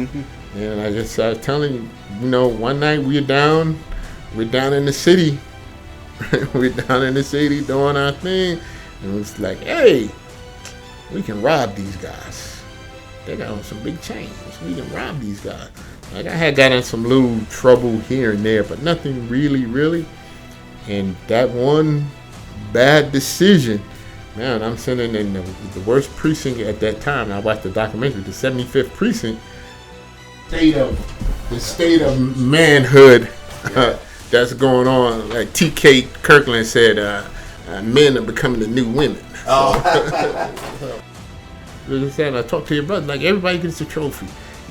Mm-hmm. And I was telling you, one night we're down in the city. We're down in the city doing our thing. And it's like, hey, we can rob these guys. They got on some big chains. We can rob these guys. Like, I had got in some little trouble here and there, but nothing really. And that one bad decision, man, I'm sitting in the worst precinct at that time. I watched the documentary, the 75th precinct. The state of manhood that's going on. Like T.K. Kirkland said, men are becoming the new women. Oh. I talk to your brother, like, everybody gets a trophy.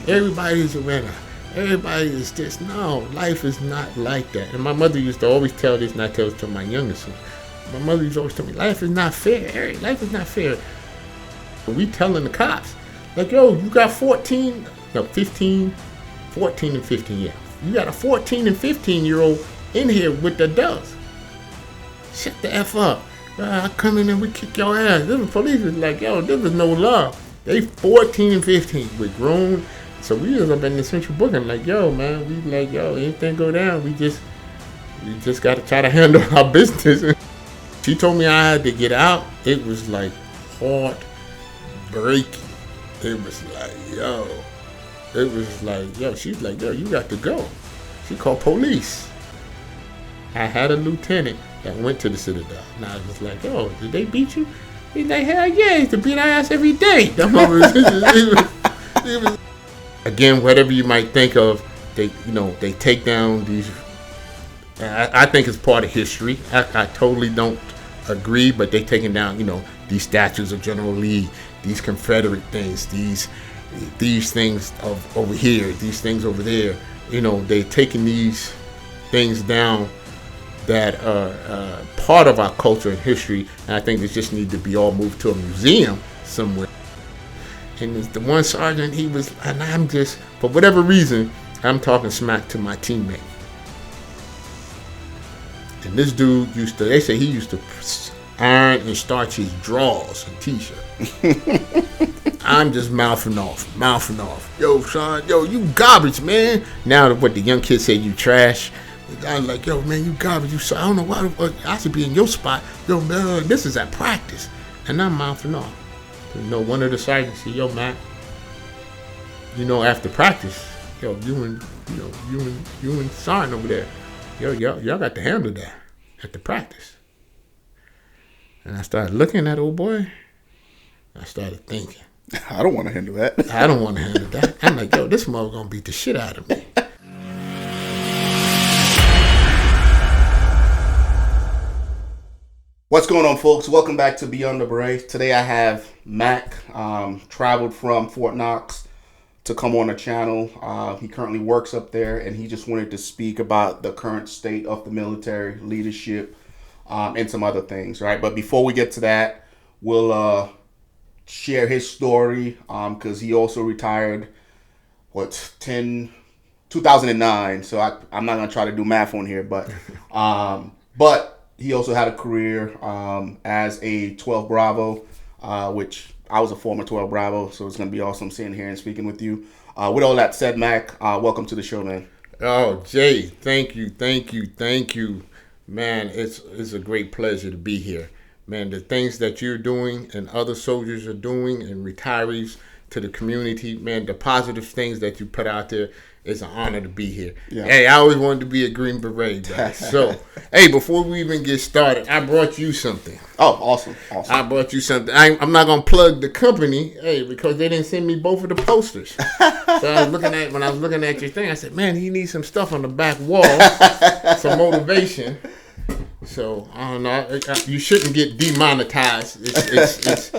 Everybody's a winner. Everybody is this. No, life is not like that. And my mother used to always tell this, and I tell it to my youngest son. My mother used to always tell me, life is not fair, Eric. Life is not fair. We telling the cops, like, yo, you got 14 and 15, yeah. You got a 14 and 15-year-old in here with the doves. Shut the F up. I come in and we kick your ass. The police is like, yo, this is no love. They 14 and 15. We're grown. So we was up in the central booking like, yo, man, we like, yo, anything go down, we just got to try to handle our business. She told me I had to get out. It was like heartbreaking. It was like, yo, she's like, yo, you got to go. She called police. I had a lieutenant that went to the Citadel. And I was like, yo, did they beat you? He's like, hell yeah, he used to beat our ass every day. Again, whatever you might think of, they take down these. I think it's part of history. I totally don't agree, but they taking down, these statues of General Lee, these Confederate things, these things of over here, these things over there. They taking these things down that are part of our culture and history, and I think they just need to be all moved to a museum somewhere. And the one sergeant, I'm just, for whatever reason, I'm talking smack to my teammate. And this dude they say he used to iron and starch his drawers and t-shirt. I'm just mouthing off. Yo, son, yo, you garbage, man. Now what the young kids say, you trash. I'm like, yo, man, you garbage. I don't know why I should be in your spot. Yo, man, this is at practice. And I'm mouthing off. One of the sergeants said, yo, Matt, after practice, yo, you and Sergeant over there, yo, y'all got to handle that at the practice. And I started looking at old boy. I started thinking, I don't want to handle that. I don't want to handle that. I'm like, yo, this mother gonna beat the shit out of me. What's going on, folks? Welcome back to Beyond the Beret. Today I have Mac, traveled from Fort Knox to come on the channel. He currently works up there, and he just wanted to speak about the current state of the military leadership and some other things, right? But before we get to that, we'll share his story because he also retired, 2009. So I'm not going to try to do math on here, but he also had a career as a 12 Bravo, which I was a former 12 Bravo, so it's going to be awesome sitting here and speaking with you. With all that said, Mac, welcome to the show, man. Oh, Jay, thank you. Man, it's a great pleasure to be here. Man, the things that you're doing and other soldiers are doing and retirees to the community, man, the positive things that you put out there, it's an honor to be here. Yeah. Hey, I always wanted to be a Green Beret, guys. So, hey, before we even get started, I brought you something. Oh, awesome. I brought you something. I'm not going to plug the company, because they didn't send me both of the posters. So when I was looking at your thing, I said, man, he needs some stuff on the back wall, some motivation. So I don't know. You shouldn't get demonetized. It's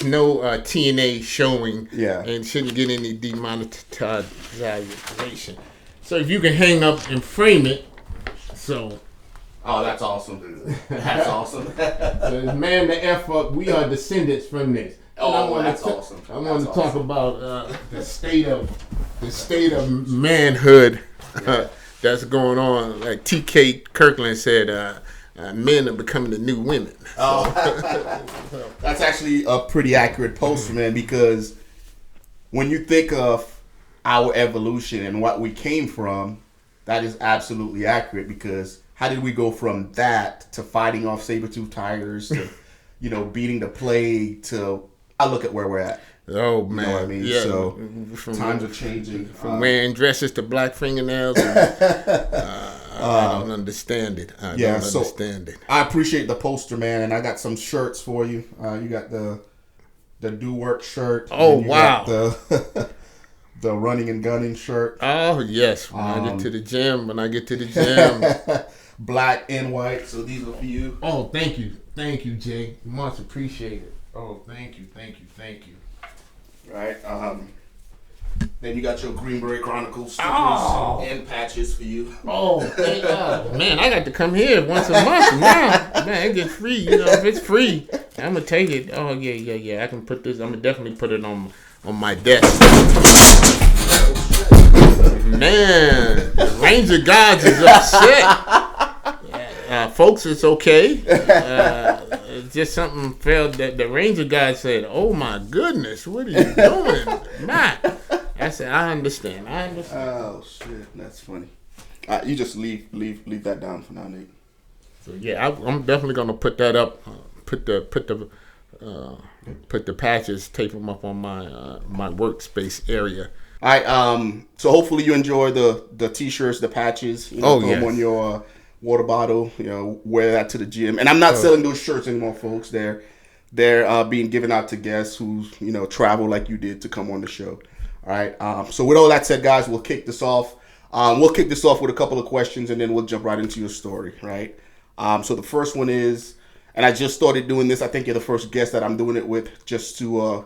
no TNA showing. Yeah. And shouldn't get any demonetization. So if you can hang up and frame it, so. Oh, that's awesome. That's awesome. So man, the F up. We are descendants from this. Oh, that's awesome. I want to talk about the state of manhood. Yeah. That's going on. Like T.K. Kirkland said, men are becoming the new women. Oh, that's actually a pretty accurate poster, man, because when you think of our evolution and what we came from, that is absolutely accurate, because how did we go from that to fighting off saber-tooth tigers to, beating the plague to, I look at where we're at. Oh, man. You know what I mean? Yeah. So times are changing. From wearing dresses to black fingernails. I don't understand it. I don't understand it. I appreciate the poster, man, and I got some shirts for you. You got the Do Work shirt. Oh, wow. Got the running and gunning shirt. Oh, yes. When I get to the gym. Black and white. So these are for you. Oh, thank you. Thank you, Jay. Much appreciated. Oh, thank you. Right. Then you got your Green Beret Chronicles stickers and patches for you. Oh, thank God. Man, I got to come here once a month now. Man, it gets free. If it's free, I'm going to take it. Oh, yeah. I can put this. I'm going to definitely put it on my desk. Man, the Ranger Gods is upset. Folks, it's okay. It's just something felt that the Ranger guy said, "Oh my goodness, what are you doing, Matt?" I said, "I understand. Oh shit, that's funny. You just leave that down for now, Nate. So yeah, I'm definitely gonna put that up. Put the patches, tape them up on my workspace area. All right. So hopefully you enjoy the t-shirts, the patches. Throw them on your water bottle. Wear that to the gym. And I'm not selling those shirts anymore, folks. They're being given out to guests who travel like you did to come on the show. All right. So with all that said, guys, we'll kick this off. We'll kick this off with a couple of questions, and then we'll jump right into your story. Right. So the first one is, and I just started doing this. I think you're the first guest that I'm doing it with, just to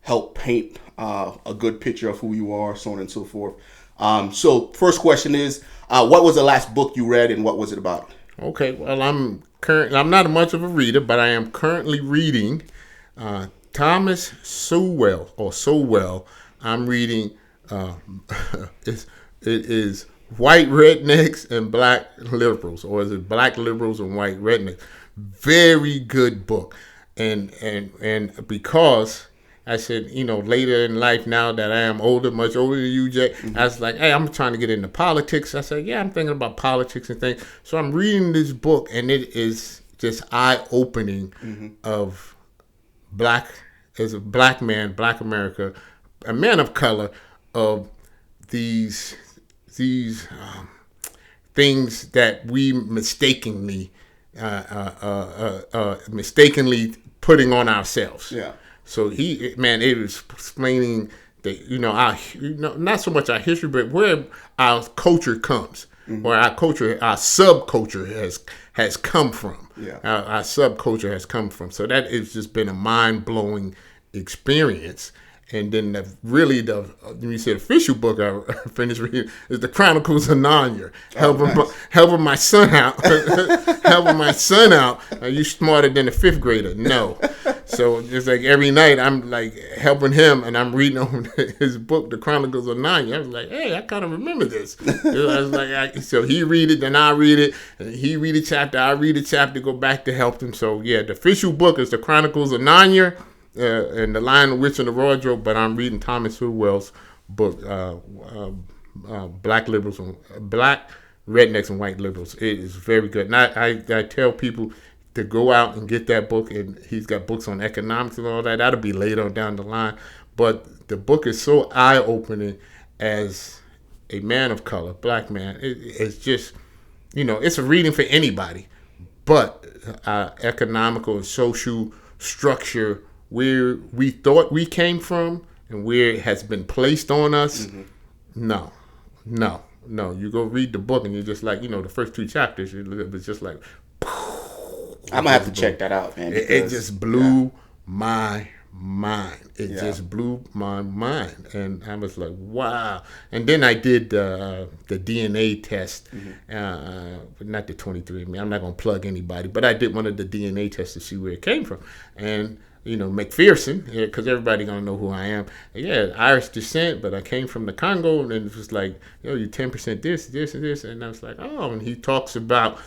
help paint a good picture of who you are, so on and so forth. So first question is, what was the last book you read, and what was it about? Okay, well, I'm not much of a reader, but I am currently reading Thomas Sowell. I'm reading it is White Rednecks and Black Liberals, or is it Black Liberals and White Rednecks? Very good book, and because I said, later in life, now that I am older, much older than you, Jay, I was like, hey, I'm trying to get into politics. I said, yeah, I'm thinking about politics and things. So I'm reading this book, and it is just eye-opening of as a black man, Black America, a man of color, of these things that we mistakenly putting on ourselves. Yeah. So it was explaining that, not so much our history, but where our culture comes, where our subculture has come from. Yeah. Our subculture has come from. So that has just been a mind-blowing experience. And then when you said official book I finished reading is the Chronicles of Narnia. Helping my son out. Helping my son out. Are you smarter than a fifth grader? No. So just like every night I'm like helping him, and I'm reading on his book, The Chronicles of Narnia. I was like, hey, I kind of remember this. I was like, so he read it, then I read it, and he read a chapter, I read a chapter, go back to help him. So yeah, the official book is The Chronicles of Narnia. And The Lion, the Witch, and the Wardrobe, but I'm reading Thomas Sowell's book, Black Rednecks and White Liberals. It is very good. And I tell people to go out and get that book, and he's got books on economics and all that. That'll be later down the line. But the book is so eye-opening as a man of color, black man. It's just, it's a reading for anybody. But economical and social structure, where we thought we came from and where it has been placed on us, no. You go read the book and you're just like, the first 2 chapters, it's just like, I'm going to have to check that out, man. It just blew my mind. It just blew my mind. And I was like, wow. And then I did the DNA test, not the 23andMe. I'm not going to plug anybody, but I did one of the DNA tests to see where it came from. And McPherson, because everybody gonna know who I am. Yeah, Irish descent, but I came from the Congo, and it was like, you 10% this, and this, and I was like, oh. And he talks about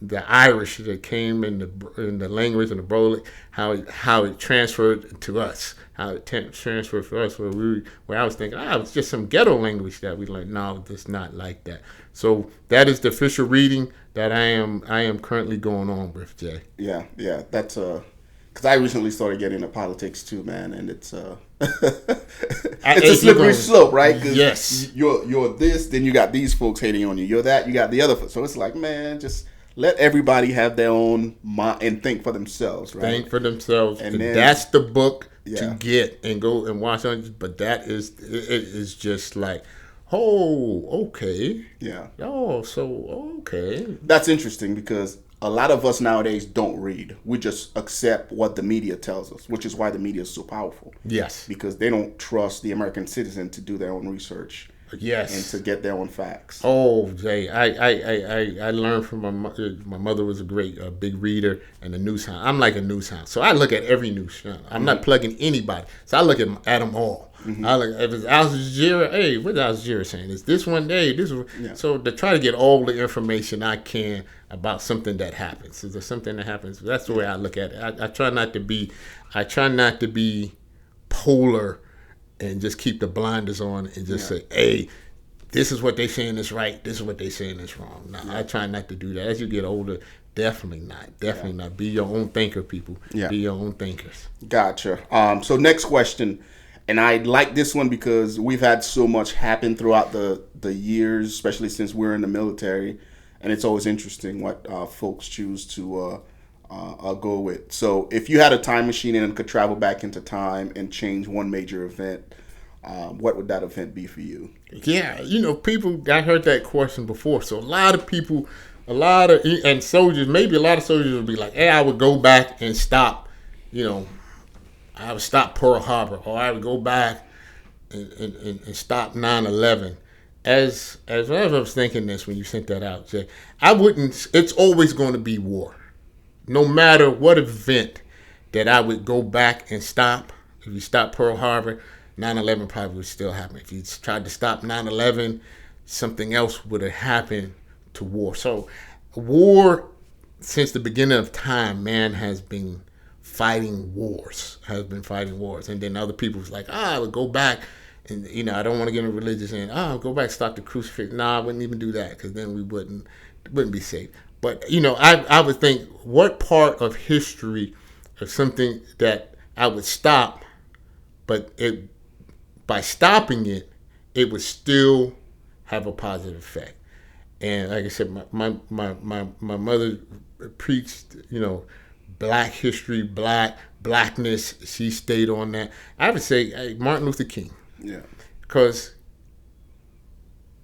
the Irish that came in the language and the Brolic, how it transferred to us, how it transferred for us, where I was thinking, it's just some ghetto language that we learned. No, it's not like that. So that is the official reading that I am currently going on with, Jay. Yeah, that's because I recently started getting into politics too, man, and it's it's a slippery slope, right? Yes, you're this, then you got these folks hating on you. You're that, you got the other folks. So it's like, man, just let everybody have their own mind and think for themselves, right? Think for themselves, and that's the book to get and go and watch on. But it is just like, oh, okay, yeah, oh, so okay. That's interesting because a lot of us nowadays don't read. We just accept what the media tells us, which is why the media is so powerful. Yes, because they don't trust the American citizen to do their own research. Yes, and to get their own facts. Oh, Jay, I learned from my mother. My mother was a great big reader and a news hound. I'm like a news hound, so I look at every news channel. I'm not plugging anybody, so I look at them all. I look if it's Al Jazeera. Hey, what's Al Jazeera saying? Is this one day? This one. Yeah. So to try to get all the information I can about something that happens. Is there something that happens? That's the way I look at it. I try not to be. I try not to be polar. And just keep the blinders on and just say, hey, this is what they're saying is right. This is what they're saying is wrong. No, I try not to do that. As you get older, definitely not. Definitely not. Be your own thinker, people. Yeah. Be your own thinkers. Gotcha. So next question, and I like this one because we've had so much happen throughout the years, especially since we're in the military, and it's always interesting what folks choose to go with. So if you had a time machine and could travel back into time and change one major event, what would that event be for you? Yeah, people, I heard that question before. So a lot of people, and soldiers, maybe a lot of soldiers would be like, hey, I would go back and stop, I would stop Pearl Harbor, or I would go back and stop 9/11. As I was thinking this when you sent that out, Jay, it's always going to be war. No matter what event that I would go back and stop, if you stop Pearl Harbor, 9/11 probably would still happen. If you tried to stop 9/11, something else would have happened to war. So war, since the beginning of time, man has been fighting wars, And then other people was like, I would go back and, I don't want to get into religious and, I'll go back, stop the crucifix. I wouldn't even do that because then we wouldn't be safe. But, I would think what part of history or something that I would stop, but by stopping it, it would still have a positive effect. And like I said, my mother preached, black history, blackness. She stayed on that. I would say Martin Luther King. Yeah. Because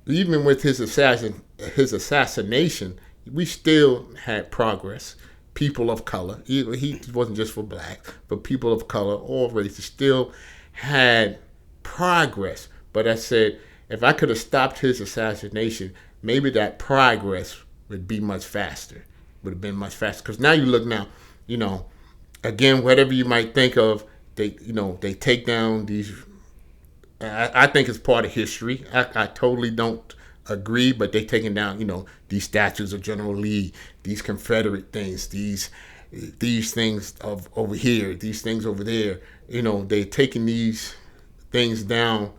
even with his assassination, we still had progress. People of color, he wasn't just for black, but people of color, all races, still had progress. But I said, if I could have stopped his assassination, maybe that progress would be much faster. Would have been much faster. Because now you look now, again, whatever you might think of, they take down these. I think it's part of history. I totally don't agree, but they taking down, these statues of General Lee, these Confederate things, these things of over here, these things over there. They taking these things down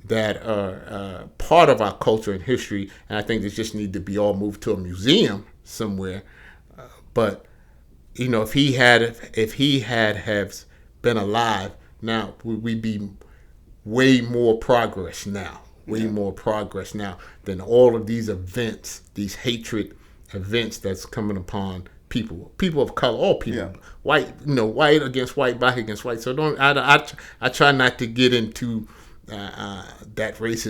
that are part of our culture and history, and I think they just need to be all moved to a museum somewhere. But if he had have been alive now, we'd be way more progress now. More progress now than all of these events, these hatred events that's coming upon people of color, all people, white, white against white, black against white. So I try not to get into that race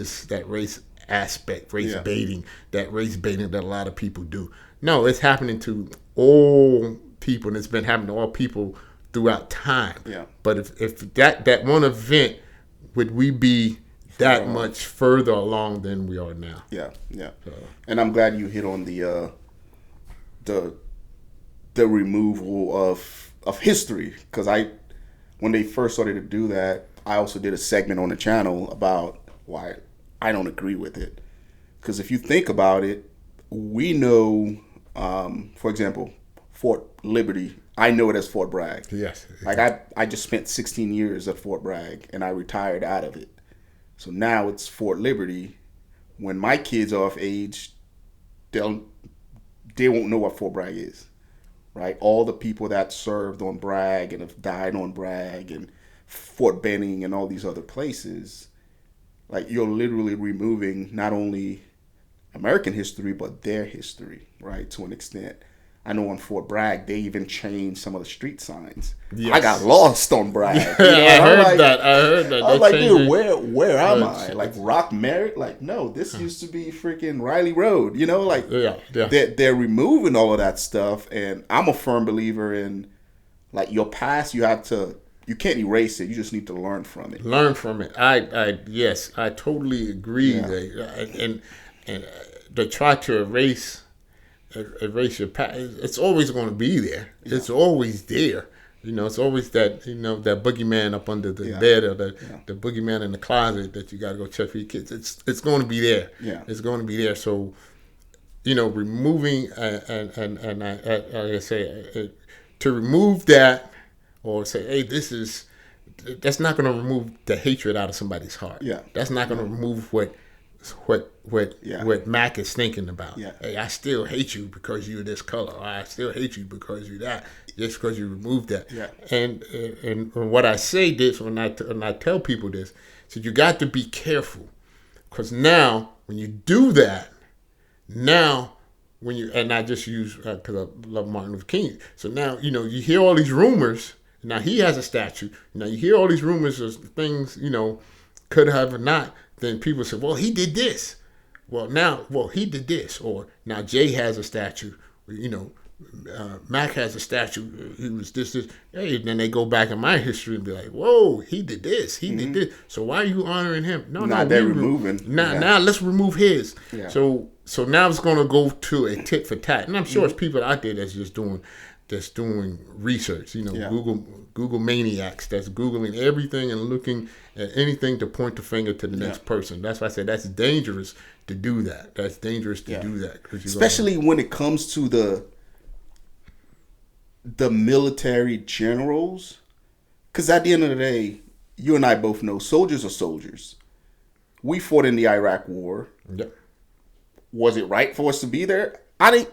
aspect, baiting, that a lot of people do. No, it's happening to all people, and it's been happening to all people throughout time. Yeah. But if that one event, would we be that much further along than we are now? Yeah. And I'm glad you hit on the removal of history, because when they first started to do that, I also did a segment on the channel about why I don't agree with it. Because if you think about it, we know For example, Fort Liberty. I know it as Fort Bragg. Yes. Like I just spent 16 years at Fort Bragg and I retired out of it. So now it's Fort Liberty. When my kids are of age, they won't know what Fort Bragg is, right? All the people that served on Bragg and have died on Bragg and Fort Benning and all these other places, like you're literally removing not only American history but their history, right? To an extent. I know on Fort Bragg, they even changed some of the street signs. Yes. I got lost on Bragg. You know? I heard that. I was like, dude, where am I? Like Rock Merritt? Like, no, this used to be freaking Riley Road. You know, like they're removing all of that stuff. And I'm a firm believer in, like, your past, you can't erase it. You just need to learn from it. Learn from it. Yes, I totally agree. Yeah. And to try to erase your past, it's always going to be there. Yeah. It's always there. You know, it's always that, that boogeyman up under the bed or the boogeyman in the closet that you got to go check for your kids. It's going to be there. Yeah. It's going to be there. So, removing and like I say, to remove that or say, hey, that's not going to remove the hatred out of somebody's heart. Yeah. That's not going to remove what Mac is thinking about. Yeah. Hey, I still hate you because you're this color. Or I still hate you because you're that. Just because you removed that. Yeah. And what I say this when I tell people this, so you got to be careful, because now when you do that, and I just use because I love Martin Luther King. So now you hear all these rumors. Now he has a statue. Now you hear all these rumors of things could have or not. Then people say, well, he did this. He did this. Or now Jay has a statue. Mac has a statue. He was this. Hey, then they go back in my history and be like, whoa, he did this. He did this. So why are you honoring him? No, they're removing. Now let's remove his. Yeah. So now it's going to go to a tit for tat. And I'm sure it's people out there that's doing research. Google maniacs that's Googling everything and looking at anything to point the finger to the next person. That's why I said that's dangerous to do that. That's dangerous to do that. Especially when it comes to the military generals. Because at the end of the day, you and I both know soldiers are soldiers. We fought in the Iraq War. Yep. Was it right for us to be there? I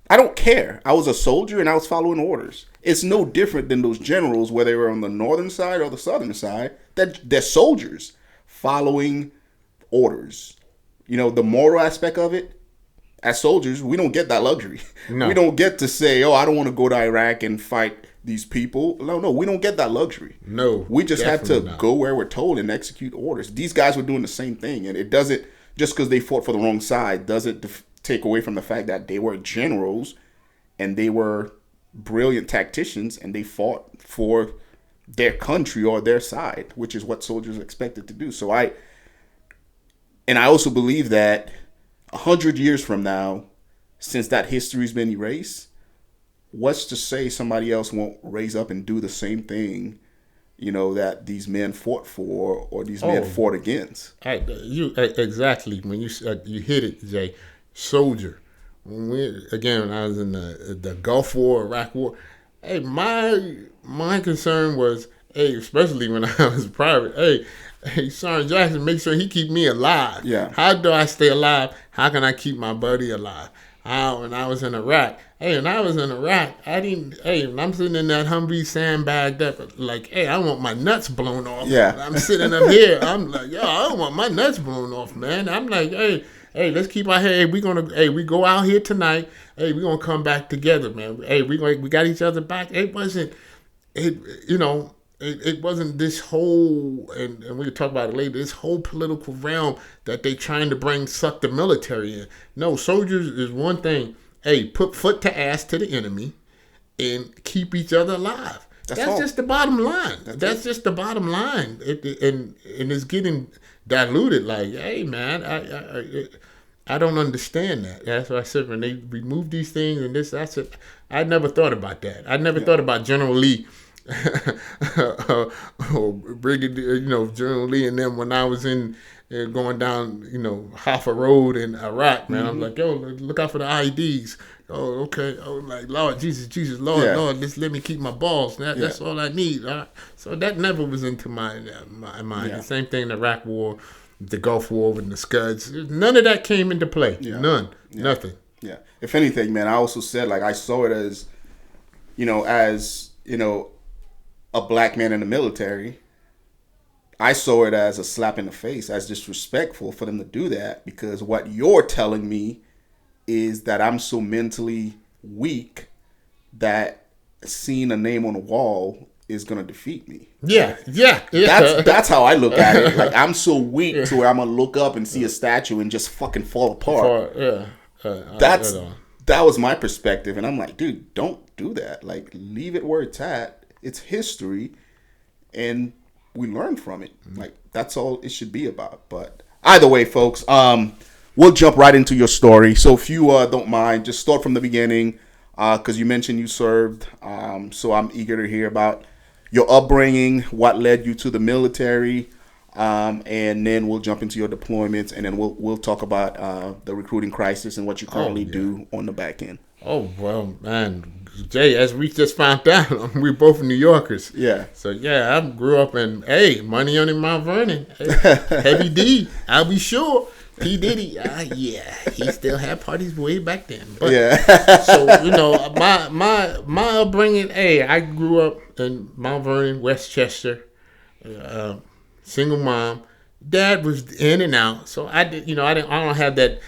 don't care. I was a soldier and I was following orders. It's no different than those generals, whether they were on the northern side or the southern side, that they're soldiers following orders. The moral aspect of it, as soldiers, we don't get that luxury. No. We don't get to say, I don't want to go to Iraq and fight these people. No, we don't get that luxury. No. We just have to go where we're told and execute orders. These guys were doing the same thing, and it doesn't, just because they fought for the wrong side, doesn't take away from the fact that they were generals and they were brilliant tacticians and they fought for their country or their side, which is what soldiers are expected to do. So I also believe that 100 years from now, since that history's been erased, what's to say somebody else won't raise up and do the same thing, that these men fought for or these men fought against? Exactly. When you hit it, Jay. Soldier. When I was in the Gulf War, Iraq War. Hey, my concern was, especially when I was private. Hey, Sergeant Jackson, make sure he keep me alive. Yeah. How do I stay alive? How can I keep my buddy alive? When I was in Iraq. When I'm sitting in that Humvee sandbagged up, like, I want my nuts blown off. Yeah. I'm sitting up here. I'm like, I don't want my nuts blown off, man. I'm like, let's keep our head. We go out here tonight. We're gonna come back together, man. We got each other back. It wasn't this whole, and we can talk about it later, this whole political realm that they trying to suck the military in. No, soldiers is one thing. Put foot to ass to the enemy and keep each other alive. That's just the bottom line. That's just the bottom line. And it's getting diluted. Like, man, I don't understand that. That's what I said when they remove these things and this. That's it. I never thought about that. I never thought about General Lee or Brigadier, General Lee, and then when I was in going down, Hoffa Road in Iraq, man. I'm like, yo, look out for the IEDs. Oh, okay. Oh, like, Lord Jesus, Lord, just let me keep my balls. That's all I need. So that never was into my mind. Yeah. The same thing in the Iraq War, the Gulf War with the Scuds. None of that came into play. Yeah. None. Yeah. Nothing. Yeah. If anything, man, I also said, like, I saw it as, a black man in the military. I saw it as a slap in the face, as disrespectful for them to do that, because what you're telling me is that I'm so mentally weak that seeing a name on a wall is gonna defeat me. Yeah. That's how I look at it. Like, I'm so weak to where I'm gonna look up and see a statue and just fucking fall apart. That was my perspective, and I'm like, dude, don't do that. Like, leave it where it's at. It's history, and we learn from it. Like, that's all it should be about. But either way, folks, we'll jump right into your story. So if you don't mind, just start from the beginning, because you mentioned you served. So I'm eager to hear about your upbringing, what led you to the military, and then we'll jump into your deployments, and then we'll talk about the recruiting crisis and what you currently do on the back end. Oh, well, man, Jay, as we just found out, we're both New Yorkers. Yeah. So, yeah, I grew up in, money on in Mount Vernon. Heavy D, I'll be sure. P. Diddy, he still had parties way back then. But, so, my upbringing, I grew up in Mount Vernon, Westchester, single mom. Dad was in and out, so I don't have that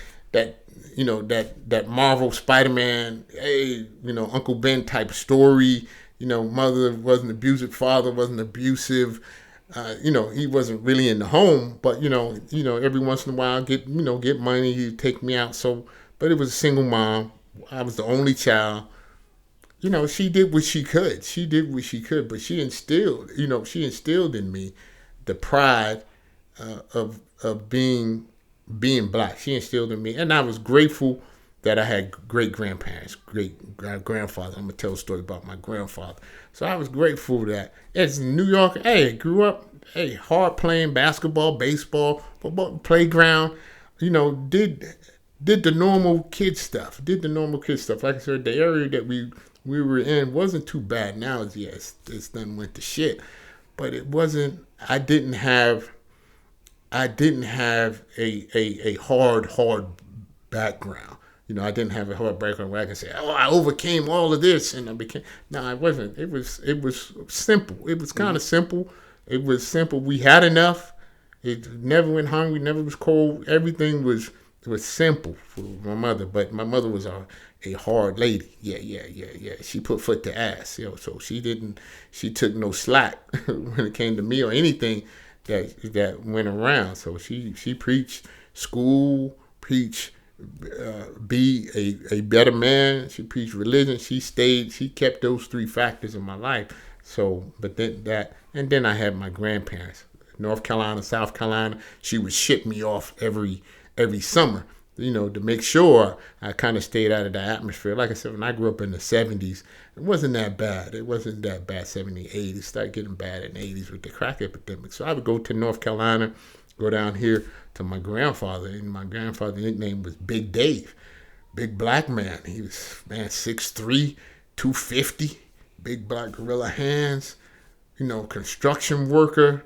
Marvel Spider-Man, Uncle Ben type story. Mother wasn't abusive, father wasn't abusive. He wasn't really in the home, but every once in a while get money, he'd take me out. So, but it was a single mom. I was the only child. She did what she could. But she instilled in me the pride of being black. She instilled in me, and I was grateful that I had great grandparents, great grandfather. I'm gonna tell a story about my grandfather. So I was grateful that as New York, grew up, hard playing basketball, baseball, football, playground. Did the normal kid stuff. Like I said, the area that we were in wasn't too bad. Now, it's done went to shit, but it wasn't. I didn't have a hard background. I didn't have a hard background where I can say, I overcame all of this and I became. No, I wasn't. It was simple. It was kind of simple. It was simple. We had enough. It never went hungry. Never was cold. Everything was simple for my mother. But my mother was a hard lady. Yeah. She put foot to ass. So she took no slack when it came to me or anything that went around. So she preached school, preached be a better man. She preached religion. She kept those three factors in my life. So, but then I had my grandparents, North Carolina, South Carolina. She would ship me off every summer, to make sure I kind of stayed out of the atmosphere. Like I said, when I grew up in the 70s, it wasn't that bad. 70s, 80s. Started getting bad in the 80s with the crack epidemic. So I would go to North Carolina, go down here to my grandfather, and my grandfather's nickname was Big Dave, big black man. He was 6'3", 250, big black gorilla hands, construction worker,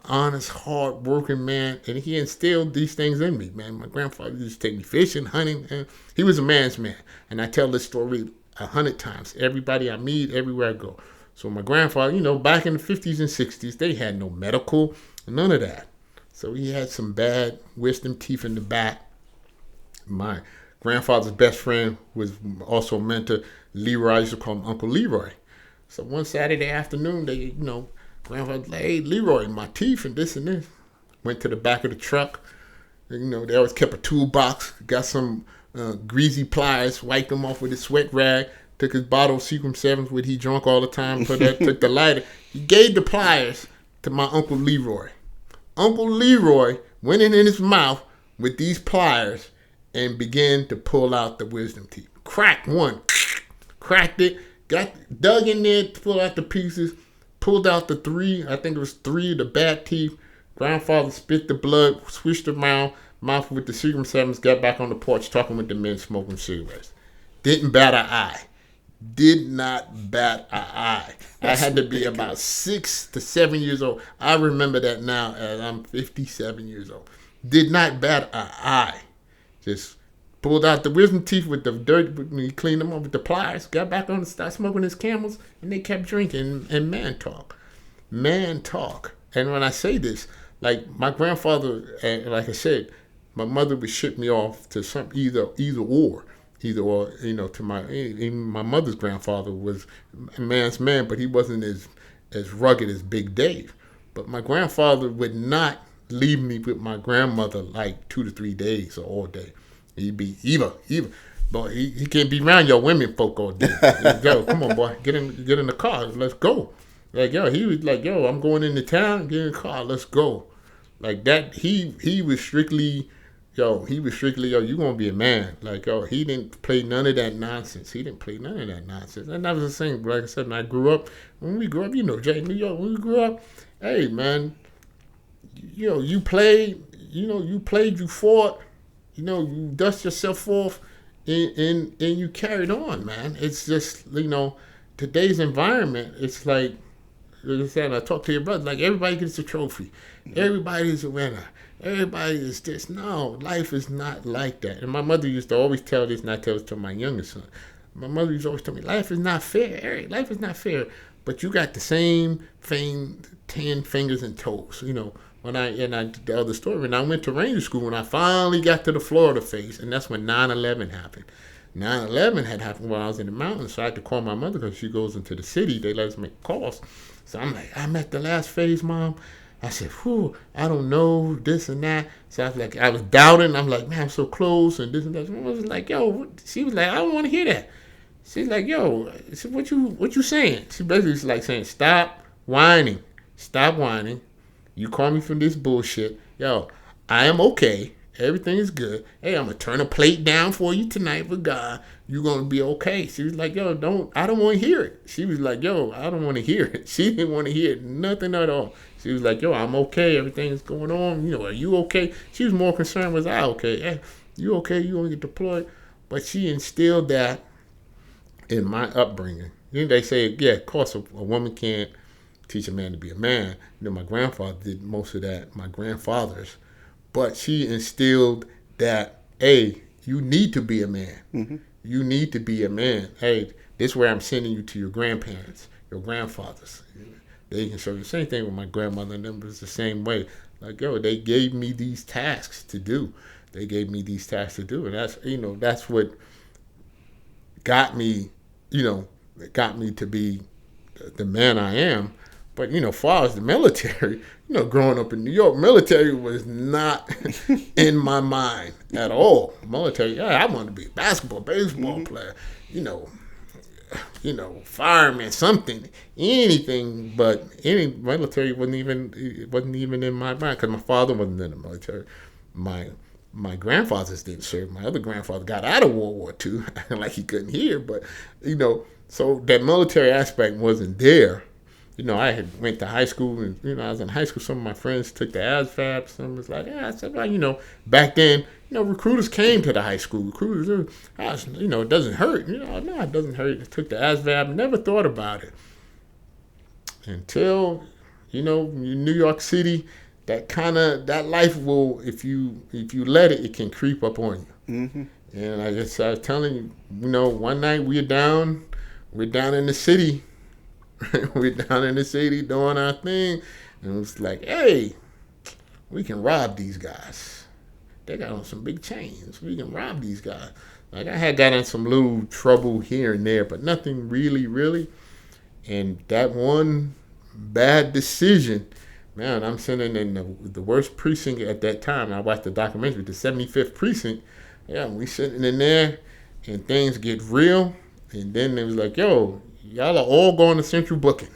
honest, hard working man, and he instilled these things in me, man. My grandfather used to take me fishing, hunting, and he was a man's man. And I tell this story 100 times. Everybody I meet, everywhere I go. So my grandfather, back in the 50s and 60s, they had no medical, none of that. So he had some bad wisdom teeth in the back. My grandfather's best friend was also a mentor, Leroy. I used to call him Uncle Leroy. So one Saturday afternoon, they, grandfather was like, hey, Leroy, my teeth and this and this. Went to the back of the truck. They always kept a toolbox. Got some greasy pliers, wiped them off with a sweat rag. Took his bottle of Seagram 7s, which he drunk all the time. Took the lighter. He gave the pliers to my Uncle Leroy. Uncle Leroy went in his mouth with these pliers and began to pull out the wisdom teeth. Cracked one. Cracked it. Dug in there, pulled out the pieces. Pulled out the three. I think it was three of the bad teeth. Grandfather spit the blood, switched around, mouth with the Seagram 7s, got back on the porch talking with the men smoking cigarettes. Didn't bat an eye. Did not bat an eye. I had to be about 6 to 7 years old. I remember that now as I'm 57 years old. Did not bat an eye. Just pulled out the wisdom teeth with the dirt, he cleaned them up with the pliers, got back on and started smoking his Camels, and they kept drinking. And man talk. And when I say this, like my grandfather, like I said, my mother would ship me off to some either or, to my mother's grandfather was a man's man, but he wasn't as rugged as Big Dave. But my grandfather would not leave me with my grandmother like 2 to 3 days or all day. He'd be Eva. Boy, he can't be around your women folk all day. Yo, come on, boy, get in the car, let's go. Like, yo, he was like, yo, I'm going into town, get in the car, let's go. Like that, he was strictly, yo, you gonna be a man. Like, yo, he didn't play none of that nonsense. And that was the thing, like I said, when we grew up, Jay, New York, when we grew up, hey, man, you played, you fought, you dust yourself off, and you carried on, man. It's just, today's environment, it's like I said, I talk to your brother, like everybody gets a trophy. Everybody's a winner. Everybody is this. No, life is not like that. And my mother used to always tell this, and I tell this to my youngest son. My mother used to always tell me, life is not fair, Eric. Life is not fair. But you got the same thing, 10 fingers and toes. When I tell the story, when I went to Ranger School, when I finally got to the Florida phase, and that's when 9/11 happened. 9/11 had happened while I was in the mountains, so I had to call my mother because she goes into the city. They let us make calls. So I'm like, I'm at the last phase, Mom. I said, whew, I don't know, this and that. So I was doubting. I'm like, man, I'm so close and this and that. She was like, yo, she was like, I don't want to hear that. She's like, yo, what you saying? She basically was like saying, stop whining. You call me from this bullshit. Yo, I am okay. Everything is good. Hey, I'm going to turn a plate down for you tonight with God. You're going to be okay. She was like, yo, I don't want to hear it. She was like, yo, I don't want to hear it. She didn't want to hear it, nothing at all. She was like, yo, I'm okay. Everything is going on. Are you okay? She was more concerned, was I okay? Hey, you okay? You going to get deployed? But she instilled that in my upbringing. They say, yeah, of course, a woman can't teach a man to be a man. My grandfather did most of that, my grandfathers. But she instilled that, hey, you need to be a man. Mm-hmm. You need to be a man. Hey, this is where I'm sending you to your grandparents, your grandfathers. They can show you the same thing with my grandmother and them. Was the same way. Like, yo, they gave me these tasks to do. And that's what got me, to be the man I am. But, as far as the military, growing up in New York, military was not in my mind at all. Military, yeah, I wanted to be a baseball player, fireman, something, anything, but any military wasn't even in my mind because my father wasn't in the military. My grandfathers didn't serve. My other grandfather got out of World War II, like he couldn't hear, but, so that military aspect wasn't there. I had went to high school, and, I was in high school. Some of my friends took the ASVAB. Some was like, yeah. I said, well, back then, recruiters came to the high school. Recruiters, it doesn't hurt. No, it doesn't hurt. I took the ASVAB, never thought about it. Until, New York City, that life will, if you let it, it can creep up on you. Mm-hmm. And I was telling you, one night we're down in the city. We're down in the city doing our thing, and it was like, hey, we can rob these guys. They got on some big chains. We can rob these guys. Like, I had got in some little trouble here and there, but nothing really. And that one bad decision, man, I'm sitting in the worst precinct at that time. I watched the documentary, the 75th precinct. Yeah, we sitting in there, and things get real. And then they was like, yo, y'all are all going to central booking.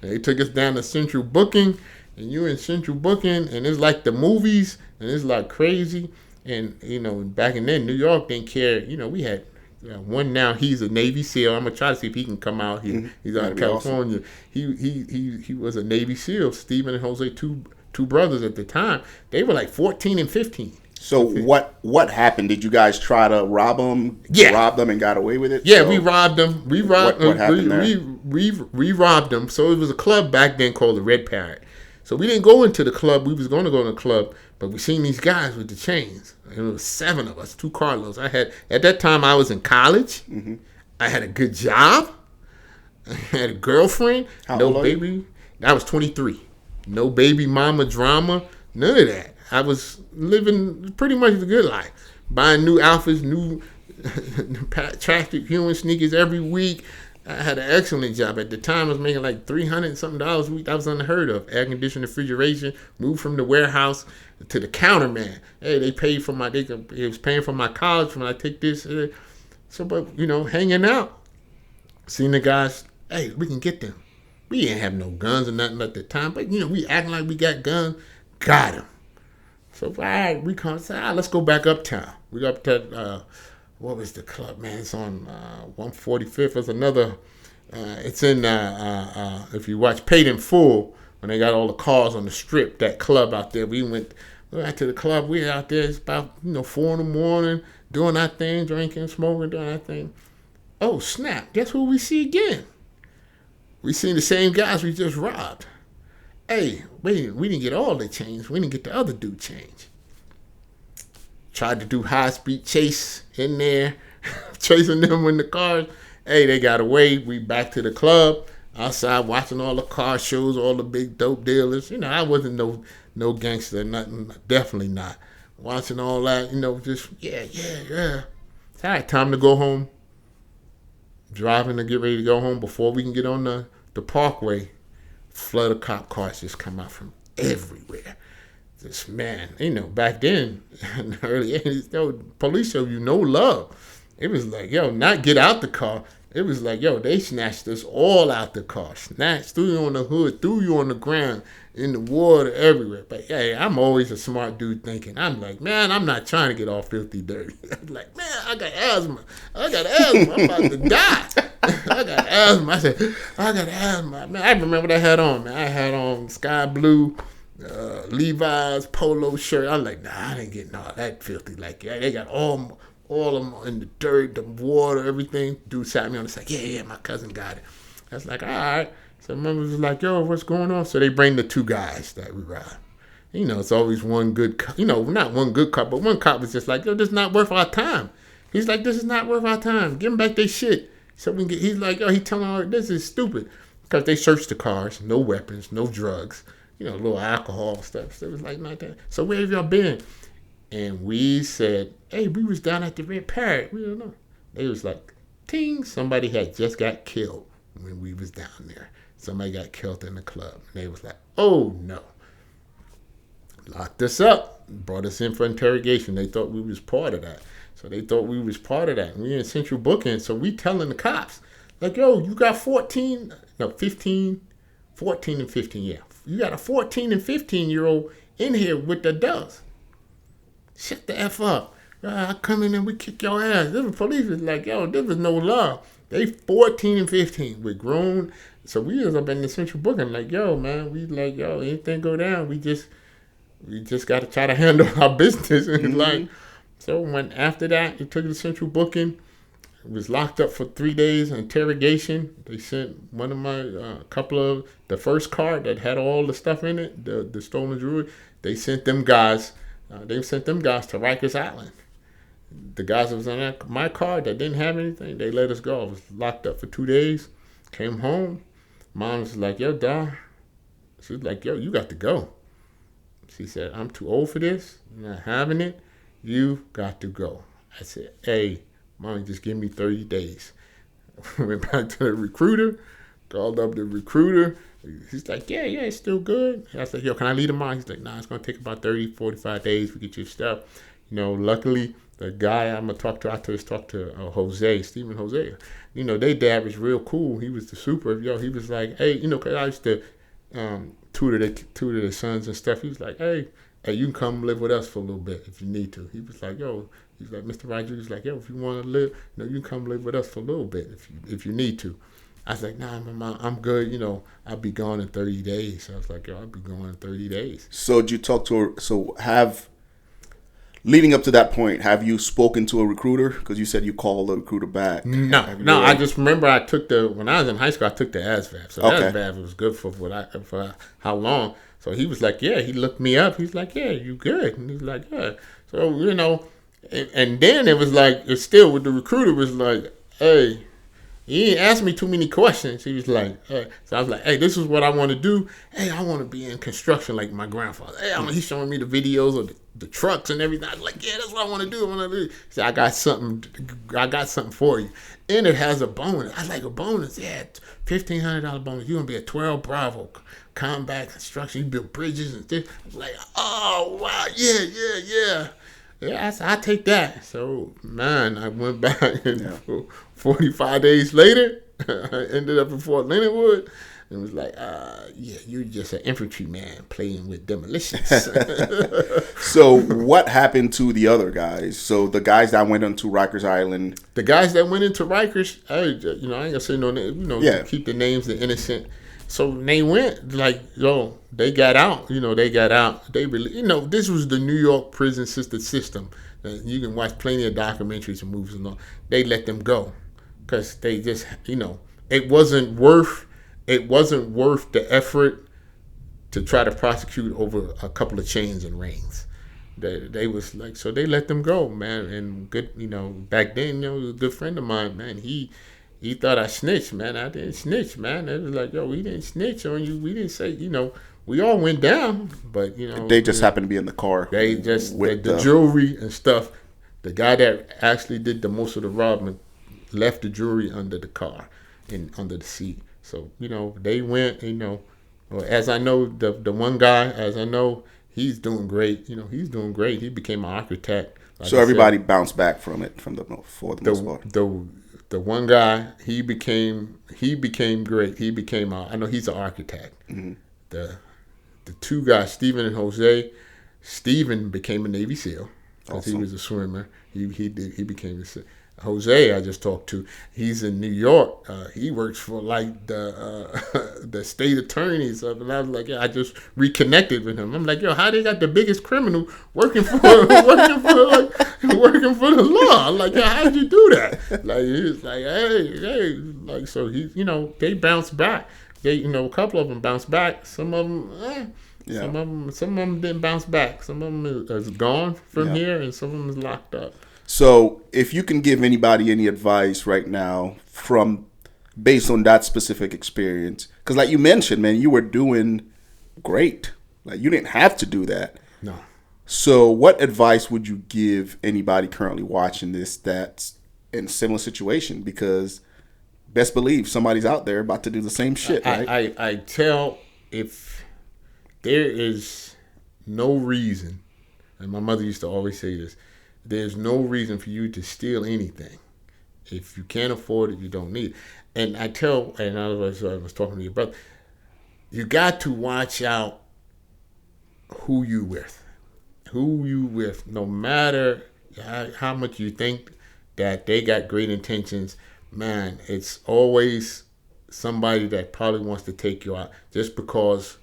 They took us down to central booking, and you in central booking, and it's like the movies, and it's like crazy. And, back in then, New York didn't care. We had one now, he's a Navy SEAL. I'm going to try to see if he can come out here. Mm-hmm. He's out of California. Awesome. He was a Navy SEAL, Stephen and Jose, two two brothers at the time. They were like 14 and 15. So what happened? Did you guys try to rob them? Yeah. Rob them and got away with it? Yeah, So we robbed them. We robbed what happened there? We robbed them. So it was a club back then called the Red Parrot. So we didn't go into the club. We was going to go to the club, but we seen these guys with the chains. And it was 7 of us, 2 carloads. At that time I was in college. Mm-hmm. I had a good job. I had a girlfriend. How no old are you? baby. I was 23. No baby mama drama. None of that. I was living pretty much the good life. Buying new outfits, new attractive human sneakers every week. I had an excellent job. At the time, I was making like $300 and something a week. That was unheard of. Air conditioning, refrigeration. Moved from the warehouse to the counterman. Hey, they paid for they was paying for my college when I take this. So, but hanging out, seeing the guys. Hey, we can get them. We didn't have no guns or nothing at the time, but we acting like we got guns. Got them. So all right, we come say, let's go back uptown. We go up to what was the club, man? It's on 145th. There's another. It's in if you watch Paid in Full when they got all the cars on the strip. That club out there. We went to the club. We out there. It's about 4 in the morning doing our thing, drinking, smoking, doing our thing. Oh snap! Guess who we see again? We seen the same guys we just robbed. Hey, we didn't get all the change. We didn't get the other dude change. Tried to do high-speed chase in there, chasing them in the cars. Hey, they got away. We back to the club, outside watching all the car shows, all the big dope dealers. I wasn't no gangster, nothing. Definitely not. Watching all that, just, yeah. It's all right, time to go home. Driving to get ready to go home before we can get on the parkway. Flood of cop cars just come out from everywhere. This man, back then, in the early 80s, police showed you no love. It was like, not get out the car. It was like, they snatched us all out the car. Snatched, threw you on the hood, threw you on the ground, in the water, everywhere. But, hey, I'm always a smart dude thinking. I'm like, man, I'm not trying to get all filthy dirty. I'm like, man, I got asthma. I'm about to die. I got asthma. I said, I got asthma. Man, I remember what I had on, man. I had on sky blue Levi's polo shirt. I was like, nah, I ain't getting all that filthy. Like, they got all of them in the dirt, the water, everything. Dude sat me on the side. Yeah, my cousin got it. I was like, all right. So members was like, what's going on? So they bring the 2 guys that we robbed. It's always one good cop. Not one good cop, but one cop was just like, this is not worth our time. He's like, this is not worth our time. Give them back their shit. So we can get, he's like, he telling her, this is stupid. Because they searched the cars, no weapons, no drugs, a little alcohol stuff. So it was like, not that. So where have y'all been? And we said, hey, we was down at the Red Parrot. We don't know. They was like, ting, somebody had just got killed when we was down there. Somebody got killed in the club. And they was like, oh, no. Locked us up. Brought us in for interrogation. They thought we was part of that. So they thought we was part of that. And we in central booking. So we telling the cops, like, you got 14 and 15, yeah. You got a 14 and 15-year-old in here with the dust. Shut the F up. I come in and we kick your ass. This police is like, this is no love. They 14 and 15. We're grown. So we was up in the central booking like, man, we like, anything go down, we just got to try to handle our business. And like, so when after that, it took the central booking. It was locked up for 3 days, interrogation. They sent one of my, couple of, the first car that had all the stuff in it, the stolen jewelry, they sent them guys to Rikers Island. The guys that was in my car that didn't have anything, they let us go. I was locked up for 2 days, came home. Mom was like, Dad. She was like, you got to go. She said, I'm too old for this. I'm not having it. You got to go. I said, hey, Mom, just give me 30 days. Went back to the recruiter, called up the recruiter. He's like, yeah, it's still good. I said, can I leave tomorrow? He's like, nah, it's going to take about 30, 45 days to get your stuff. Luckily, the guy I'm going to talk to, I just talked to Stephen Jose. They dad was real cool. He was the super. He was like, hey, because I used to tutor the sons and stuff. He was like, hey, you can come live with us for a little bit if you need to. He was like, he's like, Mr. Roger, he's like, if you want to live, you can come live with us for a little bit if you need to. I was like, nah, my mom, I'm good. I'll be gone in 30 days. I was like, yo, I'll be gone in 30 days. So did you talk to her? Leading up to that point, have you spoken to a recruiter? Because you said you called the recruiter back. No. I just remember when I was in high school, I took the ASVAB. So ASVAB was good for how long. So he was like, yeah. He looked me up. He's like, yeah, you good? And he's like, yeah. So and then it was like, it's still with the recruiter was like, hey. He didn't ask me too many questions. He was like, so I was like, hey, this is what I want to do. Hey, I want to be in construction like my grandfather. Hey, he's showing me the videos of the trucks and everything. I was like, yeah, that's what I want to do. He said, I got something for you. And it has a bonus. I was like, a bonus? Yeah, $1,500 bonus. You're going to be a 12 Bravo combat construction. You build bridges and things. I was like, oh, wow, yeah. Yeah, I take that. So, man, I went back and 45 days later, I ended up in Fort Leonard Wood. And was like, yeah, you're just an infantryman playing with demolitions. So what happened to the other guys? So the guys that went onto Rikers Island. The guys that went into Rikers, I ain't going to say no name. Keep the names the innocent. So they went, they got out. They really, this was the New York prison system. You can watch plenty of documentaries and movies and all. They let them go because they just, it wasn't worth the effort to try to prosecute over a couple of chains and rings. They was like, so they let them go, man. And good, back then, a good friend of mine, man, he thought I snitched, man. I didn't snitch, man. It was like, yo, we didn't snitch on you. We didn't say, we all went down, but, They just happened to be in the car. They just, the jewelry and stuff, the guy that actually did the most of the robbing left the jewelry under the car and under the seat. So, they went, as I know, the one guy, he's doing great. He's doing great. He became an architect. Like so everybody bounced back from it for the most part. The one guy, he became great. He became, I know he's an architect. Mm-hmm. The two guys, Steven and Jose, Steven became a Navy SEAL because he was a swimmer. He became a Jose, I just talked to. He's in New York. He works for like the state attorneys. And I was like, I just reconnected with him. I'm like, how they got the biggest criminal working for the law? I'm like, how'd you do that? Like he's like, hey, like so he, they bounced back. They, a couple of them bounced back. Some of them, some of them didn't bounce back. Some of them is gone from here, and some of them is locked up. So, if you can give anybody any advice right now based on that specific experience, because like you mentioned, man, you were doing great. Like you didn't have to do that. No. So, what advice would you give anybody currently watching this that's in a similar situation? Because best believe somebody's out there about to do the same shit, right? I tell if there is no reason, and my mother used to always say this, there's no reason for you to steal anything. If you can't afford it, you don't need it. And I was talking to your brother, you got to watch out who you with. No matter how much you think that they got great intentions, man, it's always somebody that probably wants to take you out just because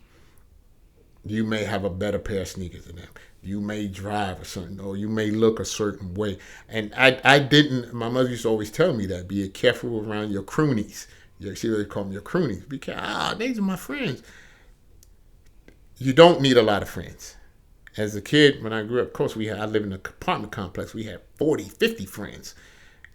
you may have a better pair of sneakers than them. You may drive or you may look a certain way. And my mother used to always tell me that, be careful around your croonies. She would call them your croonies. Be careful, these are my friends. You don't need a lot of friends. As a kid, when I grew up, of course, I lived in an apartment complex. We had 40, 50 friends.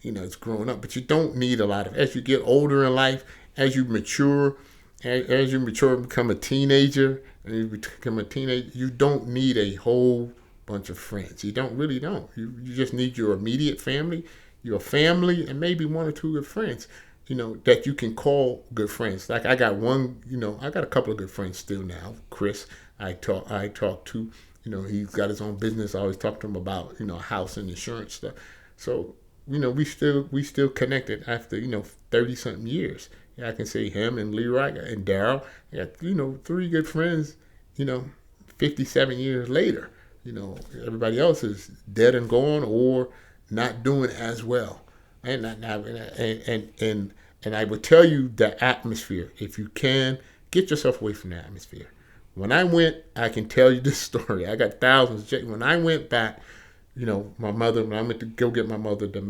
It's growing up. But you don't need a lot of, as you get older in life, as you mature, become a teenager, you don't need a whole bunch of friends. You really don't. You just need your immediate family, your family, and maybe one or two good friends, that you can call good friends. Like I got I got a couple of good friends still now. Chris, I talk to, he's got his own business. I always talk to him about, house and insurance stuff. So, we still connected after, 30 something years. I can say him and Leroy and Daryl. I got, 3 good friends, 57 years later. Everybody else is dead and gone or not doing as well. And And I would tell you the atmosphere. If you can, get yourself away from the atmosphere. When I went, I can tell you this story. I got thousands. When I went back, when I went to go get my mother to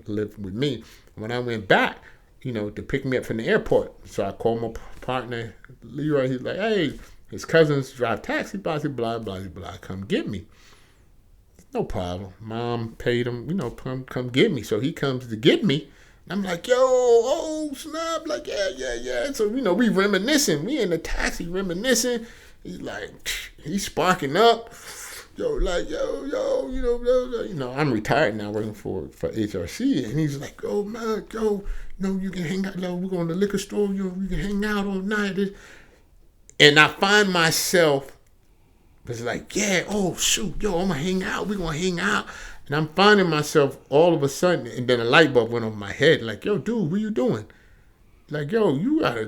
live with me. When I went back, to pick me up from the airport. So I called my partner, Leroy. He's like, hey, his cousins drive taxi, blah, blah, blah, blah, come get me. No problem. Mom paid him, come get me. So he comes to get me. I'm like, yo, oh, snap. Like, yeah. So, we reminiscing. We in the taxi reminiscing. He's like, he's sparking up. Yo, I'm retired now working for HRC. And he's like, oh, man, you can hang out. We're going to the liquor store. You can hang out all night. And I find myself, it's like, yeah, oh, shoot, I'm going to hang out. We're going to hang out. And I'm finding myself all of a sudden, and then a light bulb went over my head. Like, yo, dude, what you doing? Like, yo, you got a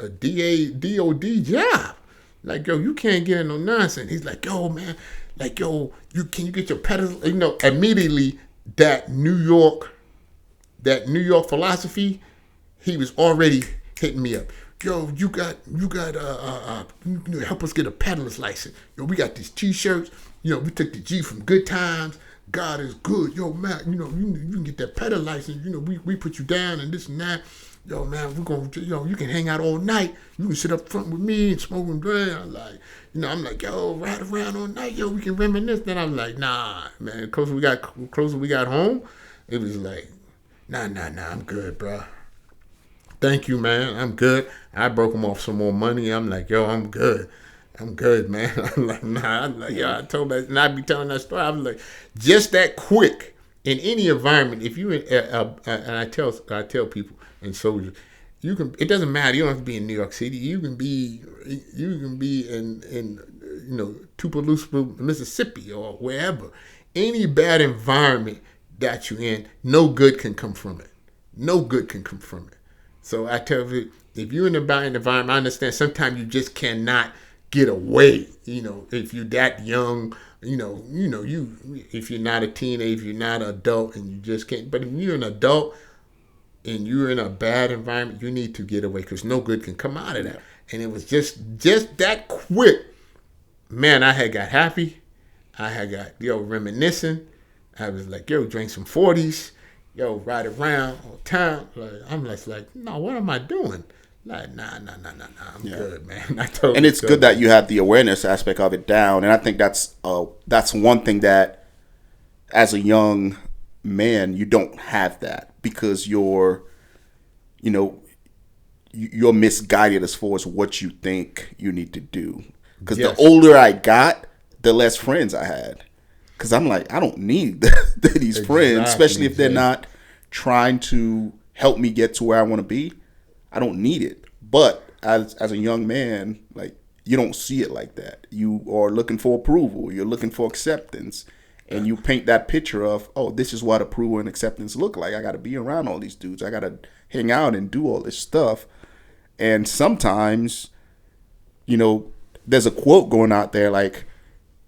DOD job. Like, yo, you can't get in no nonsense. He's like, yo, man, like, yo, can you get your pedals? Immediately that New York philosophy, he was already hitting me up. Yo, you got help us get a peddler's license. Yo, we got these T-shirts. We took the G from Good Times. God is good. Yo, man, you can get that peddler license. We put you down and this and that. Yo, man, you can hang out all night. You can sit up front with me and smoke and drink. I'm like, yo, ride around all night. Yo, we can reminisce. Then I'm like, nah, man. Closer we got home, it was like, nah, I'm good, bro. Thank you, man. I'm good. I broke him off some more money. I'm like, yo, I'm good, man. I'm like, nah. I'm like, yo, I told that, and I'd be telling that story. I was like, just that quick in any environment. If you and I tell people and soldiers, you can. It doesn't matter. You don't have to be in New York City. You can be in Tupelo, Mississippi, or wherever. Any bad environment that you're in, no good can come from it. No good can come from it. So I tell you, if you're in a bad environment, I understand sometimes you just cannot get away. If you're that young, if you're not a teenager, you're not an adult, and you just can't. But if you're an adult and you're in a bad environment, you need to get away because no good can come out of that. And it was just that quick. Man, I had got happy. I had got, reminiscing. I was like, drink some 40s. Ride around all town. I'm like, no, what am I doing? Like, nah, I'm good, man. And it's good that you have the awareness aspect of it down. And I think that's one thing that, as a young man, you don't have that because you're misguided as far as what you think you need to do. Because the older I got, the less friends I had. Because I'm like, I don't need these friends, especially if they're not trying to help me get to where I want to be. I don't need it. But as a young man, like, you don't see it like that. You are looking for approval. You're looking for acceptance. And you paint that picture of, oh, this is what approval and acceptance look like. I got to be around all these dudes. I got to hang out and do all this stuff. And sometimes, there's a quote going out there like,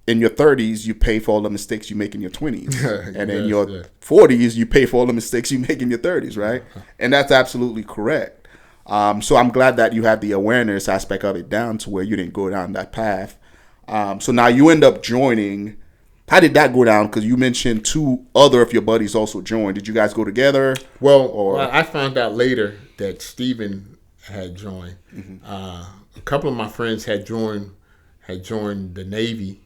in your 30s, you pay for all the mistakes you make in your 20s. And in your 40s, you pay for all the mistakes you make in your 30s, right? And that's absolutely correct. So I'm glad that you had the awareness aspect of it down to where you didn't go down that path. So now you end up joining. How did that go down? Because you mentioned 2 other of your buddies also joined. Did you guys go together? Well, I found out later that Steven had joined. Mm-hmm. A couple of my friends had joined the Navy.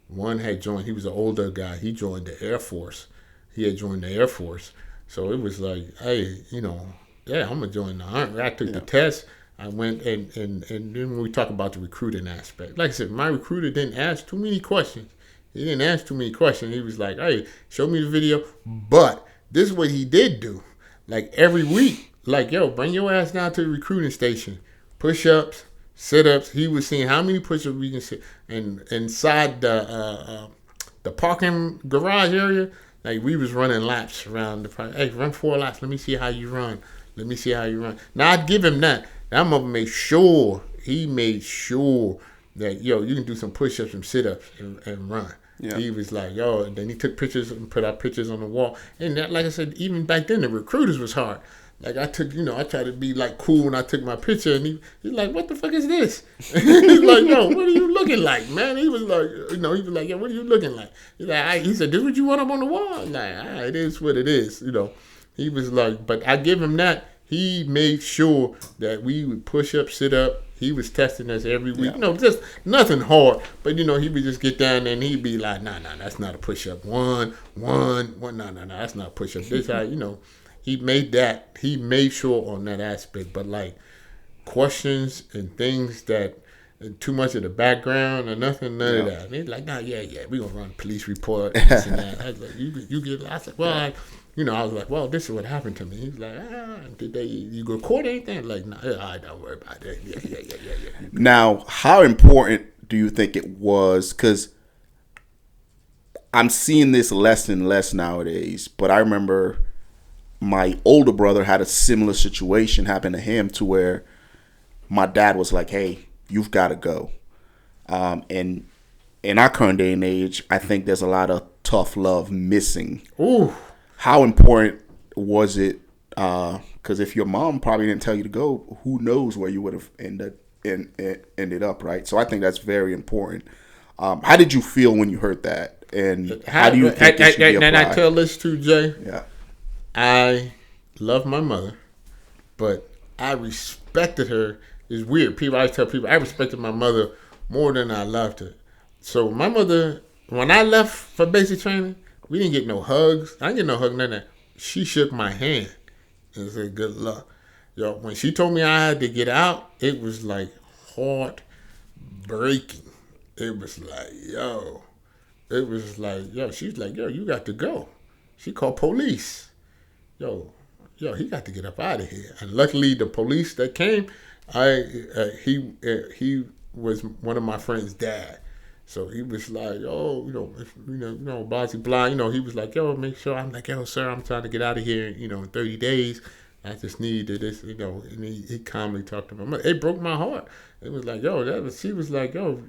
One had joined. He was an older guy. He joined the Air Force. He had joined the Air Force. So it was like, hey, I'm gonna join the Army. I took the test. I went and then when we talk about the recruiting aspect, like I said, my recruiter didn't ask too many questions. He didn't ask too many questions. He was like, hey, show me the video. But this is what he did do. Like every week, like, bring your ass down to the recruiting station. Push-ups, sit-ups. He was seeing how many push-ups we can sit. And inside the parking garage area, like we was running laps around the park. Hey, run 4 laps. Let me see how you run. Now I'd give him that. I'm gonna make sure he made sure that, yo, you can do some push-ups and sit-ups and run. Yeah. He was like, yo, and then he took pictures and put out pictures on the wall. And that, like I said, even back then, the recruiters was hard. Like, I tried to be, like, cool when I took my picture, and he's like, what the fuck is this? He's like, yo, what are you looking like, man? He was like, yo, what are you looking like? He's like, he said, this what you want up on the wall? I'm like, it is what it is, He was like, but I give him that. He made sure that we would push up, sit up. He was testing us every week. Yeah. Just nothing hard. But, he would just get down there and he'd be like, nah, that's not a push-up. One, no, that's not a push-up. This how, he made that. He made sure on that aspect. But, like, questions and things that too much of the background or nothing, none of that. And he's like, nah, yeah, we're going to run a police report, this and that. I was like, you get it? I said, well, I was like, well, this is what happened to me. He's like, did you record anything? Like, no, I don't worry about that. Yeah. Now, how important do you think it was? Because I'm seeing this less and less nowadays. But I remember my older brother had a similar situation happen to him, to where my dad was like, hey, you've got to go. And in our current day and age, I think there's a lot of tough love missing. Ooh. How important was it? Because if your mom probably didn't tell you to go, who knows where you would have ended up, right? So I think that's very important. How did you feel when you heard that? And how do you think it should be applied? And I tell this too, Jay. Yeah. I love my mother, but I respected her. It's weird. I always tell people I respected my mother more than I loved her. So my mother, when I left for basic training, we didn't get no hugs. I didn't get no hug, none of that. She shook my hand and said, good luck. Yo, when she told me I had to get out, it was like heart-breaking. It was like, yo. She's like, yo, you got to go. She called police. Yo, he got to get up out of here. And luckily, the police that came, he was one of my friend's dad. So he was like, oh, blah, blah. He was like, yo, make sure. I'm like, yo, sir, I'm trying to get out of here, in 30 days. I just need this, and he calmly talked to my mother. It broke my heart. It was like, she was like, yo,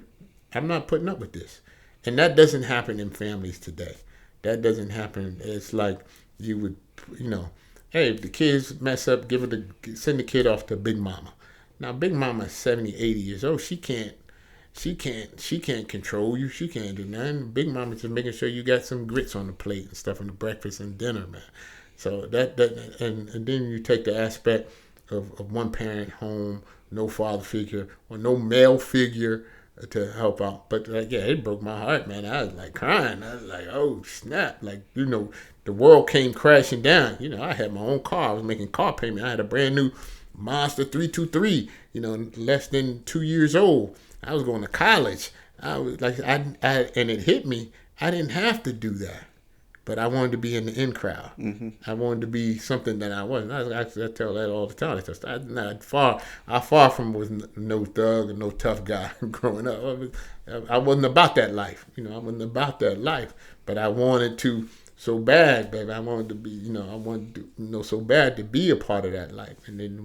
I'm not putting up with this. And that doesn't happen in families today. That doesn't happen. It's like you would, hey, if the kids mess up, send the kid off to Big Mama. Now, Big Mama's 70, 80 years old. She can't control you. She can't do nothing. Big Mama's just making sure you got some grits on the plate and stuff on the breakfast and dinner, man. So and then you take the aspect of one parent home, no father figure or no male figure to help out. But it broke my heart, man. I was like crying. I was like, oh snap! Like the world came crashing down. I had my own car. I was making car payment. I had a brand new Mazda 323. Less than 2 years old. I was going to college. I was like, and it hit me. I didn't have to do that, but I wanted to be in the in crowd. Mm-hmm. I wanted to be something that I wasn't. I tell that all the time. I far from was no thug and no tough guy growing up. I wasn't about that life. I wasn't about that life, but I wanted to so bad, baby. I wanted to be, so bad to be a part of that life. And then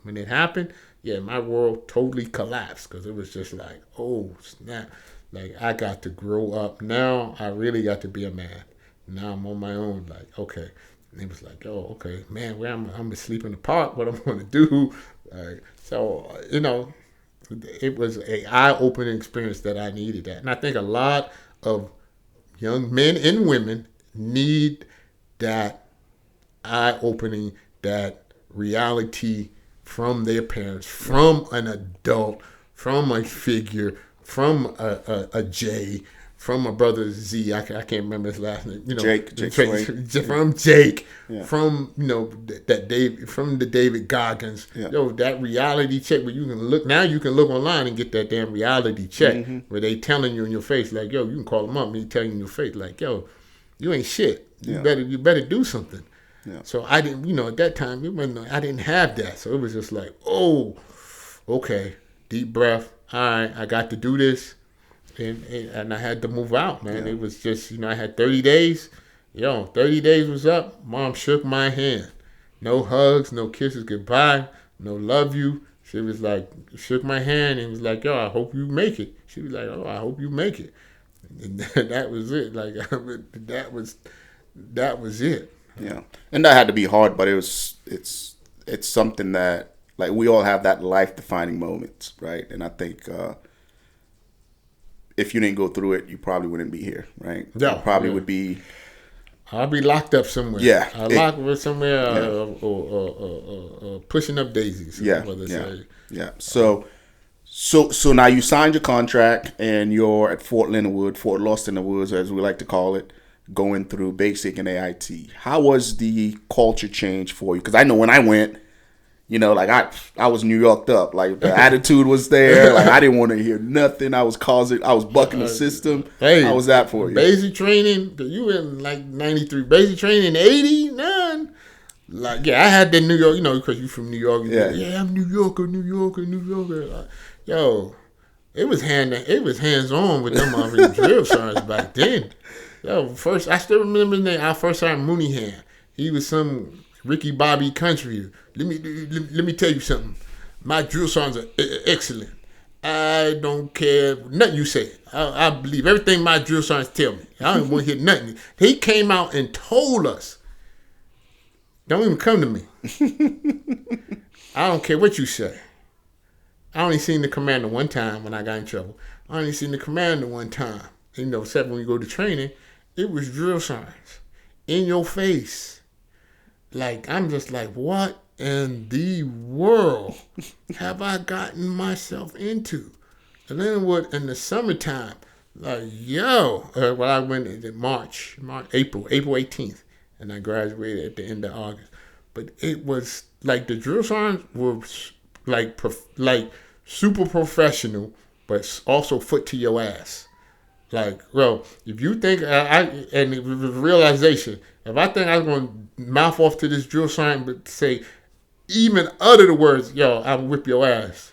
when it happened, my world totally collapsed because it was just like, oh, snap. Like, I got to grow up. Now I really got to be a man. Now I'm on my own. Like, okay. And it was like, oh, okay, man, where I'm going to sleep in the park. What I'm going to do. So, it was an eye-opening experience that I needed that. And I think a lot of young men and women need that eye-opening, that reality from their parents, from an adult, from a figure, from a J, from a brother Z. I can't remember his last name. Jake from Jake, yeah. From that David, from the David Goggins. Yeah. That reality check where you can look now. You can look online and get that damn reality check where they telling you in your face like, yo, you can call them up and he telling you in your face like, yo, you ain't shit. You better do something. Yeah. So I didn't, at that time, I didn't have that. So it was just like, oh, okay, deep breath. All right, I got to do this. And I had to move out, man. Yeah. It was just, I had 30 days. 30 days was up. Mom shook my hand. No hugs, no kisses goodbye, no love you. She was like, shook my hand and was like, yo, I hope you make it. She'd be like, "Oh, I hope you make it." And that was it. Like that was it. Yeah, and that had to be hard, but it's something that, like, we all have that life defining moments, right? And I think if you didn't go through it, you probably wouldn't be here, right? Yeah, you probably would be. I'll be locked up somewhere. Yeah, locked up somewhere, or pushing up daisies. Yeah, yeah. So now you signed your contract and you're at Fort Lost in the Woods, as we like to call it, going through basic and AIT. How was the culture change for you? Because I know when I went, like I was New Yorked up. Like, the attitude was there. Like, I didn't want to hear nothing. I was bucking the system. Hey, how was that for you? Basic training, you in like 93. Basic training 80, none. Like, yeah, I had that New York, because you from New York. Yeah, I'm New Yorker. Yo, it was hands on with them already drill sergeants back then. Yo, first I still remember his name. Our first sergeant Mooneyham. He was some Ricky Bobby country. Let me tell you something. My drill sergeants are excellent. I don't care nothing you say. I believe everything my drill sergeants tell me. I don't want to hear nothing. He came out and told us, don't even come to me. I don't care what you say. I only seen the commander one time when I got in trouble. I only seen the commander one time. Except when you go to training, it was drill sergeants in your face. Like, I'm just like, what in the world have I gotten myself into? And then in the summertime, like, when I went in April 18th, and I graduated at the end of August. But it was like the drill sergeants were like super professional, but also foot to your ass. Like, bro, if you think and it was a realization, if I think I was going to mouth off to this drill sergeant, but say, even utter the words, yo, I'll whip your ass.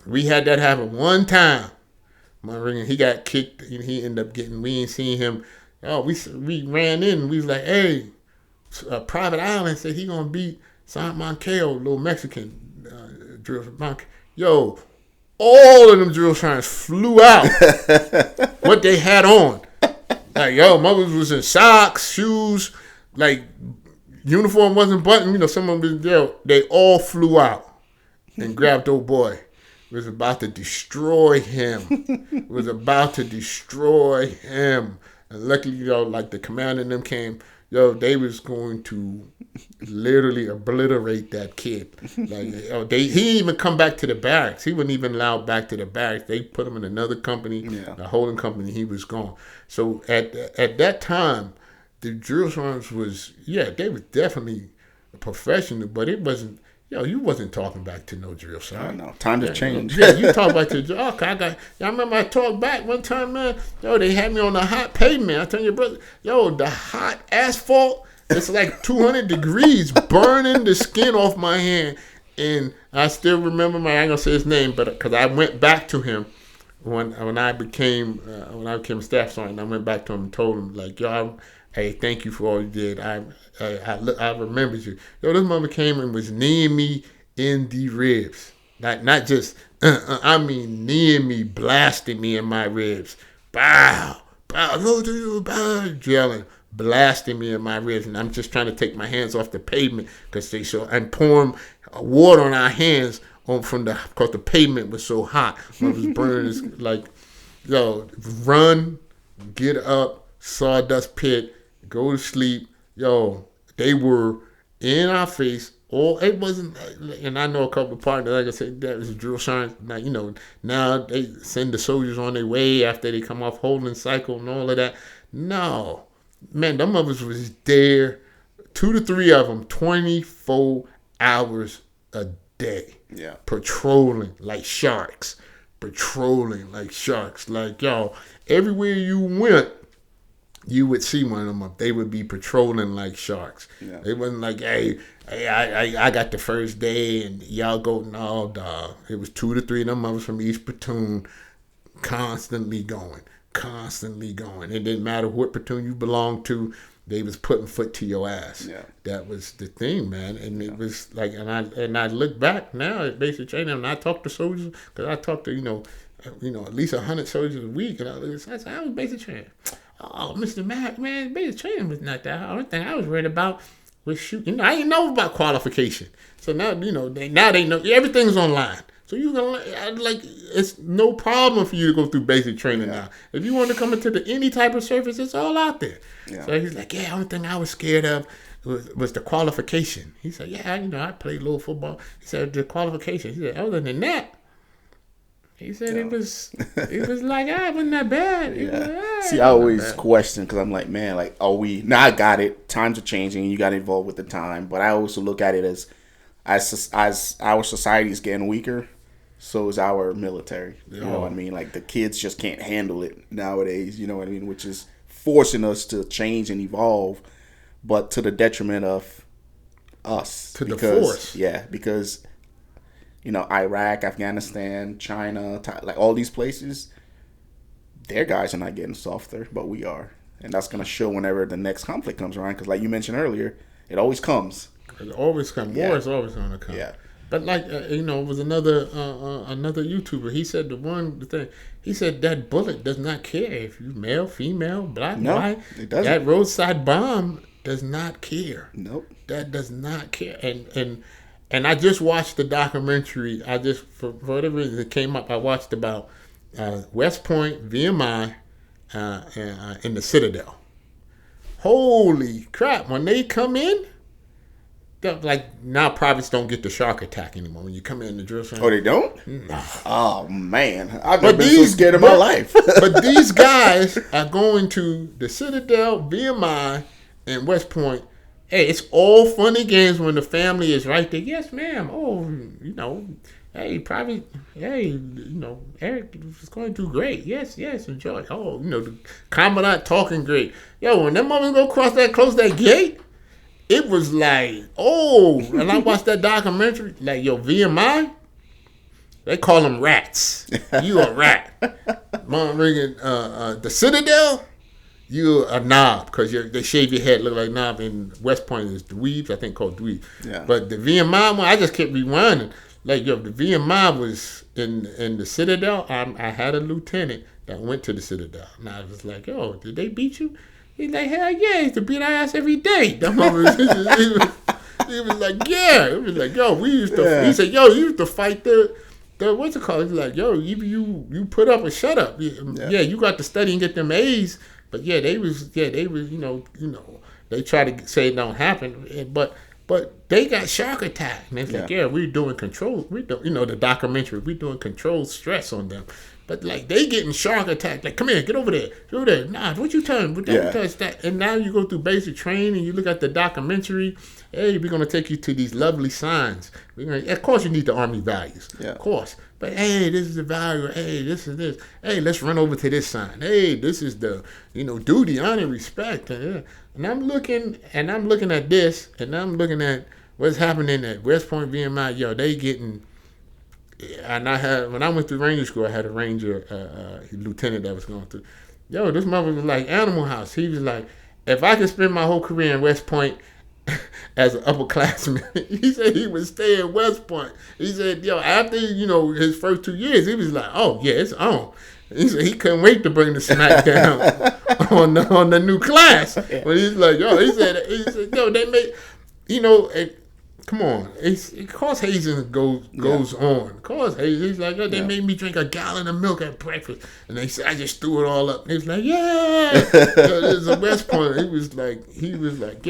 We had that happen one time. He got kicked, and he ended up we ain't seen him. Oh, we ran in, and we was like, hey, Private Island said he going to beat Sergeant Moncayo, little Mexican drill sergeant. Yo, all of them drill sergeants flew out. What they had on. Like, yo, mothers was in socks, shoes, like, uniform wasn't buttoned. Some of them was there. They all flew out and grabbed old boy. Was about to destroy him. And luckily, like the commander and them came, they was going to literally obliterate that kid. Like, he didn't even come back to the barracks. He wasn't even allowed back to the barracks. They put him in another company, the holding company. He was gone. So at that time, the drill sergeants was, they was definitely professional, but it wasn't. You wasn't talking back to no drill sergeant. I know. Time to change. You talk back to the okay, y'all remember I talked back one time, man? They had me on the hot pavement. I tell you, brother, the hot asphalt, it's like 200 degrees, burning the skin off my hand. And I still remember I ain't gonna say his name, but because I went back to him when I became a staff sergeant, I went back to him and told him, like, hey, thank you for all you did. I remember you. This mother came and was kneeing me in the ribs. Not just, I mean kneeing me, blasting me in my ribs. Bow, yelling, blasting me in my ribs. And I'm just trying to take my hands off the pavement and pouring water on our hands because the pavement was so hot. I was burning like, run, get up, sawdust pit, go to sleep. They were in our face. It wasn't, and I know a couple of partners, like I said, that was a drill sergeant. Now they send the soldiers on their way after they come off holding cycle and all of that. No, man, them others was there, 2 to 3 of them, 24 hours a day. Yeah. Patrolling like sharks. Like, everywhere you went, you would see one of them up. They would be patrolling like sharks. Yeah. They wasn't like, hey, I got the first day and y'all go. No, dog. It was 2 to 3 of them mothers from each platoon constantly going. It didn't matter what platoon you belonged to. They was putting foot to your ass. Yeah. That was the thing, man. And it was like, and I look back now at basic training, and I talk to soldiers, because I talk to, at least 100 soldiers a week. And I said, I was basic training. Oh, Mr. Mack, man, basic training was not that. The only thing I was worried about was shooting. I didn't know about qualification. So now, now they know everything's online. So you can it's no problem for you to go through basic training now. If you want to come into any type of service, it's all out there. Yeah. So he's like, the only thing I was scared of was the qualification. He said, I played a little football. He said the qualification. He said, other than that, he said it was like, it wasn't that bad. See, I always question because I'm like, man, like, are we? Now I got it. Times are changing. You got involved with the time, but I also look at it as our society is getting weaker. So is our military. You know what I mean? Like the kids just can't handle it nowadays. You know what I mean? Which is forcing us to change and evolve, but to the detriment of us. The force. Yeah, because Iraq, Afghanistan, China, like all these places, their guys are not getting softer, but we are, and that's gonna show whenever the next conflict comes around. Because like you mentioned earlier, it always comes. It always comes. War is always gonna come. Yeah. But it was another YouTuber. He said the thing. He said that bullet does not care if you male, female, black, white. It doesn't. That roadside bomb does not care. Nope. That does not care. And I just watched the documentary. For whatever reason it came up. I watched about West Point, VMI, in the Citadel. Holy crap! When they come in. Like now, privates don't get the shark attack anymore when you come in the drill center. Oh, they don't? Nah. Oh man, I've been so scared of my life. But these guys are going to the Citadel, VMI, and West Point. Hey, it's all funny games when the family is right there. Yes, ma'am. Oh, hey, private. Hey, Eric is going to do great. Yes, enjoy. Oh, the commandant talking great. Yo, when them mothers go close that gate. It was like, and I watched that documentary, like, VMI, they call them rats. You a rat. The Citadel, you a knob, because they shave your head, look like knob. In West Point is dweebs, I think called dweeb. Yeah. But the VMI one, I just kept rewinding. Like, the VMI was in the Citadel. I had a lieutenant that went to the Citadel. And I was like, did they beat you? He's like, hell yeah, he used to beat our ass every day. He was like, yeah. He was like, we used to. Yeah. He said, you used to fight the what's it called? He's like, you put up or shut up. Yeah, you got to study and get them A's. But they was, they try to say it don't happen, but they got shark attack. And it's like, we're doing control. We do, the documentary. We're doing controlled stress on them. But like they getting shark attacked. Like, come here, get over there. Get over there. Nah, what you telling? Touch that. And now you go through basic training. You look at the documentary. Hey, we're gonna take you to these lovely signs. Of course, you need the Army values. Yeah. Of course. But hey, this is the value. Hey, this is this. Hey, let's run over to this sign. Hey, this is the duty, honor, respect. And I'm looking at this, and I'm looking at what's happening at West Point VMI. They getting. And when I went to Ranger School, I had a Ranger lieutenant that was going through. This mother was like Animal House. He was like, if I could spend my whole career in West Point as an upperclassman, he said he would stay at West Point. He said, after his first 2 years, he was like, oh yeah, it's on. He said he couldn't wait to bring the smack down on the new class. But he's like, he said, they make, come on, cause hazing goes on. Cause hazing, he's like, they made me drink a gallon of milk at breakfast, and they said I just threw it all up. He was like, there's a West Point. He was like, he was like,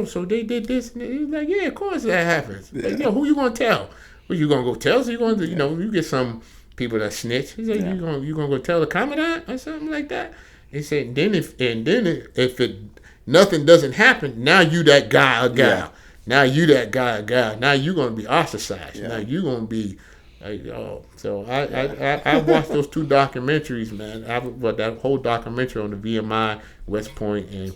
so they did this. And he was like, of course that happens. Like, who you gonna tell? Who you gonna go tell? So you going to, you get some people that snitch. He said, you gonna go tell the commandant or something like that? He said, if nothing doesn't happen, now you that guy or gal. Yeah. Now you that guy or gal. Now you gonna be ostracized. Yeah. Now you gonna be like, So I watched those two documentaries, man. That whole documentary on the VMI, West Point, and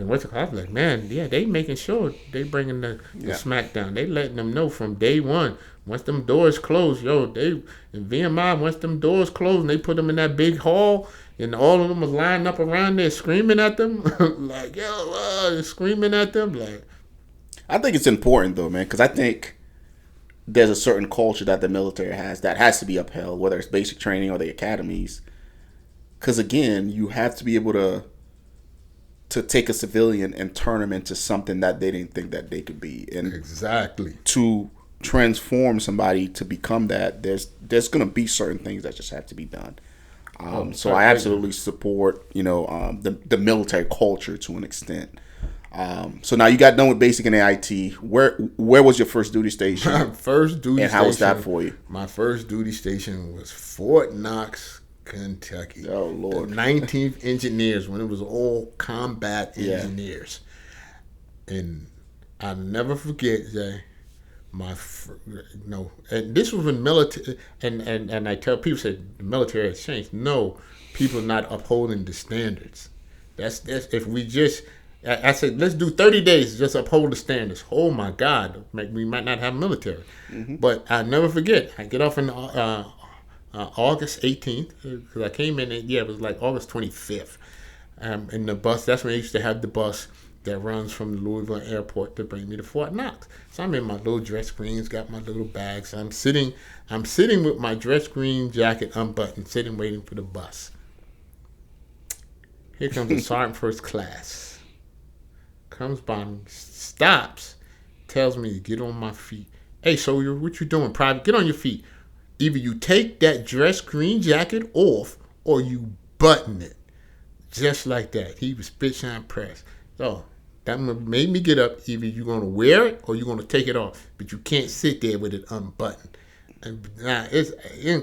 what's it called? I was like, man, they making sure they bringing the smack down. They letting them know from day one. Once them doors close, they in VMI. Once them doors close, and they put them in that big hall, and all of them was lining up around there screaming at them, like screaming at them, like. I think it's important though, man, because I think there's a certain culture that the military has that has to be upheld, whether it's basic training or the academies. Because again, you have to be able to take a civilian and turn them into something that they didn't think that they could be. And exactly. To transform somebody to become that, there's going to be certain things that just have to be done. So I absolutely support, the military culture to an extent. So now you got done with basic and AIT. Where was your first duty station? My first duty and station. How was that for you? My first duty station was Fort Knox, Kentucky. Oh, Lord. The 19th Engineers, when it was all combat engineers. And I'll never forget, Jay, and this was when military, and I tell people, said the military has changed. No, people not upholding the standards. That's if we just, I said, let's do 30 days, just uphold the standards. Oh my God, we might not have military. Mm-hmm. But I'll never forget, I get off in August 18th, because I came in, it was like August 25th. In the bus, that's when I used to have the bus that runs from the Louisville airport to bring me to Fort Knox. So I'm in my little dress greens, got my little bags. I'm sitting with my dress green jacket unbuttoned, sitting waiting for the bus. Here comes a sergeant first class. Comes by me, stops, tells me to get on my feet. Hey, soldier, what you doing, private? Get on your feet. Either you take that dress green jacket off or you button it. Just like that. He was spit shine pressed. So that made me get up. Either you're going to wear it or you're going to take it off. But you can't sit there with it unbuttoned. And now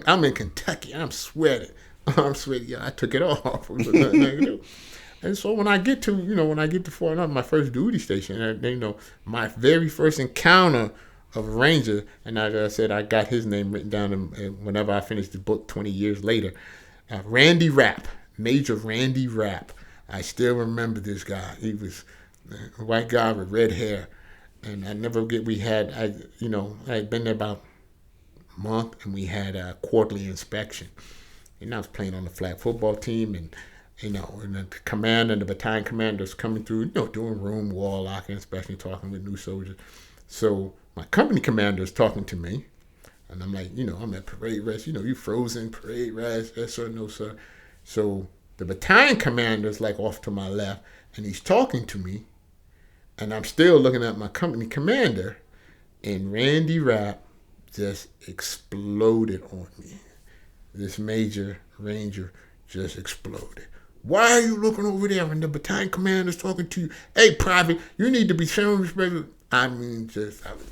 I'm in Kentucky. I'm sweating. I'm sweating. Yeah, I took it off. There was nothing I could do. And so when I get to Fort Knox, my first duty station, my very first encounter of a Ranger, and as I said, I got his name written down whenever I finished the book 20 years later. Randy Rapp, Major Randy Rapp. I still remember this guy. He was a white guy with red hair. And I never forget, I had been there about a month, and we had a quarterly inspection. And I was playing on the flag football team, and and the commander and the battalion commanders coming through, doing room wall locking inspection, talking with new soldiers. So my company commander is talking to me, and I'm like, I'm at parade rest. You frozen, parade rest, yes sir, no sir. So the battalion commander is like off to my left, and he's talking to me, and I'm still looking at my company commander, and Randy Rapp just exploded on me. This Major Ranger just exploded. Why are you looking over there when the battalion commander's talking to you? Hey, private, you need to be showing respect. I was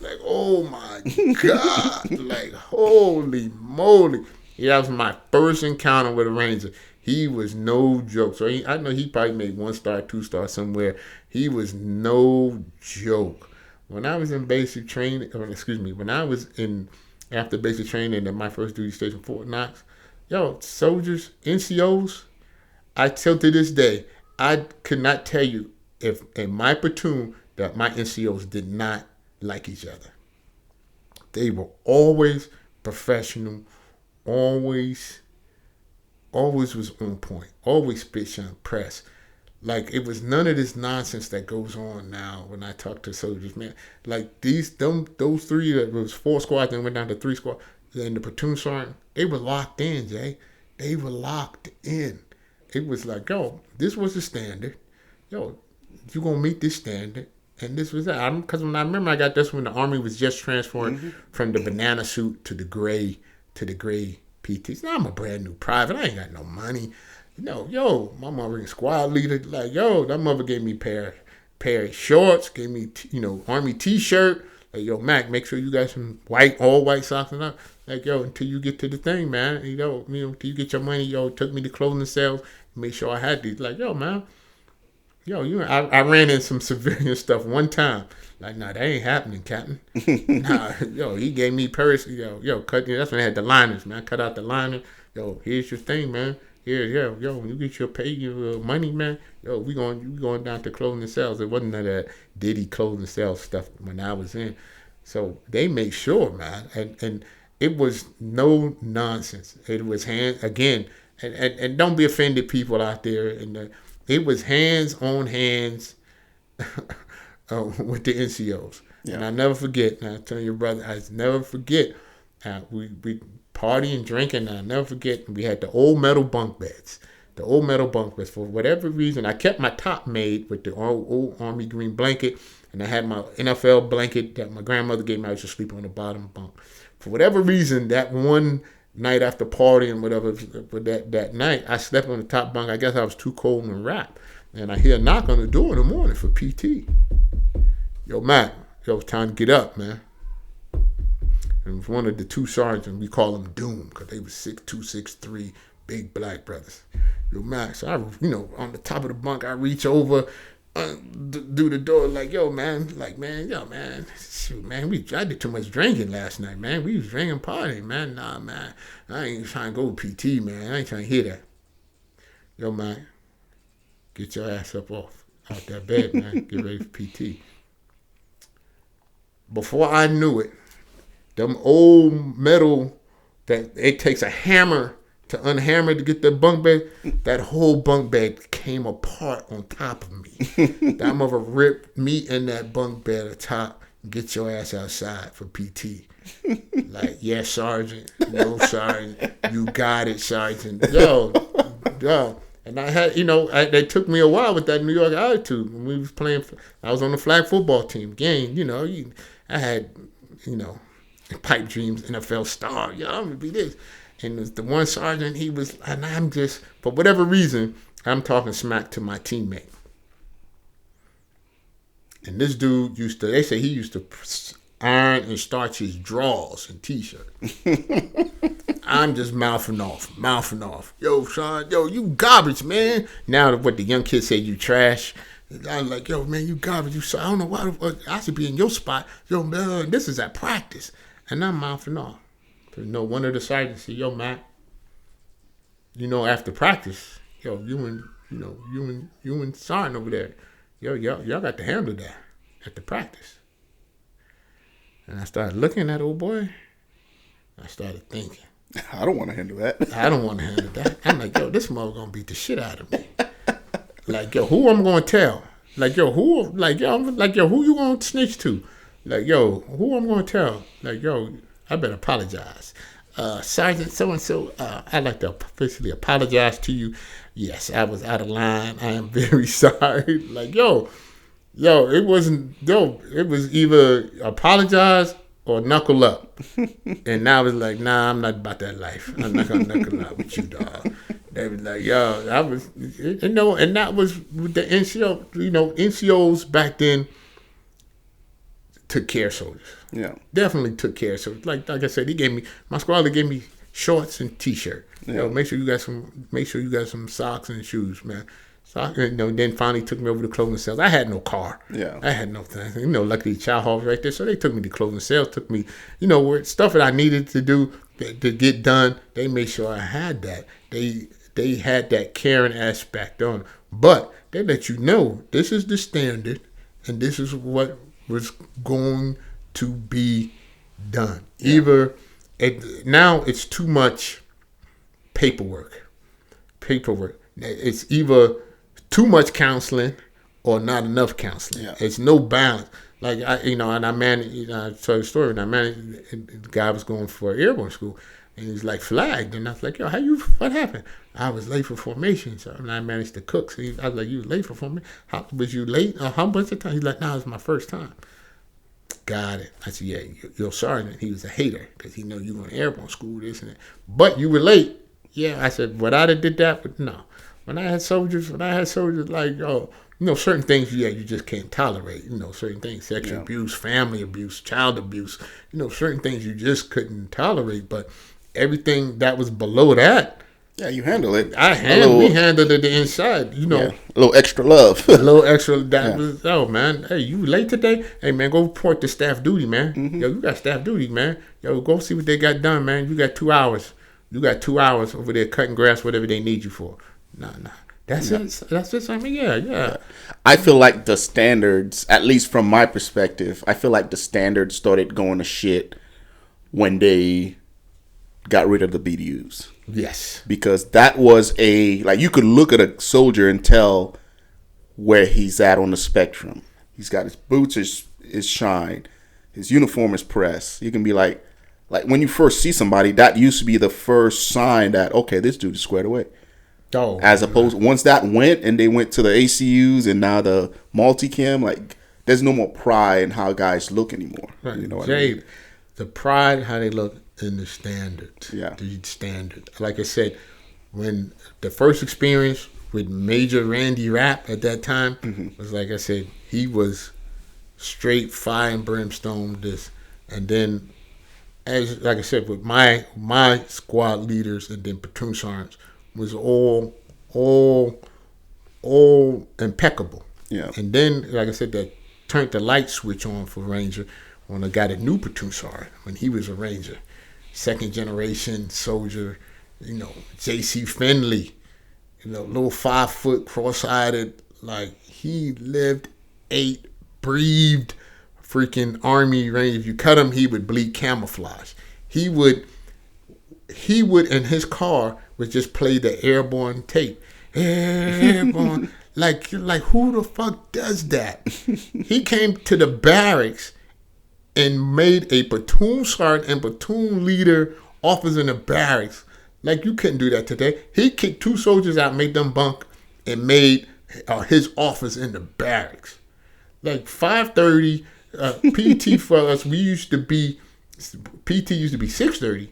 like, oh my God, like, holy moly. Yeah, that was my first encounter with a Ranger. He was no joke. So I know he probably made 1-star, 2-star somewhere. He was no joke. When I was in basic training, when I was after basic training at my first duty station, Fort Knox, soldiers, NCOs, I tell to this day, I could not tell you if in my platoon that my NCOs did not like each other. They were always professional, always was on point, always spit shine press. Like, it was none of this nonsense that goes on now when I talk to soldiers, man. Like, those three, that was 4 squads, then went down to 3 squads, and the platoon sergeant, they were locked in, Jay. They were locked in. It was like, this was the standard. You gonna meet this standard. And this was that. Because when I remember I got this when the Army was just transferring from the banana suit to the gray PTs. Now I'm a brand new private. I ain't got no money. My mother squad leader, like, that mother gave me pair of shorts, gave me, Army T-shirt. Like, Mac, make sure you got some all white socks and that. Like, until you get to the thing, man, until you get your money, took me to clothing sales, made sure I had these. Like, man, I ran in some civilian stuff one time. Like, nah, that ain't happening, Captain. Nah, he gave me purse, cut. That's when I had the liners, man. I cut out the liner. Here's your thing, man. Here, when you get your pay, your money, man. We going down to clothing sales. It wasn't none of that Diddy clothing sales stuff when I was in. So they make sure, man, and it was no nonsense. It was hands again, and don't be offended, people out there. It was hands on hands with the NCOs. Yeah. And I never forget. And I tell your brother, I never forget. We party and drinking. And I never forget. We had the old metal bunk beds. The old metal bunk beds. For whatever reason, I kept my top made with the old army green blanket. And I had my NFL blanket that my grandmother gave me. I was just sleeping on the bottom bunk. For whatever reason, that one night after partying, whatever, that night, I slept on the top bunk. I guess I was too cold and wrapped. And I hear a knock on the door in the morning for PT. Yo, Matt, it's time to get up, man. And it was one of the two sergeants, we call them Doom, because they were 6'2", 6'3", big black brothers. Yo, Matt, so I, on the top of the bunk, I reach over, do the door, like, yo, man, shoot, man, I did too much drinking last night, man. We was drinking, partying, man. Nah, man, I ain't trying to go PT, man. I ain't trying to hear that. Yo, man, get your ass up out that bed, man. Get ready for PT. Before I knew it, them old metal that it takes a hammer to unhammer to get the bunk bed, that whole bunk bed came apart on top of me. That mother ripped me in that bunk bed atop. Get your ass outside for PT. Like, yeah, Sergeant. No, Sergeant. You got it, Sergeant. Yo. And I had, they took me a while with that New York attitude. When we was playing, I was on the flag football team. Again, I had, pipe dreams, NFL star. I'm going to be this. And the one sergeant, and I'm just, for whatever reason, I'm talking smack to my teammate. And this dude they say he used to iron and starch his drawers and t-shirt. I'm just mouthing off. Yo, son, you garbage, man. Now what the young kids say, you trash. I'm like, yo, man, you garbage. I don't know why I should be in your spot. Yo, man, this is at practice. And I'm mouthing off. One of the sergeants said, yo, Matt, after practice, you and Sergeant over there, y'all got to handle that at the practice. And I started looking at old boy. I started thinking, I don't want to handle that. I don't want to handle that. I'm like, this mother gonna beat the shit out of me. Like, who I'm gonna tell? Like, who you gonna snitch to? Like, who I'm gonna tell? Like, I better apologize. Sergeant so-and-so, I'd like to officially apologize to you. Yes, I was out of line. I am very sorry. Like, it was either apologize or knuckle up. And now it's like, nah, I'm not about that life. I'm not going to knuckle up with you, dog. They was like, I was, and that was with the NCO, NCOs back then took care of soldiers. Yeah. Definitely took care of soldiers. Like I said, my squad gave me shorts and t-shirt. Yeah. Make sure you got some socks and shoes, man. Then finally took me over to clothing sales. I had no car. Yeah. I had no thing. Luckily Child Hall was right there. So they took me to clothing sales, took me, where stuff that I needed to do to get done. They made sure I had that. They had that caring aspect on. But they let you know this is the standard and this is what was going to be done. Yeah. Now it's too much paperwork. It's either too much counseling or not enough counseling. Yeah. It's no balance. Like and I managed. I told you a story. And I managed. The guy was going for airborne school, and he's like flagged. And I was like, yo, what happened? I was late for formation, so and I managed to cook. So I was like, you was late for formation? How was you late? How much of time? He's like, no, it's my first time. Got it. I said, yeah, your sergeant. He was a hater because he know you went to airborne school, this and that. But you were late. Yeah, I said, would I have did that? But no. When I had soldiers like, certain things, you just can't tolerate. Certain things, sexual abuse, family abuse, child abuse. Certain things you just couldn't tolerate. But everything that was below that, yeah, you handle it. We handled it inside. A little extra love. A little extra. That was, man. Hey, you late today? Hey, man, go report to staff duty, man. Mm-hmm. Yo, you got staff duty, man. Yo, go see what they got done, man. You got 2 hours. You got 2 hours over there cutting grass, whatever they need you for. Nah. That's it. That's it. I mean, yeah. I feel like the standards, at least from my perspective, I feel like the standards started going to shit when they got rid of the BDUs. Yes. Because that was you could look at a soldier and tell where he's at on the spectrum. He's got his boots, is shine. His uniform is pressed. You can be like when you first see somebody, that used to be the first sign that, okay, this dude is squared away. Oh, as opposed, once that went and they went to the ACUs and now the multicam, like, there's no more pride in how guys look anymore. Right. You know what Jay, I mean? the pride, how they look in the standard. Yeah. The standard. Like I said, when the first experience with Major Randy Rapp at that time was, like I said, he was straight fire and brimstone this. And then, as like I said, with my squad leaders and then platoon sergeants was all impeccable. Yeah. And then, like I said, that turned the light switch on for Ranger when I got a new platoon sergeant, when he was a Ranger. Second generation soldier, J.C. Finley, little 5 foot cross-eyed, like he lived, ate, breathed freaking Army Ranger. If you cut him, he would bleed camouflage. He would in his car would just play the airborne tape. Airborne. like who the fuck does that? He came to the barracks and made a platoon sergeant and platoon leader officers in the barracks. Like, you couldn't do that today. He kicked 2 soldiers out, made them bunk, and made his office in the barracks. Like 5:30 PT for us. PT used to be 6:30.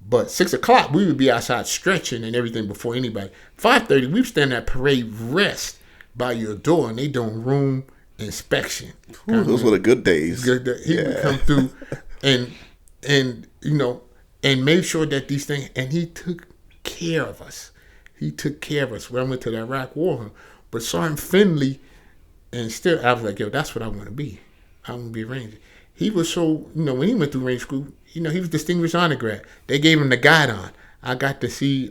But 6 o'clock, we would be outside stretching and everything before anybody. 5:30, we would stand at parade rest by your door, and they doing room inspection. Ooh, those were the good days. He would come through and made sure that these things, and he took care of us. When I went to the Iraq War. But Sergeant Finley, and still, I was like, yo, that's what I want to be. I want to be a Ranger. He was so, when he went through Ranger School, he was distinguished honor grad. They gave him the guidon. I got to see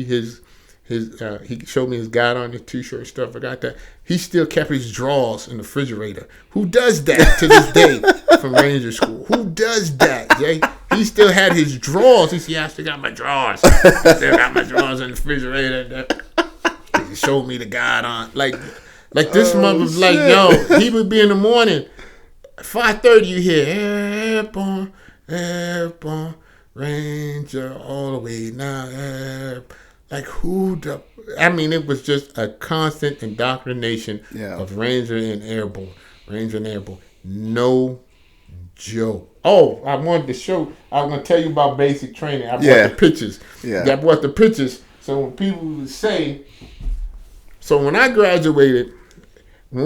his he showed me his guidon, his t-shirt stuff. I got that. He still kept his drawers in the refrigerator. Who does that to this day from Ranger School? Who does that, Jay? He still had his drawers. He said, yeah, I still got my drawers. I still got my drawers in the refrigerator. He showed me the guidon. Like this mother was like, yo, he would be in the morning. 5:30, you hear airborne, Ranger, all the way now. Like, it was just a constant indoctrination of Ranger and Airborne. No joke. Oh, I wanted to tell you about basic training. I brought the pictures. Yeah. I brought the pictures. So when people would say, when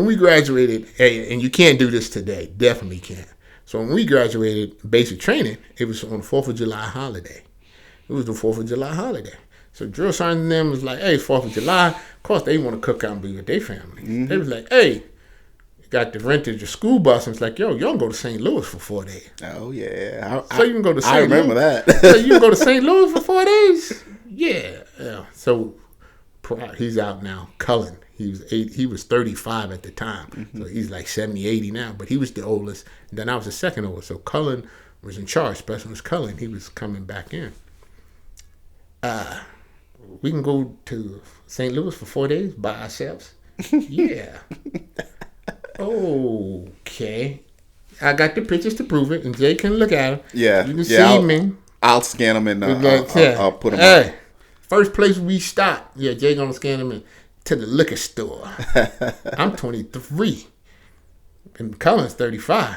we graduated, and you can't do this today, definitely can't. So when we graduated basic training, it was on the 4th of July holiday. It was the 4th of July holiday. So drill sergeant and them was like, hey, 4th of July. Of course, they want to cook out and be with their families. Mm-hmm. They was like, hey, got the rented your school bus. And it's like, yo, y'all go to St. Louis for 4 days. Oh, yeah. So you can go to St. Louis. I remember that. So you can go to St. Louis for 4 days? Yeah. So he's out now, Cullen. He was 35 at the time. Mm-hmm. So he's like 70, 80 now. But he was the oldest. And then I was the second oldest. So Cullen was in charge. Specialist Cullen. He was coming back in. We can go to St. Louis for 4 days by ourselves? Yeah. Okay. I got the pictures to prove it, and Jay can look at them. Yeah. You can see me. I'll scan them and I'll put them up. First place we stop. Yeah, Jay gonna scan them in. To the liquor store. I'm 23. And Cullen's 35.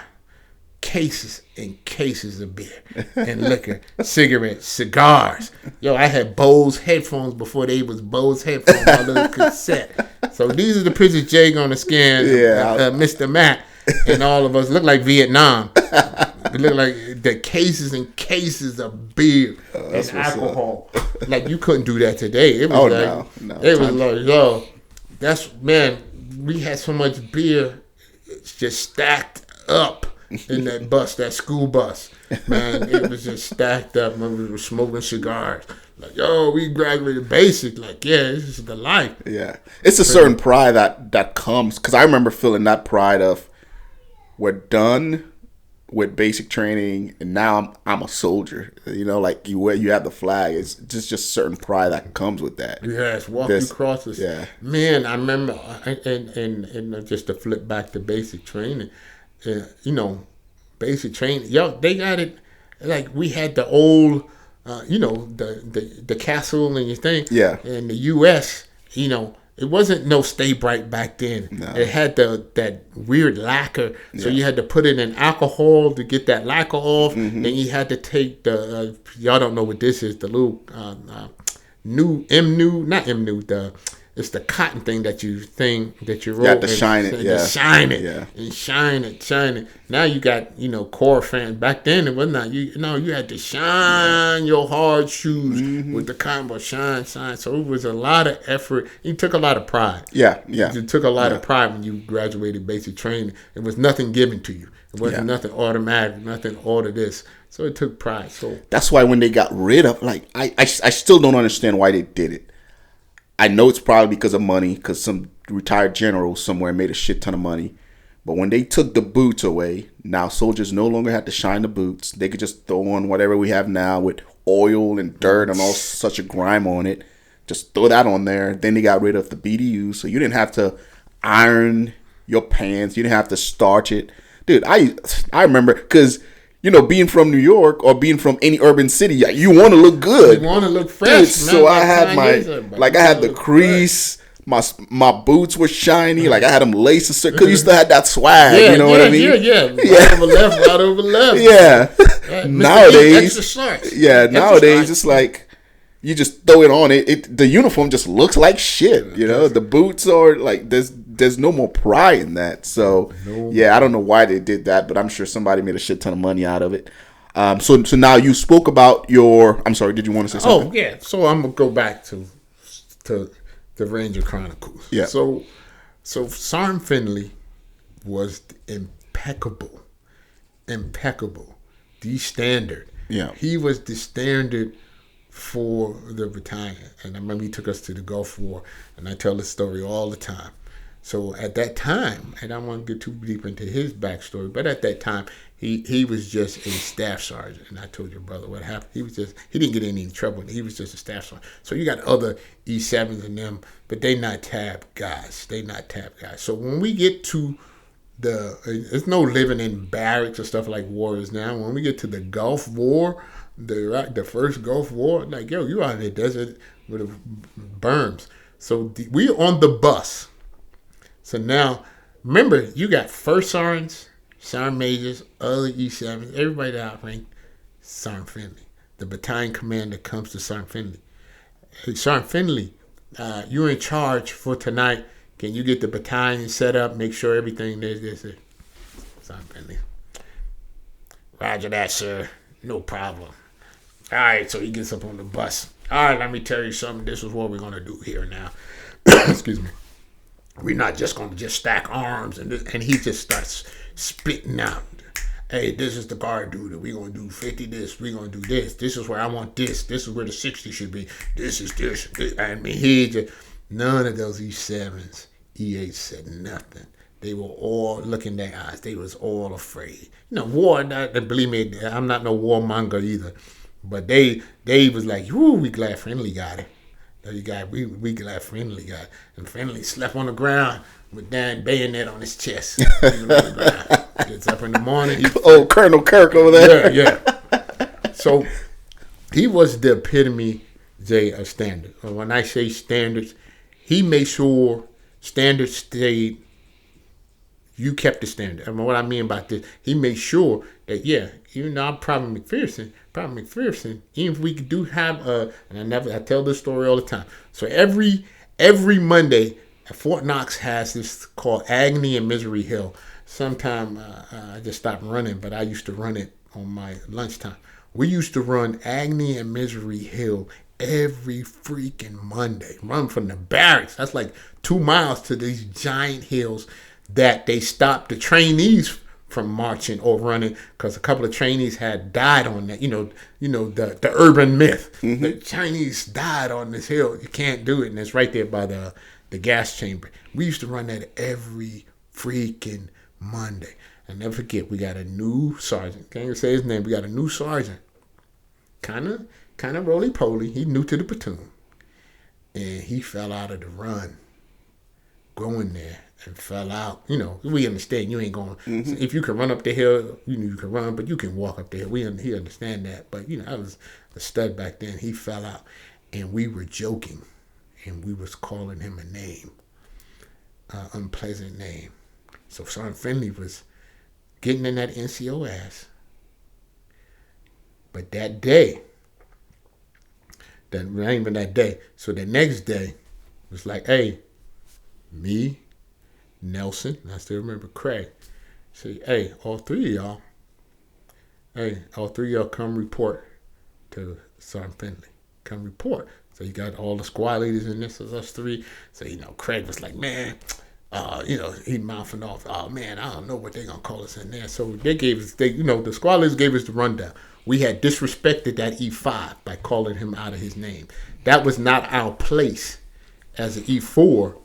Cases and cases of beer and liquor, cigarettes, cigars. Yo, I had Bose headphones before they was Bose headphones, my little cassette. So these are the pictures Jay gonna scan. Mr. Matt and all of us look like Vietnam. It looked like the cases and cases of beer and alcohol. Like, you couldn't do that today. It was no. It was like, yo, we had so much beer, it's just stacked up in that bus, that school bus. Man, it was just stacked up when we were smoking cigars. Like, yo, we graduated basic. Like, yeah, this is the life. Yeah. It's a certain pride that comes, because I remember feeling that pride of, we're done with basic training, and now I'm a soldier. Like you have the flag. It's just certain pride that comes with that. Yes, walking across this. Yeah. Man, I remember, and just to flip back to basic training, basic training. Yo, they got it. Like we had the old, the castle and your thing. Yeah. In the U.S., it wasn't no Stay Bright back then. No. It had that weird lacquer, so you had to put it in alcohol to get that lacquer off. Then you had to take the y'all don't know what this is, the little it's the cotton thing that you roll. You have to shine it, and shine it. Now you got core fans. Back then it was not. You had to shine your hard shoes with the cotton, but shine. So it was a lot of effort. You took a lot of pride. Yeah. You took a lot of pride when you graduated basic training. It was nothing given to you. It wasn't nothing automatic. Nothing order this. So it took pride. So that's why when they got rid of, I still don't understand why they did it. I know it's probably because of money, because some retired general somewhere made a shit ton of money. But when they took the boots away, now soldiers no longer had to shine the boots. They could just throw on whatever we have now with oil and dirt and all such a grime on it. Just throw that on there. Then they got rid of the BDU, so you didn't have to iron your pants. You didn't have to starch it. Dude, I remember, because being from New York or being from any urban city, you want to look good. You want to look fresh. Dude, so I had I had the crease. My boots were shiny. Like I had them laces, because you still had that swag. You know what I mean? Yeah. Right over left. Yeah. Nowadays, extra shorts. Yeah. Nowadays, it's like you just throw it on. The uniform just looks like shit. The boots are like there's no more pride in that. So I don't know why they did that, but I'm sure somebody made a shit ton of money out of it. So now you spoke about your. I'm sorry. Did you want to say something? Oh yeah. So I'm gonna go back to the Ranger Chronicles. Yeah. So Sergeant Finley was impeccable. The standard. Yeah. He was the standard for the battalion. And I remember he took us to the Gulf War, and I tell this story all the time. So at that time, and I don't want to get too deep into his backstory, but at that time, he was just a staff sergeant. And I told your brother what happened. He didn't get in any trouble. He was just a staff sergeant. So you got other E7s and them, but they not tab guys. So when we get to there's no living in barracks or stuff like war is now. When we get to the Gulf War, the first Gulf War, like, yo, you out in the desert with berms. So we on the bus. So now, remember, you got first sergeants, sergeant majors, other E7s, everybody outranked Sergeant Finley. The battalion commander comes to Sergeant Finley. Hey, Sergeant Finley, you're in charge for tonight. Can you get the battalion set up, make sure everything is this? Sergeant Finley. Roger that, sir. No problem. All right, so he gets up on the bus. All right, let me tell you something. This is what we're going to do here now. Excuse me. We're not just going to just stack arms. And he just starts spitting out. Hey, this is the guard duty. We're going to do 50 this. We're going to do this. This is where I want this. This is where the 60 should be. This is this. I mean, none of those E7s, E8s said nothing. They were all looking their eyes. They was all afraid. War, believe me, I'm not no warmonger either. But they was like, whoo, we glad Friendly got it. We glad Friendly got it. And Friendly slept on the ground with that bayonet on his chest. Gets up in the morning. Colonel Kirk over there. Yeah. So he was the epitome, Jay, of standard. When I say standards, he made sure standards stayed. You kept the standard. I mean, what I mean by this, he made sure that, even though I'm Private McPherson, even if we do have and I tell this story all the time. So every Monday, Fort Knox has this called Agony and Misery Hill. Sometime I just stopped running, but I used to run it on my lunchtime. We used to run Agony and Misery Hill every freaking Monday. Run from the barracks. That's like 2 miles to these giant hills that they stopped the trainees from marching or running, because a couple of trainees had died on that. The urban myth. Mm-hmm. The Chinese died on this hill. You can't do it, and it's right there by the gas chamber. We used to run that every freaking Monday. I never forget, we got a new sergeant. Can't even say his name. We got a new sergeant. Kind of roly-poly. He new to the platoon. And he fell out of the run going there. and fell out. You know, we understand you ain't going. So if you can run up the hill, you know you can run, but you can walk up the hill. He understand that. But you know, I was a stud back then. He fell out, and we were joking, and we was calling him a name, unpleasant name. So Sergeant Finley was getting in that NCO ass. But that day, not even that day. So the next day was like, hey, me, Nelson, and I still remember Craig, say, hey, all three of y'all come report to Sergeant Finley. Come report. So you got all the squad leaders in this, is us three. So, you know, Craig was like, man, you know, he mouthing off, oh man, I don't know what they're gonna call us in there. So they gave us, you know, the squad leaders gave us the rundown. We had disrespected that E5 by calling him out of his name. That was not our place as an E4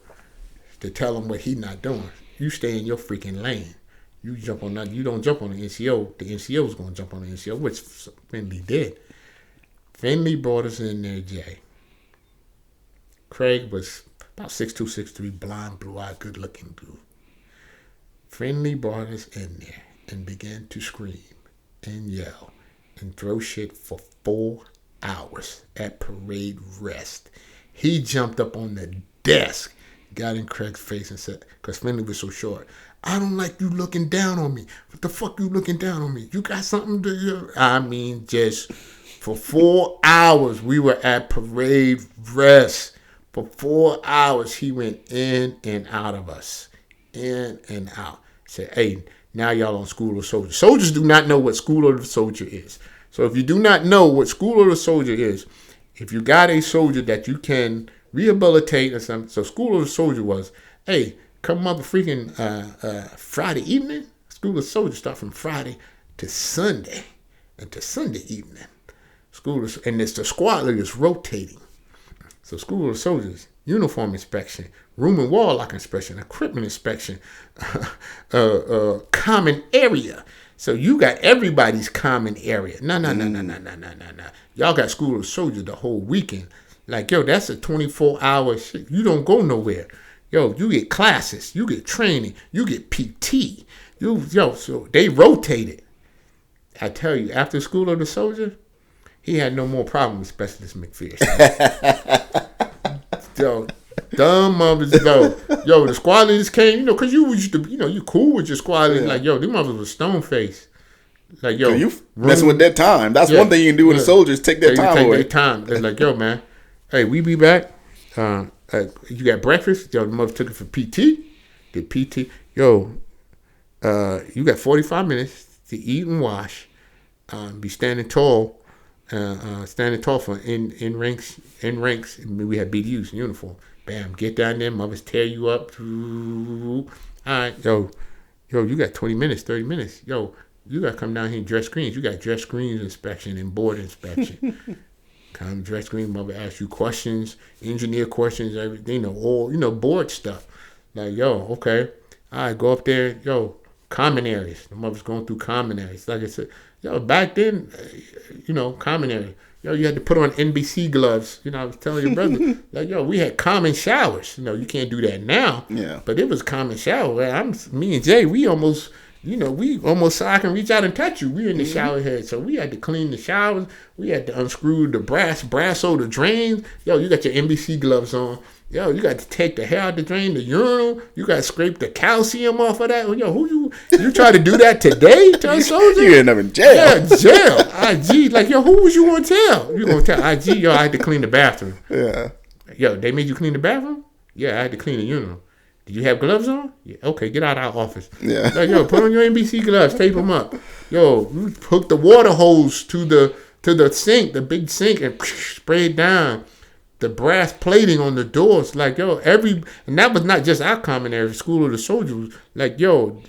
to tell him what he's not doing. You stay in your freaking lane. You jump on that. You don't jump on the NCO. The NCO is going to jump on the NCO, which Finley did. Finley brought us in there, Jay. Craig was about 6'2", 6'3", blonde, blue-eyed, good-looking dude. Finley brought us in there and began to scream and yell and throw shit for 4 hours at parade rest. He jumped up on the desk, got in Craig's face and said, because Finley was so short, I don't like you looking down on me. What the fuck you looking down on me? You got something to do? I mean, just for 4 hours, we were at parade rest. For 4 hours, he went in and out of us. In and out. Said, hey, now y'all on School of the Soldier. Soldiers do not know what School of the Soldier is. So if you do not know what School of the Soldier is, if you got a soldier that you can rehabilitate or something, so School of the Soldier was, hey, come up freaking Friday evening. School of the Soldier start from Friday to Sunday and to Sunday evening. And it's the squad leaders rotating. So School of the Soldiers, uniform inspection, room and wall lock inspection, equipment inspection, common area. So you got everybody's common area. No. Y'all got School of the Soldiers the whole weekend. Like, yo, that's a 24-hour shit. You don't go nowhere. Yo, you get classes, you get training, you get PT. So they rotated. I tell you, after School of the Soldier, he had no more problem with Specialist McPherson. Yo, dumb mothers, yo, the squad leaders came, because you used to, you cool with your squad leaders. Yeah. Like, yo, them mothers was stone faced. Like, yo, you messing with that time. That's one thing you can do with the soldiers, take their time away. Their time. They're like, yo, man, hey, we be back. You got breakfast? Yo, the mother took it for PT. Did PT? Yo, you got 45 minutes to eat and wash. Be standing tall. Standing tall for in ranks. We had BDUs in uniform. Bam, get down there. Mothers tear you up. All right, yo, you got 20 minutes, 30 minutes. Yo, you got to come down here and dress screens. You got dress screens inspection and board inspection. Come dress screen. Mother ask you questions, engineer questions, everything. All board stuff. Like, yo, okay, all right, go up there. Yo, common areas. The mother's going through common areas. Like I said. Yo, back then, common area. Yo, you had to put on NBC gloves. I was telling your brother, like, yo, we had common showers. You can't do that now. Yeah. But it was common shower. Me and Jay, we almost so I can reach out and touch you. We in the shower head. So we had to clean the showers. We had to unscrew the brasso, the drains. Yo, you got your NBC gloves on. Yo, you got to take the hair out the drain, the urinal. You got to scrape the calcium off of that. Yo, you try to do that today to a soldier? You end up in jail. Yeah, jail. IG, like, yo, who was you going to tell? You going to tell IG, yo, I had to clean the bathroom. Yeah. Yo, they made you clean the bathroom? Yeah, I had to clean the urinal. Did you have gloves on? Yeah. Okay, get out of our office. Yeah. Like, yo, put on your NBC gloves, tape them up. Yo, hook the water hose to the sink, the big sink, and spray it down. The brass plating on the doors, like, yo, and that was not just our common area, School of the Soldier. Like, yo,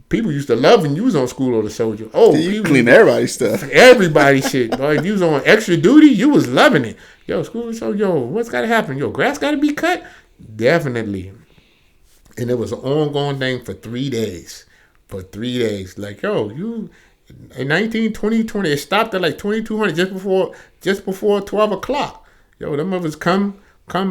people used to love and use on School of the Soldier. Oh, you clean everybody's stuff. Everybody's shit. Boy, if you was on extra duty, you was loving it. Yo, School of the Soldier, yo, what's got to happen? Yo, grass got to be cut? Definitely. And it was an ongoing thing for 3 days. Like, yo, you, in 2020, it stopped at like 2200 just before 12 o'clock. Yo, them mothers come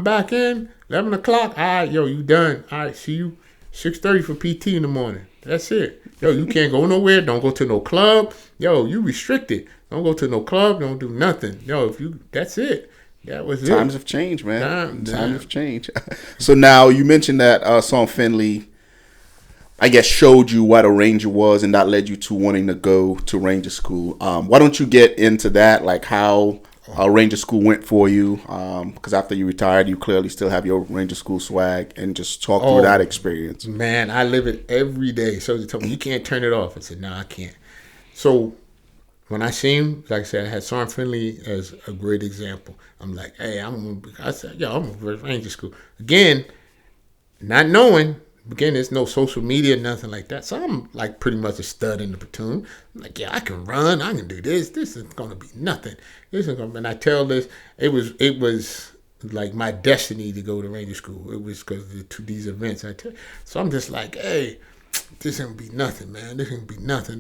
back in, 11 o'clock. All right, yo, you done. All right, see you. 6:30 for PT in the morning. That's it. Yo, you can't go nowhere. Don't go to no club. Yo, you restricted. Don't go to no club. Don't do nothing. Yo, that's it. That was it. Times have changed, man. Times have changed. So now you mentioned that Sergeant Finley, I guess, showed you what a Ranger was, and that led you to wanting to go to Ranger School. Why don't you get into that, like how Ranger School went for you? Because after you retired, you clearly still have your Ranger School swag, and just talk through that experience. Man, I live it every day. So they told me, you can't turn it off. I said, no, I can't. So when I see him, like I said, I had Sergeant Finley as a great example. I'm like, hey, I'm going to Ranger School. Again, not knowing. Again, there's no social media, nothing like that. So I'm like pretty much a stud in the platoon. I'm like, yeah, I can run. I can do this. This is going to be nothing. This is going to. And I tell this, it was like my destiny to go to Ranger School. It was because of these events. So I'm just like, hey, this ain't gonna be nothing, man. This ain't gonna be nothing.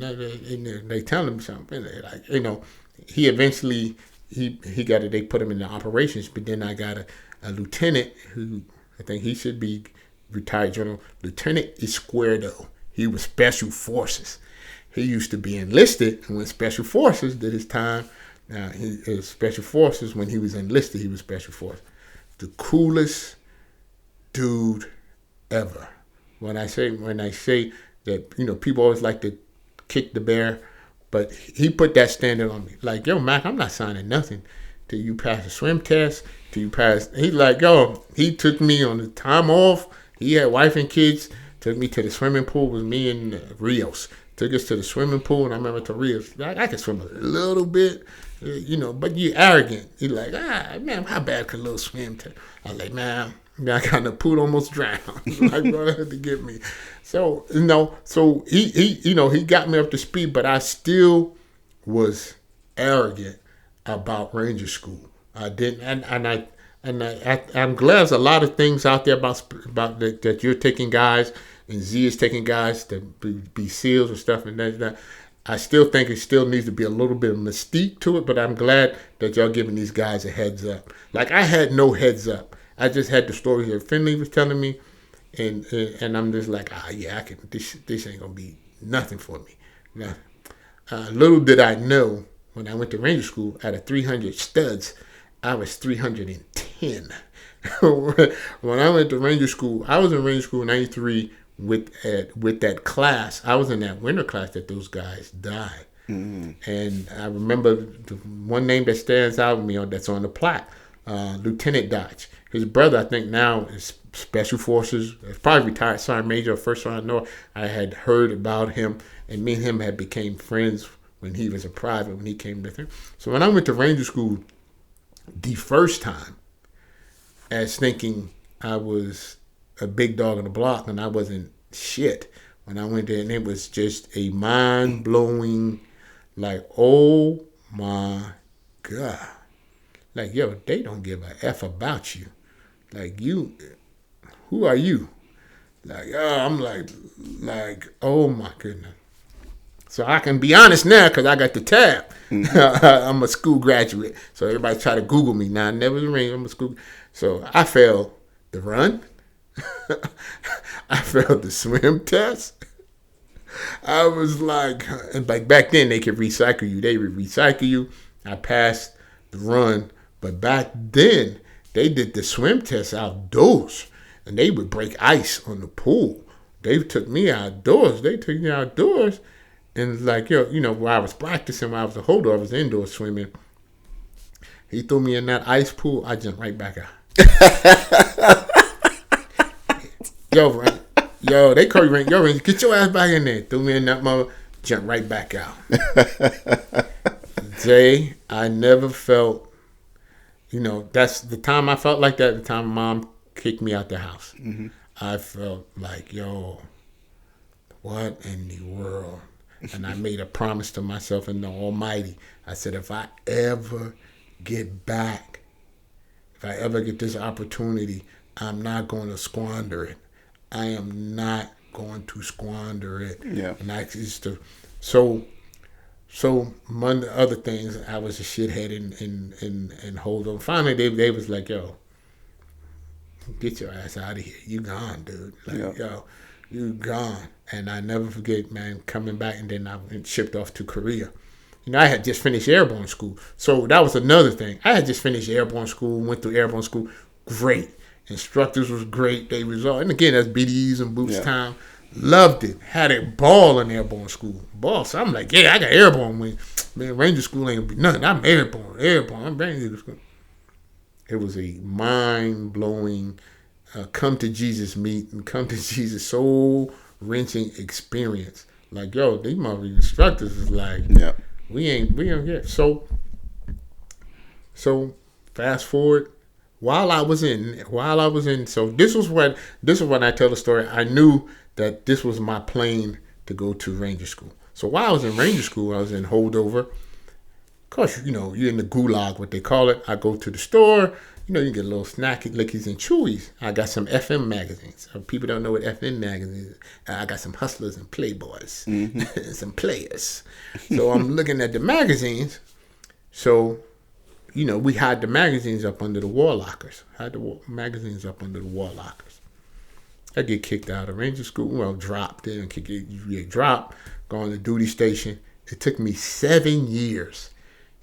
They telling me something. Like, you know, he eventually he got it. They put him in the operations, but then I got a lieutenant who I think he should be retired general, Lieutenant Izquierdo. He was Special Forces. He used to be enlisted, and when Special Forces did his time, Special Forces, when he was enlisted, he was Special Forces. The coolest dude ever. When I say that, you know, people always like to kick the bear, but he put that standard on me. Like, yo, Mac, I'm not signing nothing till you pass the swim test, till you pass. He's like, yo, he took me on the time off. He had wife and kids, took me to the swimming pool with me and Rios. Took us to the swimming pool, and I remember to Rios. I could swim a little bit, you know, but you arrogant. He's like, man, how bad could a little swim? I was like, man, I got the pool almost drowned. Like, brother had to get me. So, you know, he got me up to speed, but I still was arrogant about Ranger School. I didn't, I'm glad there's a lot of things out there about that you're taking guys, and Z is taking guys to be SEALs and stuff, and that. I still think it still needs to be a little bit of mystique to it, but I'm glad that y'all giving these guys a heads up. Like, I had no heads up. I just had the story that Finley was telling me, and I'm just like, yeah, I can. This ain't gonna be nothing for me. Now, little did I know, when I went to Ranger School, out of 300 studs, I was 310. When I went to Ranger School, I was in Ranger School in '93 with that class. I was in that winter class that those guys died. Mm-hmm. And I remember the one name that stands out with me that's on the plaque, Lieutenant Dodge. His brother, I think now, is Special Forces. He's probably retired Sergeant Major. First one I know, I had heard about him, and me and him had became friends when he was a private, when he came with him. So when I went to Ranger School the first time, as thinking I was a big dog on the block, and I wasn't shit. When I went there, and it was just a mind-blowing, like, oh my God. Like, yo, they don't give a F about you. Like, you, who are you? Like, I'm like, oh my goodness. So I can be honest now, because I got the tab. Mm-hmm. I'm a school graduate. So everybody try to Google me. Now, I never ring. I'm a school. So I failed the run. I failed the swim test. I was like back then they could recycle you. They would recycle you. I passed the run. But back then, they did the swim test outdoors, and they would break ice on the pool. They took me outdoors. And like, yo, you know, where I was practicing, when I was a holder, I was indoor swimming. He threw me in that ice pool. I jumped right back out. Yo, they call you Rant. Yo, Rant, get your ass back in there. Threw me in that mother, jumped right back out. Jay, I never felt. You know, that's the time I felt like that, the time Mom kicked me out the house. Mm-hmm. I felt like, yo, what in the world? And I made a promise to myself and the Almighty. I said, if I ever get back, if I ever get this opportunity, I'm not going to squander it. I am not going to squander it. Yeah. And I used to, so among the other things, I was a shithead and hold on. Finally, they was like, yo, get your ass out of here. You gone, dude. Like, yo, you gone. And I never forget, man, coming back, and then I went shipped off to Korea. You know, I had just finished airborne school. So that was another thing. I had just finished airborne school, went through airborne school. Great. Instructors was great. They was all, and again, that's BDEs and boots time. Loved it. Had a ball in airborne school. Ball. So I'm like, yeah, I got airborne wing. Man, Ranger school ain't gonna be nothing. I'm airborne. I'm Ranger school. It was a mind-blowing come to Jesus meet and come to Jesus soul-wrenching experience. Like, yo, these mother instructors is like, we don't get. So fast forward. While I was in, so this was when I tell the story. I knew that this was my plane to go to Ranger school. So while I was in Ranger school, I was in holdover. Of course, you know, you're in the gulag, what they call it. I go to the store. You know, you get a little snacky lickies and chewies. I got some FM magazines. People don't know what FM magazines is. I got some hustlers and playboys, some players. So I'm looking at the magazines. So, you know, we had the magazines up under the wall lockers. I get kicked out of Ranger school. Well, dropped in, get dropped, go on the duty station. It took me 7 years.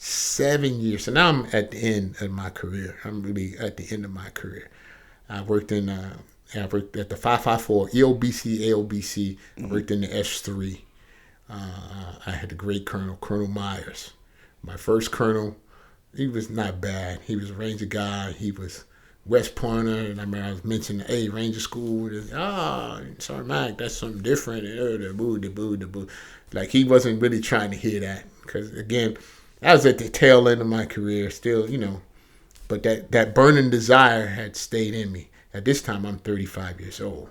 7 years. So now I'm at the end of my career. I'm really at the end of my career. I worked at the 554, EOBC, AOBC. I worked in the S3. I had the great Colonel Myers. My first colonel, he was not bad. He was a Ranger guy. He was West Pointer. And I remember I was mentioning, hey, Ranger school. Sorry, Mike, that's something different. Like, he wasn't really trying to hear that. Because, again, I was at the tail end of my career still, you know. But that burning desire had stayed in me. At this time, I'm 35 years old.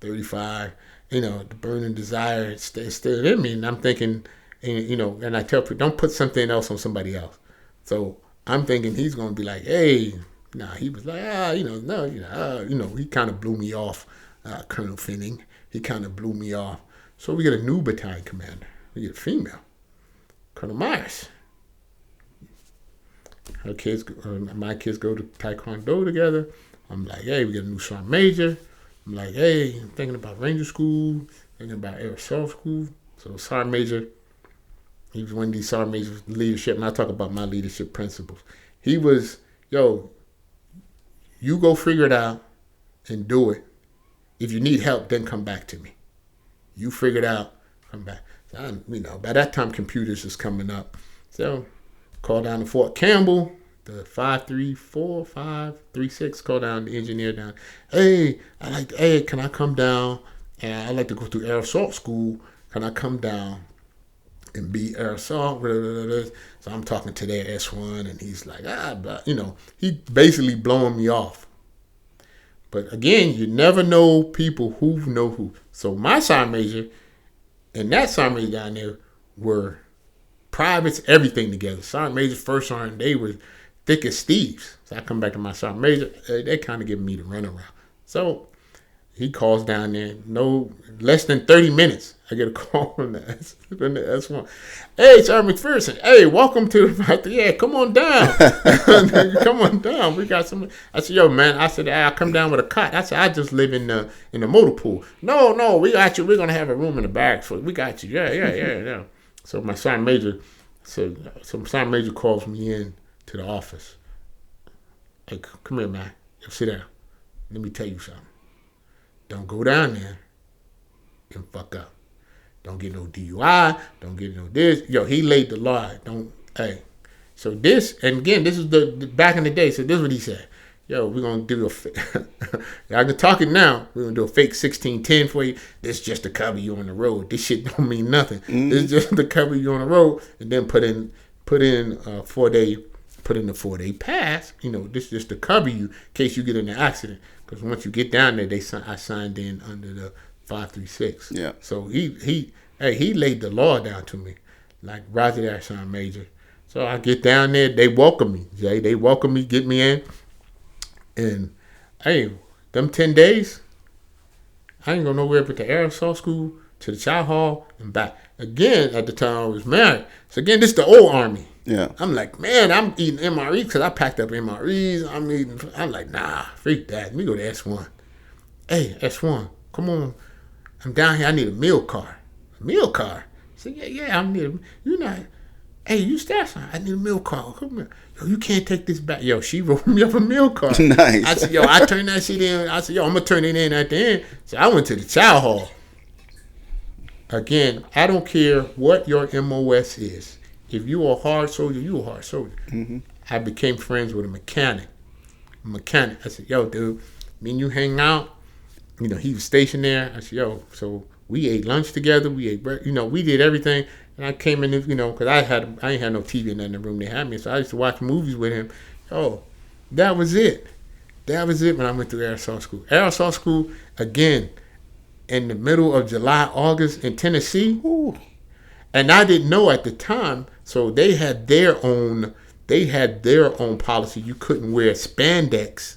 35, you know, the burning desire stayed in me. And I'm thinking, you know, and I tell people, don't put something else on somebody else. So I'm thinking he's going to be like, hey, he was like, he kind of blew me off, Colonel Finning. He kind of blew me off. So we get a new battalion commander. We get a female, Colonel Myers. My kids go to Taekwondo together. I'm like, hey, we get a new sergeant major. I'm like, hey, I'm thinking about Ranger school, thinking about Air Assault school. So sergeant major, he was one of these sergeant majors leadership, and I talk about my leadership principles. He was, yo, you go figure it out and do it. If you need help, then come back to me. You figure it out, come back. So by that time, computers is coming up. So call down to Fort Campbell, the 534, 536, call down the engineer down. Hey, can I come down? And I like to go to Air Assault school. Can I come down and be Air Assault? So I'm talking to their S1, and he's like, but, he basically blowing me off. But again, you never know people who know who. So my sergeant major and that sergeant major down there were privates, everything together. Sergeant major, first sergeant, they were thick as thieves. So I come back to my sergeant major, they kind of giving me the runaround. So he calls down there, no less than 30 minutes. I get a call from the S1. Hey, Sergeant McPherson. Hey, welcome to the come on down. Come on down. We got some. I said, yo, man. I said, I'll come down with a cot. I said, I just live in the motor pool. No, we got you. We're gonna have a room in the barracks for you. We got you. Yeah. So my sergeant major, sergeant major calls me in to the office. Hey, come here, man. Sit down. Let me tell you something. Don't go down there and fuck up. Don't get no DUI. Don't get no this. Yo, he laid the law. So this, and again, this is the back in the day. So this is what he said. Yo, we're going to do I can talk it now. We're going to do a fake 1610 for you. This is just to cover you on the road. This shit don't mean nothing. This is just to cover you on the road. And then put in a 4-day pass. This is just to cover you in case you get in an accident. Because once you get down there, I signed in under the 536. Yeah. So he laid the law down to me, like Roger that sergeant major. So I get down there, they welcome me, Jay. They welcome me, get me in, and them 10 days, I ain't go nowhere but the Air Assault school, to the chow hall, and back. Again, at the time I was married. So again, this is the old Army. Yeah. I'm like, man, I'm eating MREs because I packed up MREs. I'm like, nah, freak that. Let me go to S1. Hey, S1, come on. I'm down here. I need a meal car. A meal car? I said, yeah, I need a, you know, hey, you staff sign. I need a meal car. Come here. Yo, you can't take this back. Yo, she wrote me up a meal car. Nice. I said, yo, I turned that shit in. I said, yo, I'm going to turn it in at the end. So I went to the chow hall. Again, I don't care what your MOS is. If you are a hard soldier, you a hard soldier. Mm-hmm. I became friends with a mechanic. I said, yo, dude, me and you hang out. You know, he was stationed there. I said, yo, so we ate lunch together. We ate, we did everything. And I came in, because I ain't had no TV in the room they had me. So I used to watch movies with him. Oh, that was it. That was it when I went to Air Assault School. Air Assault School, again, in the middle of July, August in Tennessee. Ooh. And I didn't know at the time, so they had their own policy. You couldn't wear spandex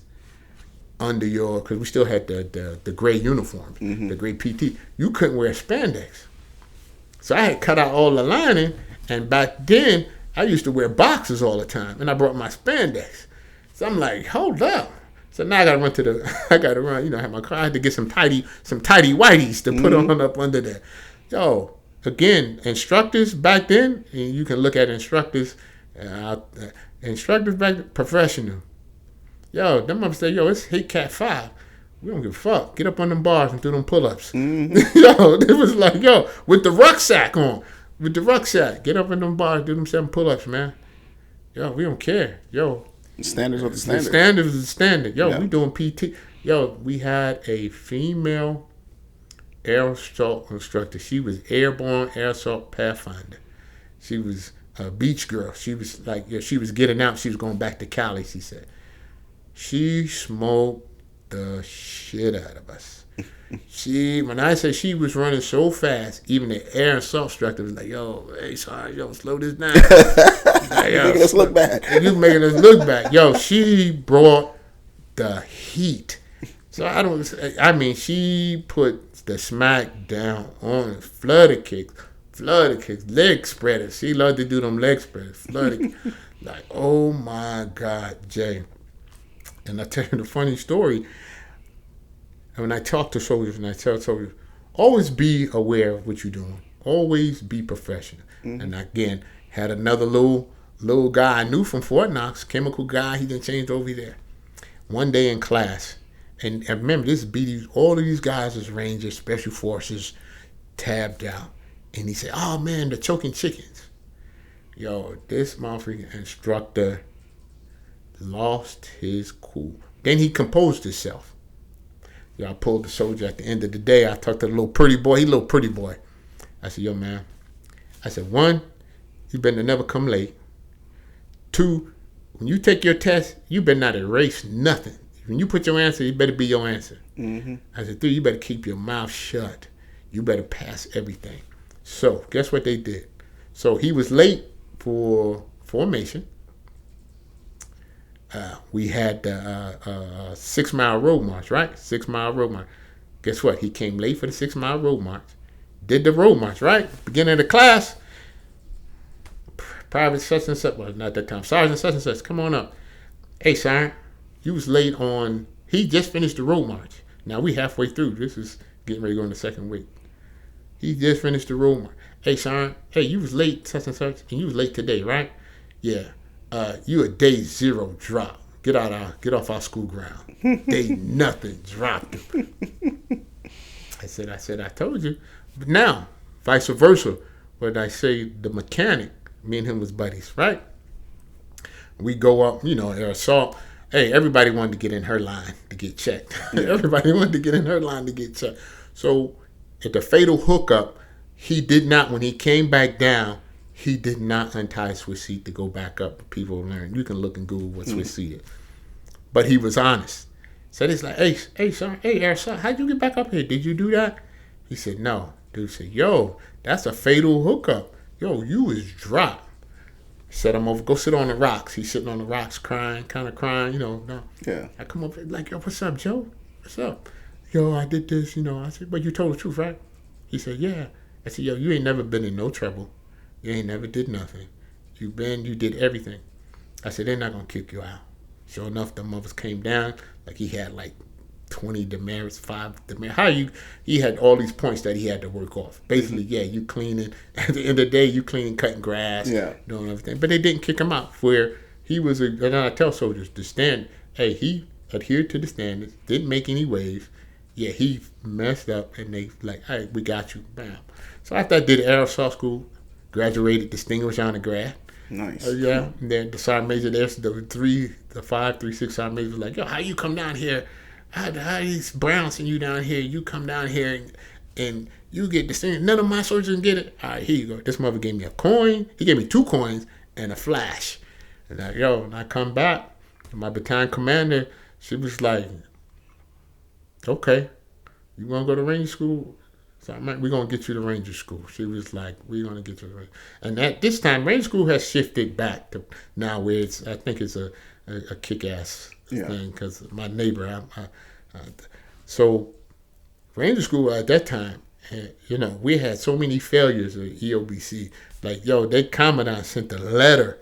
under your, because we still had the gray uniforms, mm-hmm. the gray PT. You couldn't wear spandex. So I had cut out all the lining, and back then I used to wear boxers all the time, and I brought my spandex. So I'm like, hold up. So now I gotta run, I had my car. I had to get some tidy whities to put mm-hmm. on up under there. Yo, again, instructors back then, and you can look at instructors back then, professional. Yo, them motherfuckers say, yo, it's Hate Cat 5. We don't give a fuck. Get up on them bars and do them pull-ups. Mm-hmm. Yo, it was like, yo, with the rucksack on. Get up on them bars, do them 7 pull-ups, man. Yo, we don't care. Yo. Standards are the standard. The standards is the standard. Yo, yeah. We doing PT. Yo, we had a female air assault instructor. She was airborne air assault pathfinder. She was a beach girl. She was like, she was getting out. She was going back to Cali, she said. She smoked the shit out of us. When I say she was running so fast, even the air assault instructor was like, yo, hey, sorry, yo, slow this down. Like, yo, making us look bad. You making us look bad. Yo, she brought the heat. So she put the smack down on flooded kicks, leg spreaders. She loved to do them leg spreaders, flooded. Like, oh my God, Jay. And I tell you the funny story. And when I talk to soldiers and I tell soldiers, always be aware of what you're doing. Always be professional. Mm-hmm. And again, had another little guy I knew from Fort Knox, chemical guy. He done changed over there. One day in class, and remember, all of these guys is Rangers, Special Forces, tabbed out. And he said, oh man, the choking chickens. Yo, this motherfucking instructor lost his cool. Then he composed himself. Yo, I pulled the soldier at the end of the day. I talked to the little pretty boy. He a little pretty boy. I said, yo, man. I said, 1, you better never come late. 2, when you take your test, you better not erase nothing. When you put your answer, it better be your answer. Mm-hmm. I said, 3, you better keep your mouth shut. You better pass everything. So, guess what they did? So, he was late for formation. We had the 6 mile road march, right? 6 mile road march. Guess what? He came late for the 6 mile road march. Did the road march, right? Beginning of the class. Private such and such, well, not that time. Sergeant such and such, come on up. Hey, Sergeant, you was late on. He just finished the road march. Now we halfway through. This is getting ready to go in the second week. He just finished the road march. Hey, Sergeant, hey, you was late such and such, and you was late today, right? Yeah. You a day 0 drop. Get off our school ground. Day nothing dropped him. I said, I told you. But now, vice versa. What I say, the mechanic, me and him was buddies, right? We go up, air assault. Hey, everybody wanted to get in her line to get checked. Everybody wanted to get in her line to get checked. So at the fatal hookup, he did not, when he came back down, he did not untie his switch seat to go back up. People learn. You can look and Google what switch seat is. But he was honest. So it's like, hey, son, air son, how'd you get back up here? Did you do that? He said, no. Dude said, yo, that's a fatal hookup. Yo, you was dropped. Set him over, go sit on the rocks. He's sitting on the rocks crying, kind of crying, No. Yeah. I come up like, yo, what's up, Joe? What's up? Yo, I did this, I said, but you told the truth, right? He said, yeah. I said, yo, you ain't never been in no trouble. You ain't never did nothing. You did everything. I said, they're not going to kick you out. Sure enough, the mothers came down like he had like 20 demerits, 5 demerits. He had all these points that he had to work off. Basically, yeah, you cleaning. At the end of the day, you cleaning, cutting grass, doing everything. But they didn't kick him out where he was, and I tell soldiers, hey, he adhered to the standards, didn't make any waves. Yeah, he messed up, and they like, all right, we got you. Bam. So after I did aerosol school, graduated distinguished honor grad. Nice. Yeah. And then the sergeant major there, the 5, 3, 6 sergeant major was like, yo, how you come down here? How these Browns send you down here? You come down here and you get distinguished. None of my soldiers can get it. All right, here you go. This mother gave me a coin. He gave me 2 coins and a flash. And like, yo, and I come back, and my battalion commander, she was like, okay, you want to go to Ranger School? So we're going to get you to Ranger School. She was like, we're going to get you to Ranger. And at this time, Ranger School has shifted back to now where I think it's a kick-ass thing because my neighbor, so Ranger School at that time, we had so many failures of EOBC. Like, yo, their commandant sent a letter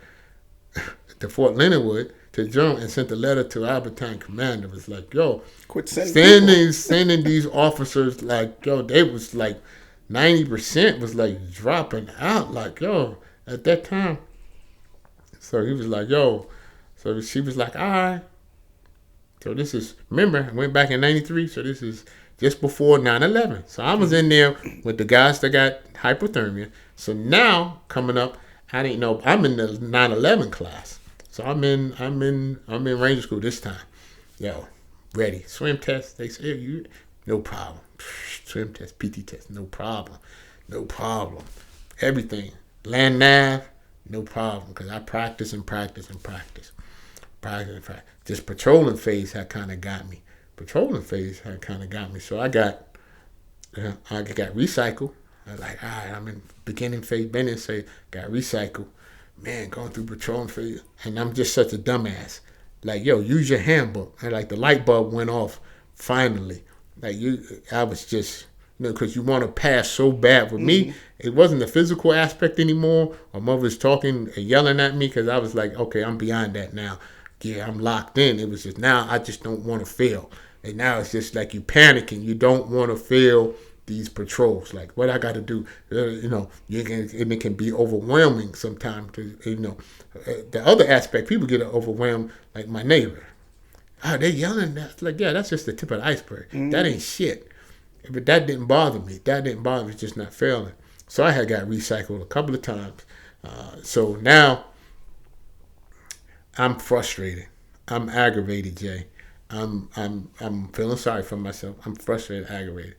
to Fort Leonard Wood to Joan and sent a letter to our battalion commander. It was like, yo, quit sending these officers, like, yo, they was like 90% was like dropping out, like, yo, at that time. So he was like, yo, so she was like, all right. So this is, remember, I went back in 93, so this is just before 9/11. So I was in there with the guys that got hypothermia. So now, coming up, I didn't know, I'm in the 9/11 class. So I'm in Ranger School this time. Yo, ready. Swim test. They say, no problem. Swim test, PT test, no problem. No problem. Everything. Land nav, no problem. Because I practice and practice and practice. Practice and practice. This patrolling phase had kind of got me. So I got recycled. I was like, all right, I'm in beginning phase. Bennett say, got recycled. Man, going through patrolling phase. And I'm just such a dumbass. Like, yo, use your handbook. And like the light bulb went off finally. Like I was just, because you want to pass so bad. With me, it wasn't the physical aspect anymore. My mother was talking and yelling at me because I was like, okay, I'm beyond that now. Yeah, I'm locked in. It was just now I just don't want to fail. And now it's just like you panicking. You don't want to fail these patrols. Like, what I got to do, it can be overwhelming sometimes. The other aspect, people get overwhelmed, like my neighbor. Oh, they yelling. That's like, yeah, that's just the tip of the iceberg. That ain't shit. But that didn't bother me. Just not failing. So I had got recycled a couple of times. So now I'm frustrated. I'm aggravated, Jay. I'm feeling sorry for myself. I'm frustrated, aggravated.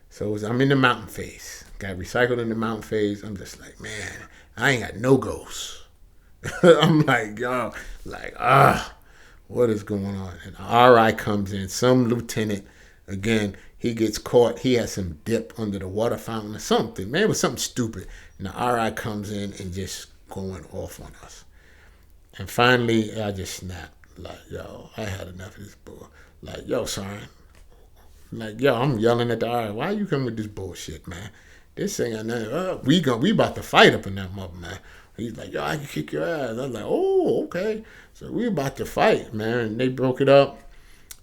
So I'm in the mountain phase. Got recycled in the mountain phase. I'm just like, man, I ain't got no goals. I'm like, yo, what is going on? And RI comes in. Some lieutenant, again, he gets caught. He has some dip under the water fountain or something. Man, it was something stupid. And the RI comes in and just going off on us. And finally, I just snapped. Like, yo, I had enough of this bull. Like, yo, son. Like, yo, I'm yelling at the RI. Why you coming with this bullshit, man? This ain't got nothing. We about to fight up in that mother, man. He's like, yo, I can kick your ass. I was like, oh, okay. So we about to fight, man. And they broke it up.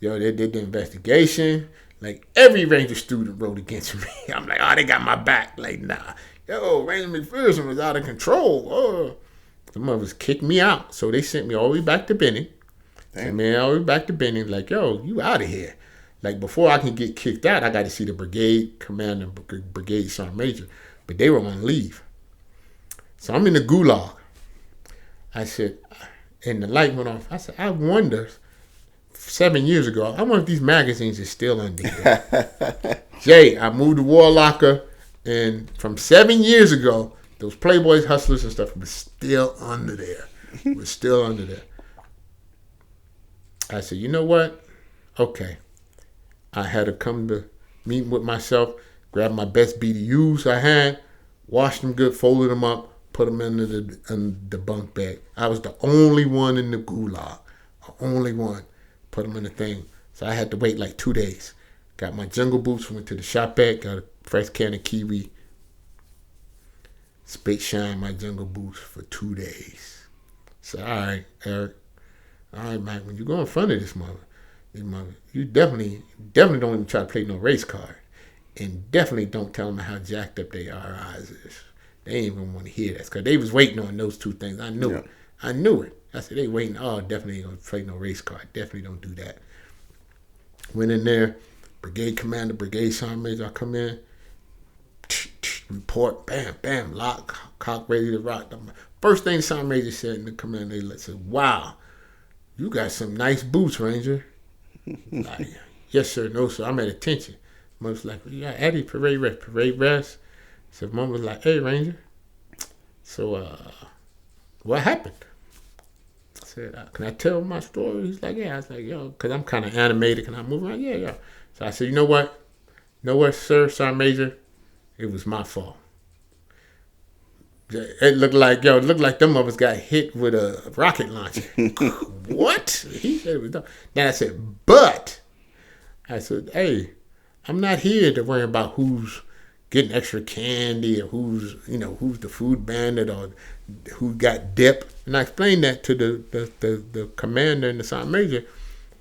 Yo, they did the investigation. Like, every Ranger student wrote against me. I'm like, oh, they got my back. Like, nah. Yo, Ranger McPherson was out of control. Oh. The mothers kicked me out. So they sent me all the way back to Benning. Like, yo, you out of here. Like, before I can get kicked out, I got to see the brigade commander, brigade sergeant major. But they were on leave. So I'm in the gulag. I said, and the light went off. I said, I wonder, 7 years ago, I wonder if these magazines are still under here. Jay, I moved the war locker, and from 7 years ago, those Playboys, Hustlers, and stuff was still under there. I said, you know what? Okay. I had to come to meet with myself, grab my best BDUs I had, wash them good, folded them up, put them under the bunk bed. I was the only one in the gulag. Only one. Put them in the thing. So I had to wait like 2 days. Got my jungle boots, went to the shop back, got a fresh can of kiwi. Spit shine my jungle boots for 2 days. So, all right, Eric. All right, Mike, when you go in front of this mother, You definitely don't even try to play no race card. And definitely don't tell them how jacked up they RIs is. They ain't even want to hear that. Because they was waiting on those two things. I knew it. I knew it. I said, they waiting. Oh, definitely ain't going to play no race card. Definitely don't do that. Went in there. Brigade commander, brigade sergeant major. I come in. Report. Bam, bam. Lock. Cock ready to rock. First thing the sergeant major said in the command, they said, wow, you got some nice boots, Ranger. Like, yes, sir. No, sir. I'm at attention. Mom was like, yeah, Eddie, parade rest. So Mom was like, hey, Ranger. So, what happened? I said, can I tell my story? He's like, yeah. I was like, yo, because I'm kind of animated. Can I move around? Yeah. So I said, you know what? Sir, Sergeant Major? It was my fault. It looked like them of us got hit with a rocket launcher. What? He said it was dumb. Then I said, hey, I'm not here to worry about who's getting extra candy or who's the food bandit or who got dip. And I explained that to the commander and the sergeant major.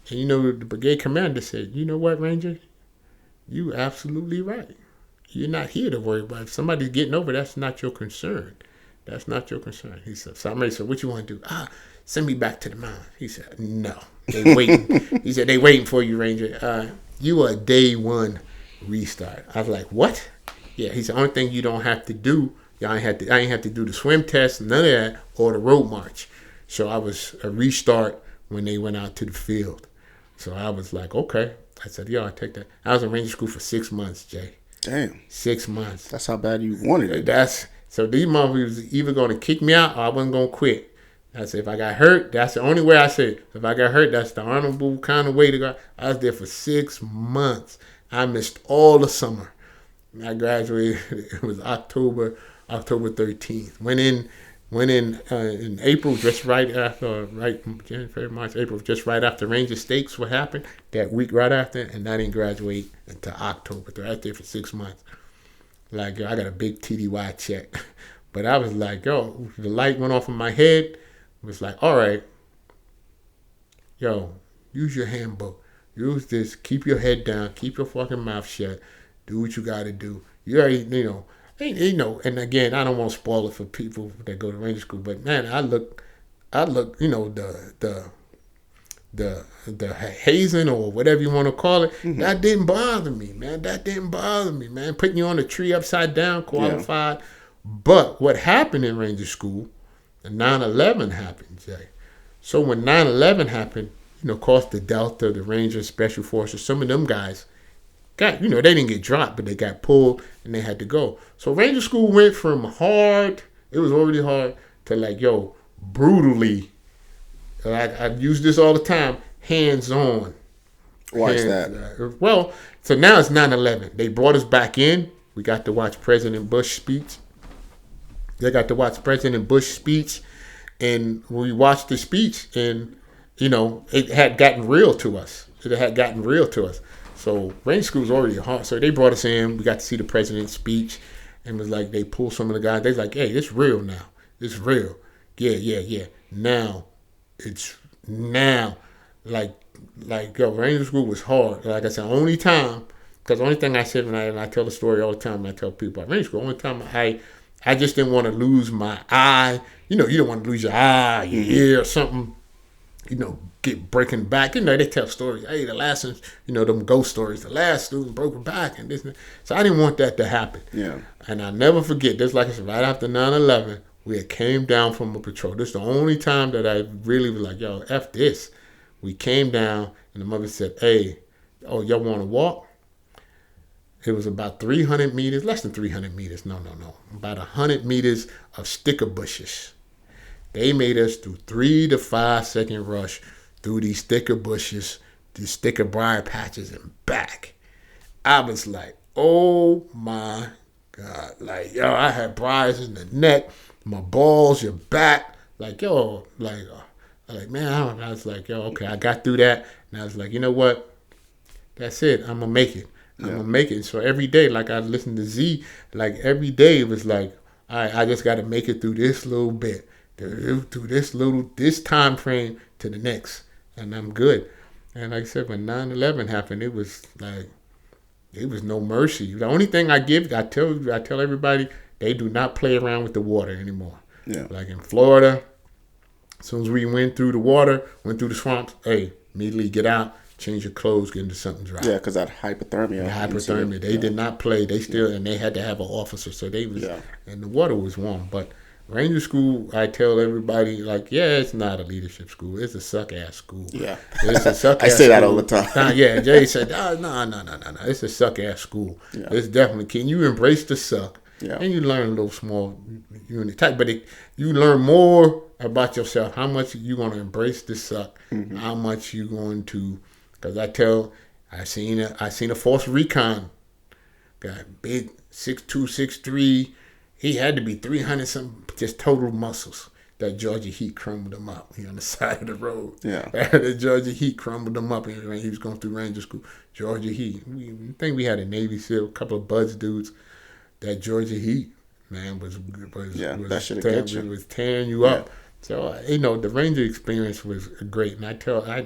And the brigade commander said, you know what, Ranger? You absolutely right. You're not here to worry about. If somebody's getting over, that's not your concern. That's not your concern. He said, sergeant major said, what you want to do? Send me back to the mine. He said, no. They waiting. He said, they waiting for you, Ranger. You are day one restart. I was like, what? Yeah, he said, only thing you don't have to do, I ain't have to do the swim test, none of that, or the road march. So I was a restart when they went out to the field. So I was like, okay. I said, yeah, I'll take that. I was in Ranger School for 6 months, Jay. Damn. 6 months. That's how bad you wanted it. So these motherfuckers was either going to kick me out or I wasn't going to quit. I said, if I got hurt, that's the only way I said. If I got hurt, that's the honorable kind of way to go. I was there for 6 months. I missed all the summer. I graduated. It was October 13th. Went in April, just right after, January, February, March, April, just right after Ranger Stakes. What happened that week right after, and I didn't graduate until October. So I was there for 6 months. Like, yo, I got a big TDY check, but I was like, yo, the light went off in my head. It was like, all right, yo, use your handbook. Use this. Keep your head down. Keep your fucking mouth shut. Do what you got to do. You already, and again, I don't want to spoil it for people that go to Ranger School, but man, I look, the hazing or whatever you want to call it, that didn't bother me, man. Putting you on a tree upside down, qualified. Yeah. But what happened in Ranger School, 9/11 happened, Jay. So when 9/11 happened, of course, the Delta, the Rangers, Special Forces, some of them guys got, they didn't get dropped, but they got pulled and they had to go. So Ranger School went from hard, it was already hard, to like, yo, brutally, I use this all the time, hands-on. Why is that? Well, so now it's 9/11. They brought us back in. We got to watch President Bush's speech. And we watched the speech, and, it had gotten real to us. So Ranger School was already hard. So they brought us in. We got to see the president's speech, and it was like they pulled some of the guys. They was like, hey, it's real now. It's real. Yeah. Now, yo, Ranger School was hard. Like I said, only time, because the only thing I said when I tell the story all the time when I tell people about Ranger School, only time I just didn't want to lose my eye. You don't want to lose your eye, your ear, or something. Get breaking back. They tell stories. Hey, the last one, them ghost stories. The last student broke her back and this and that. So I didn't want that to happen. Yeah. And I'll never forget, just like I said, right after 9/11, we had came down from a patrol. This is the only time that I really was like, yo, F this. We came down and the mother said, hey, y'all want to walk? It was about 300 meters, less than 300 meters. No. About 100 meters of sticker bushes. They made us do 3 to 5 second rush through these sticker bushes, these sticker briar patches and back. I was like, oh my God. Like, yo, I had briars in the neck, my balls, your back. Like, yo, man, I was like, yo, okay, I got through that. And I was like, you know what? That's it. I'm going to make it. I'm going to make it. So every day, like I listened to Z, like every day it was like, all right, I just got to make it through this little bit, through this time frame to the next. And I'm good. And like I said, when 9/11 happened, it was like it was no mercy. The only thing I tell everybody, they do not play around with the water anymore. Yeah. Like in Florida, as soon as we went through the water, went through the swamps, hey, immediately get out, change your clothes, get into something dry. Yeah, because that hypothermia. Hypothermia. They did not play. They still, and they had to have an officer, so they was, and the water was warm. But Ranger School, I tell everybody, like, yeah, it's not a leadership school. It's a suck-ass school. Yeah. It's a suck-ass I say that all the time. Yeah, Jay said, no. It's a suck-ass school. Yeah. It's definitely, can you embrace the suck? Yeah. And you learn a little small unit type, but you learn more about yourself, how much you're going to embrace the suck, how much you're going to, because I seen a Force Recon guy, big, 6'2", 6'3", he had to be 300 something, just total muscles. That Georgia heat crumbled him up. He on the side of the road. Yeah. The Georgia heat crumbled him up. He was going through Ranger School. Georgia heat. I think we had a Navy SEAL, a couple of Buds dudes. That Georgia heat, man, was that should have get you. Was tearing you up. So the Ranger experience was great, and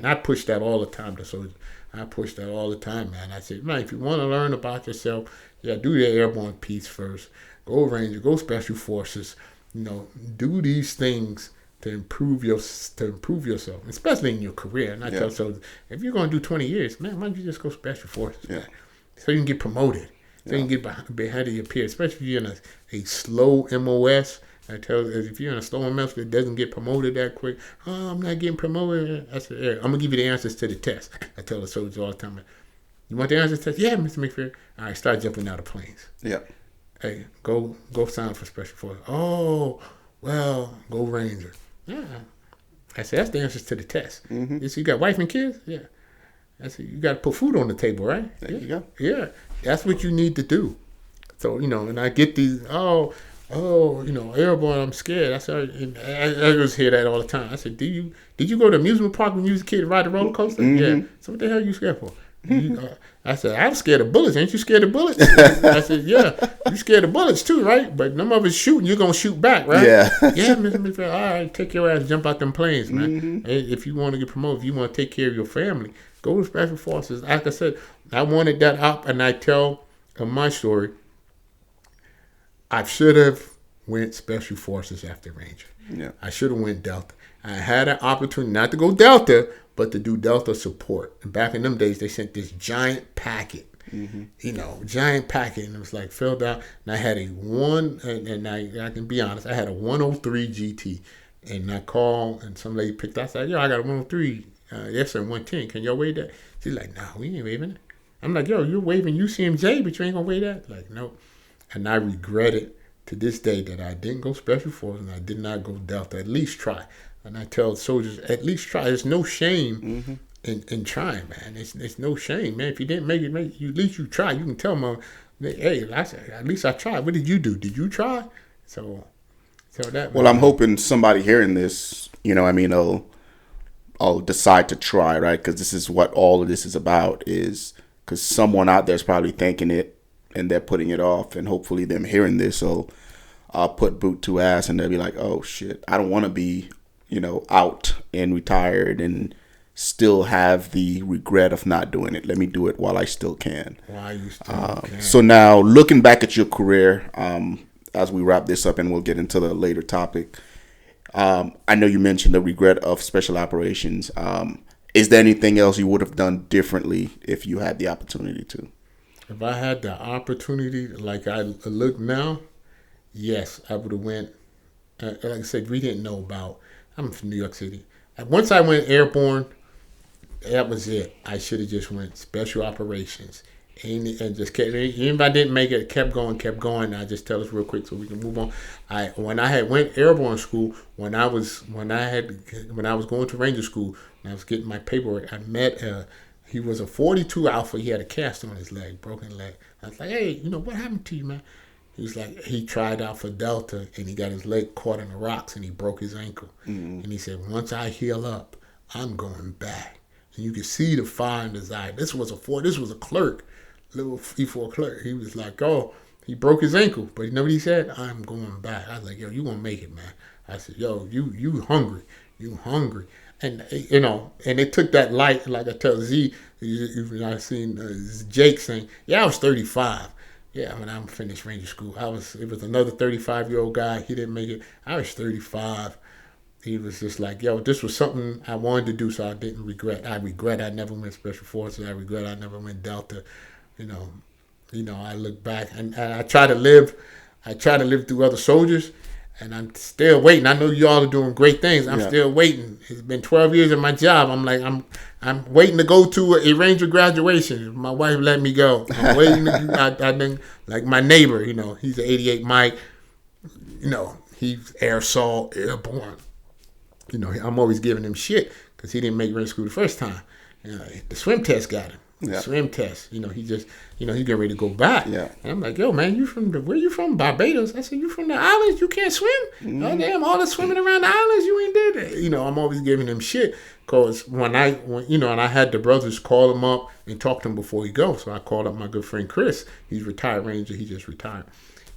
I push that all the time to soldiers. I push that all the time, man. I said, man, if you want to learn about yourself, do your airborne piece first. Go Ranger, go Special Forces. Do these things to improve yourself, especially in your career. And I tell soldiers, if you're going to do 20 years, man, why don't you just go Special Forces? Yeah. So you can get promoted. So you can get behind of your peers, especially if you're in a slow MOS. I tell if you're in a slow MOS that doesn't get promoted that quick, I'm not getting promoted. I said, I'm going to give you the answers to the test. I tell the soldiers all the time, you want the answers to the test? Yeah, Mr. McPherson. All right, start jumping out of planes. Yeah. Hey, go sign for Special Forces. Oh, well, go Ranger. Yeah. I said, that's the answers to the test. Mm-hmm. You got wife and kids? Yeah. I said, you got to put food on the table, right? There you go. Yeah. That's what you need to do. So, and I get these, airborne, I'm scared. I said, I just hear that all the time. I said, did you go to amusement park when you was a kid to ride the roller coaster? Mm-hmm. Yeah. So what the hell are you scared for? I said, I'm scared of bullets. Ain't you scared of bullets? I said, yeah. You scared of bullets too, right? But none of us shooting, you're going to shoot back, right? Yeah. Yeah, Mr. All right, take your ass, jump out them planes, man. Mm-hmm. If you want to get promoted, if you want to take care of your family, go to Special Forces. Like I said, I wanted that up, and I tell my story, I should have went Special Forces after Ranger. Yeah. I should have went Delta. I had an opportunity not to go Delta, but to do Delta support. And back in them days, they sent this giant packet, giant packet, and it was like filled out. And I had I can be honest, I had a 103 GT, and I called, and some lady picked up. I said, I got a 103. Yes, sir, 110. Can y'all weigh that? She's like, no, we ain't waving it. I'm like, you're waving UCMJ, but you ain't gonna weigh that? Like, no. And I regret it to this day that I didn't go Special Forces and I did not go Delta. At least try. And I tell soldiers, at least try. There's no shame in trying, man. It's no shame, man. If you didn't make it, at least you try. You can tell them, hey, at least I tried. What did you do? Did you try? So that. Well, I'm hoping somebody hearing this, I'll decide to try, right? Because this is what all of this is about. Is because someone out there is probably thinking it and they're putting it off, and hopefully them hearing this, so I'll put boot to ass, and they'll be like, oh shit, I don't want to be out and retired and still have the regret of not doing it. Let me do it while I still can. While you still can. So now, looking back at your career, as we wrap this up, and we'll get into the later topic, I know you mentioned the regret of special operations. Is there anything else you would have done differently if you had the opportunity to? If I had the opportunity, like I look now, yes, I would have went. Like I said, we didn't know about. I'm from New York City. Once I went airborne, that was it. I should have just went special operations, and just kept. Even if I didn't make it, kept going. I just tell us real quick so we can move on. When I had went airborne school, when I was going to Ranger school, and I was getting my paperwork, I met. He was a 42 Alpha. He had a cast on his leg, broken leg. I was like, hey, what happened to you, man? He was like, he tried out for Delta, and he got his leg caught in the rocks, and he broke his ankle. Mm-hmm. And he said, once I heal up, I'm going back. And you could see the fire in his eye. This was a clerk, little E4 clerk. He was like, he broke his ankle. But you know what he said? I'm going back. I was like, yo, you going to make it, man. I said, yo, you hungry. You hungry. And and they took that light, like I tell Z, I seen Jake saying, "Yeah, I was 35. Yeah, when I finished Ranger School, it was another 35-year-old guy. He didn't make it. I was 35. He was just like, yo, this was something I wanted to do, so I didn't regret. I regret I never went Special Forces. I regret I never went Delta. You know, I look back and I try to live. I try to live through other soldiers, and I'm still waiting. I know you all are doing great things. I'm still waiting. It's been 12 years in my job. I'm like, I'm waiting to go to a Ranger graduation. My wife let me go. I'm waiting to I've been like my neighbor. He's an 88 Mike. He's air assault, airborne. I'm always giving him shit because he didn't make Ranger School the first time. The swim test got him. The swim test. He just, he's getting ready to go back. Yeah. And I'm like, yo, man, where you from? Barbados. I said, you from the islands? You can't swim? Mm-hmm. Oh, damn, all the swimming around the islands, you ain't did that. I'm always giving him shit because when and I had the brothers call him up and talk to him before he goes. So I called up my good friend Chris. He's retired Ranger. He just retired.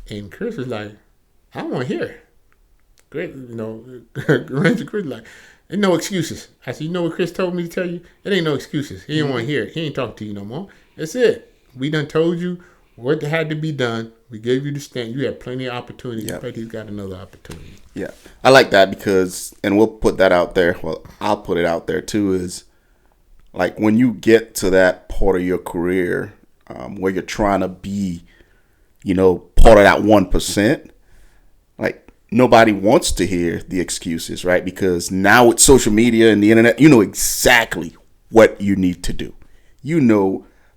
And Chris was like, I don't want to hear it. Great, Ranger Chris like, ain't no excuses. I said, you know what Chris told me to tell you? It ain't no excuses. He didn't want to hear it. He ain't talking to you no more. That's it. We done told you what had to be done. We gave you the stand. You had plenty of opportunities, but he's got another opportunity. Yeah. I like that because, and we'll put that out there. Well, I'll put it out there too, is like when you get to that part of your career where you're trying to be, part of that 1%, like, nobody wants to hear the excuses, right? Because now with social media and the internet, you know exactly what you need to do.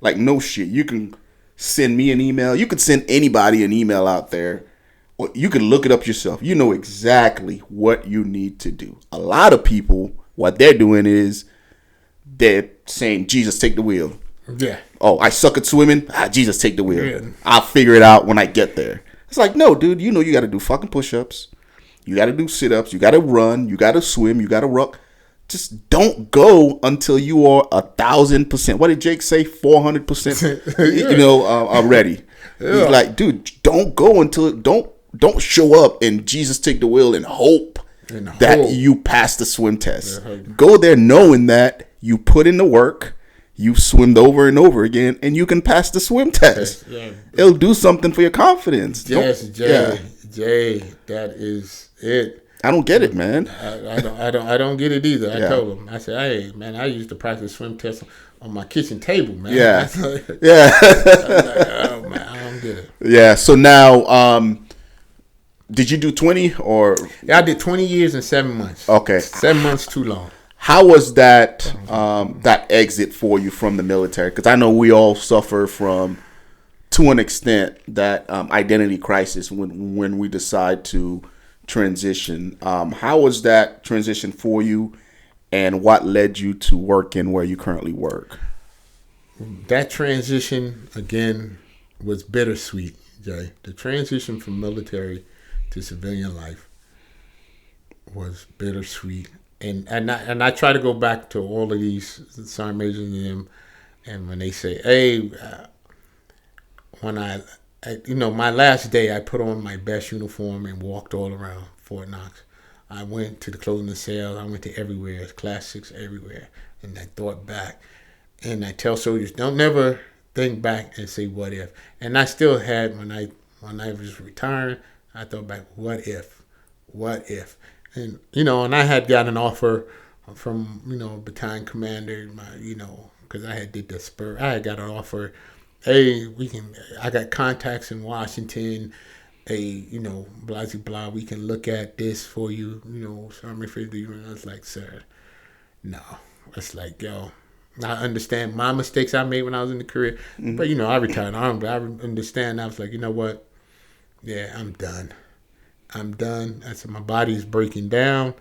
Like no shit. You can send me an email. You can send anybody an email out there. Or you can look it up yourself. You know exactly what you need to do. A lot of people, what they're doing is they're saying, Jesus, take the wheel. Yeah. Oh, I suck at swimming. Jesus, take the wheel. Yeah. I'll figure it out when I get there. It's like, no, dude, you got to do fucking push-ups. You got to do sit-ups. You got to run. You got to swim. You got to ruck. Just don't go until you are 1,000%. What did Jake say? 400%, already. Yeah. He's like, dude, don't go until, don't show up and Jesus take the wheel and hope that you pass the swim test. Yeah. Go there knowing that you put in the work. You swimmed over and over again, and you can pass the swim test. Yeah. It'll do something for your confidence. Yes, Jay, that is it. I don't get it, man. I don't get it either. I told him. I said, hey, man, I used to practice swim tests on my kitchen table, man. Yeah, I was like, oh man, I don't get it. Yeah. So now, did you do 20 or? Yeah, I did 20 years and 7 months. Okay, 7 months too long. How was that that exit for you from the military? Because I know we all suffer from, to an extent, that identity crisis when we decide to transition. How was that transition for you, and what led you to working where you currently work? That transition, again, was bittersweet, Jay. The transition from military to civilian life was bittersweet. And I try to go back to all of these sergeant majors and them, and when they say, hey, when I my last day, I put on my best uniform and walked all around Fort Knox. I went to the closing of sales. I went to everywhere, Class 6 everywhere. And I thought back. And I tell soldiers, don't never think back and say, what if? And I still had, when I was retiring, I thought back, what if? And, and I had got an offer from, battalion commander, because I had did the spur. I had got an offer, hey, I got contacts in Washington, hey, blah, blah, blah, we can look at this for you, so I'm afraid to you. And I was like, sir, no. It's like, yo, I understand my mistakes I made when I was in the career, but, I retired Army, but I understand. I was like, you know what? Yeah, I'm done. I said, my body's breaking down.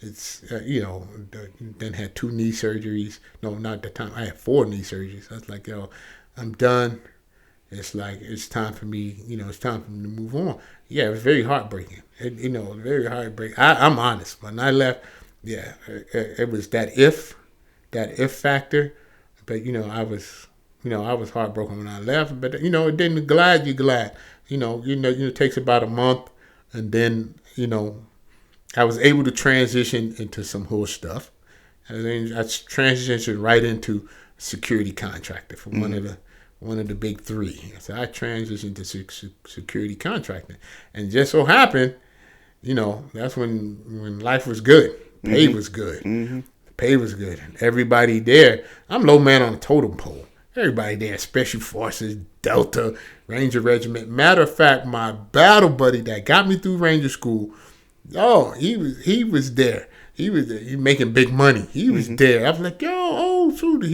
It's, then had 2 knee surgeries. No, not at the time. I had 4 knee surgeries. I was like, yo, I'm done. It's like, it's time for me, it's time for me to move on. Yeah, it was very heartbreaking. Very heartbreaking. I'm honest. When I left, yeah, it was that if factor. But, I was heartbroken when I left. But, it didn't glad you glad. It takes about a month. And then, I was able to transition into some hood stuff. And I transitioned right into security contractor for one of the big three. So I transitioned to security contracting, and just so happened, that's when life was good, pay was good, pay was good. Everybody there, I'm low man on the totem pole. Everybody there, Special Forces, Delta, Ranger Regiment. Matter of fact, my battle buddy that got me through Ranger School, he was there. He was there. He making big money. He was there. I was like, shoot,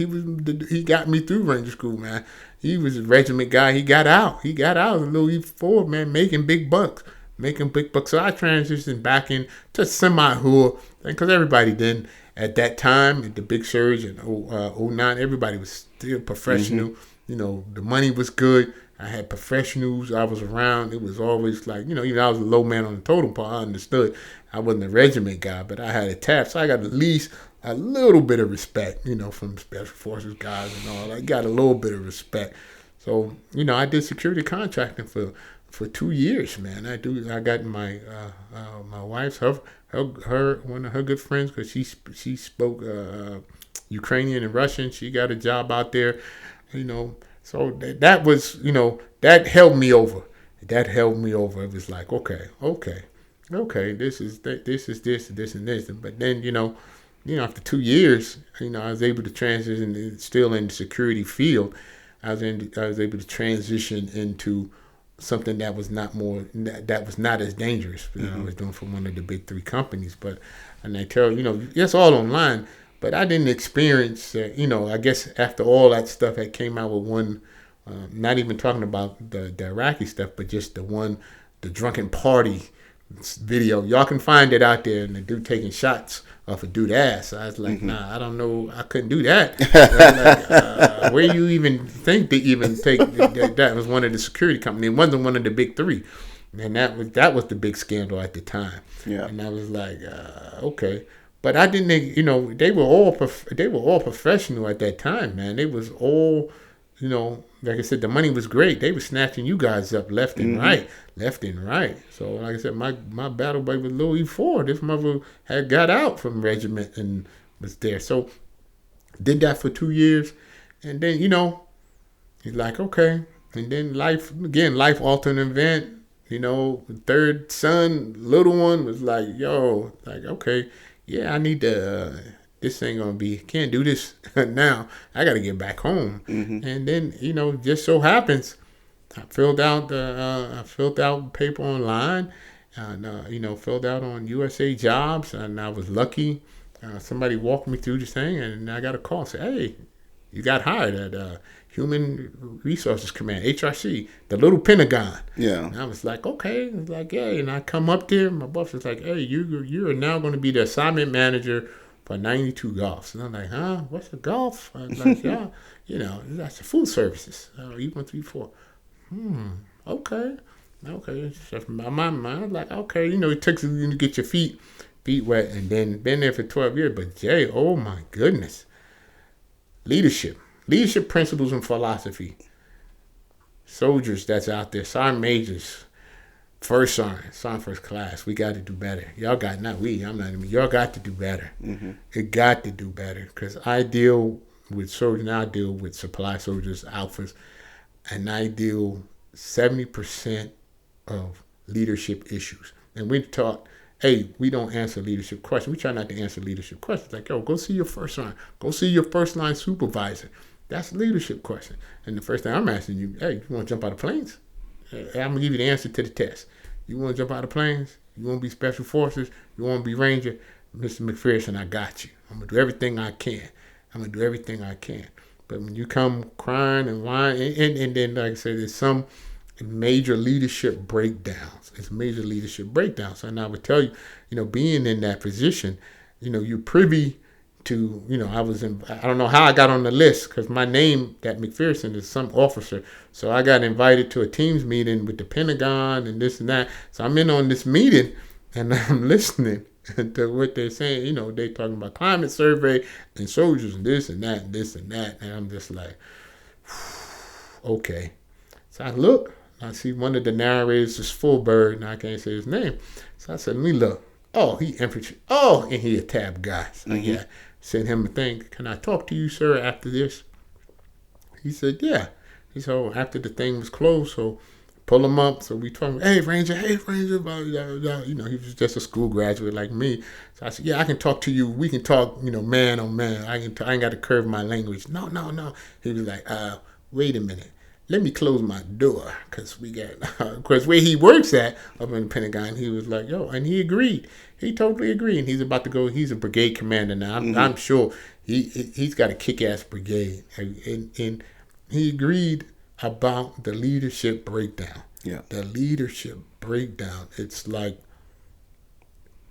he got me through Ranger School, man. He was a regiment guy. He got out. He got out of the little E4, man, making big bucks. So I transitioned back into semi-hood, because everybody didn't. At that time, at the big surge in 09, everybody was still professional. The money was good. I had professionals I was around. It was always like, even I was a low man on the totem pole. I understood I wasn't a regiment guy, but I had a tap. So I got at least a little bit of respect, from Special Forces guys and all. I got a little bit of respect. So, I did security contracting for 2 years, man. I got my my wife's one of her good friends, because she spoke Ukrainian and Russian. She got a job out there, So that was, that held me over. It was like, okay, this is this and this. But then, after 2 years, I was able to transition, still in the security field. I was able to transition into something that was not as dangerous. I was doing for one of the big three companies, and I tell it's all online. But I didn't experience, I guess after all that stuff that came out with one, not even talking about the Iraqi stuff, but just the drunken party video. Y'all can find it out there, and the dude taking shots off a dude's ass. I was like, nah, I don't know. I couldn't do that. Where you even think to even take that was one of the security companies. It wasn't one of the big three. And that was the big scandal at the time. Yeah. And I was like, okay. But I didn't, they were all professional at that time, man. They was all, like I said, the money was great. They were snatching you guys up left and right. So like I said, my battle buddy was Louis E4. This mother had got out from regiment and was there. So did that for 2 years, and then he's like, okay. And then life altering event. Third son, little one was like, okay. Yeah, I need to, this ain't going to be, can't do this now. I got to get back home. And then, just so happens, I filled out paper online, and, filled out on USA Jobs, and I was lucky. Somebody walked me through this thing, and I got a call and said, hey, you got hired at Human Resources Command, HRC, the little Pentagon. Yeah. And I was like, okay. I was like, yeah. And I come up there. My boss was like, hey, you are now going to be the assignment manager for 92 Golfs. And I'm like, huh? What's a Golf? I was like, yeah, that's the food services. E134. Okay. So from my mind, I was like, okay. It takes you to get your feet wet, and then been there for 12 years. But Jay, oh my goodness. Leadership principles and philosophy. Soldiers that's out there, sergeant majors, first sergeant first class. We got to do better. Y'all got, not we, I'm not even, y'all got to do better. It got to do better, because I deal with soldiers, now I deal with supply soldiers, alphas, and I deal 70% of leadership issues. And we taught, hey, we don't answer leadership questions. We try not to answer leadership questions. Like, go see your first line. Go see your first line supervisor. That's a leadership question. And the first thing I'm asking you, hey, you want to jump out of planes? I'm going to give you the answer to the test. You want to jump out of planes? You want to be Special Forces? You want to be Ranger? Mr. McPherson, I got you. I'm going to do everything I can. But when you come crying and whining, and then, like I said, there's some major leadership breakdowns. And I would tell you, being in that position, you're privy to, I don't know how I got on the list, because my name at McPherson is some officer. So I got invited to a teams meeting with the Pentagon and this and that. So I'm in on this meeting, and I'm listening to what they're saying. They talking about climate survey and soldiers and this and that and this and that. And I'm just like, okay. So I look, I see one of the narrators is Fullbird, and I can't say his name. So I said, let me look. Oh, he infantry. Oh, and he a tab guy. So yeah. sent him a thing. Can I talk to you, sir, after this? He said, yeah. He said, oh, after the thing was closed, so pull him up. So we told him, hey, Ranger, blah, blah, blah. You know, he was just a school graduate like me. So I said, yeah, I can talk to you. We can talk, you know, man on man. I ain't got to curve my language. No. He was like, wait a minute. Let me close my door, because where he works at up in the Pentagon, he was like, yo, and he agreed. He totally agreed. And he's about to go, he's a brigade commander now. I'm sure he's got a kick-ass brigade. And he agreed about the leadership breakdown. Yeah. The leadership breakdown. It's like,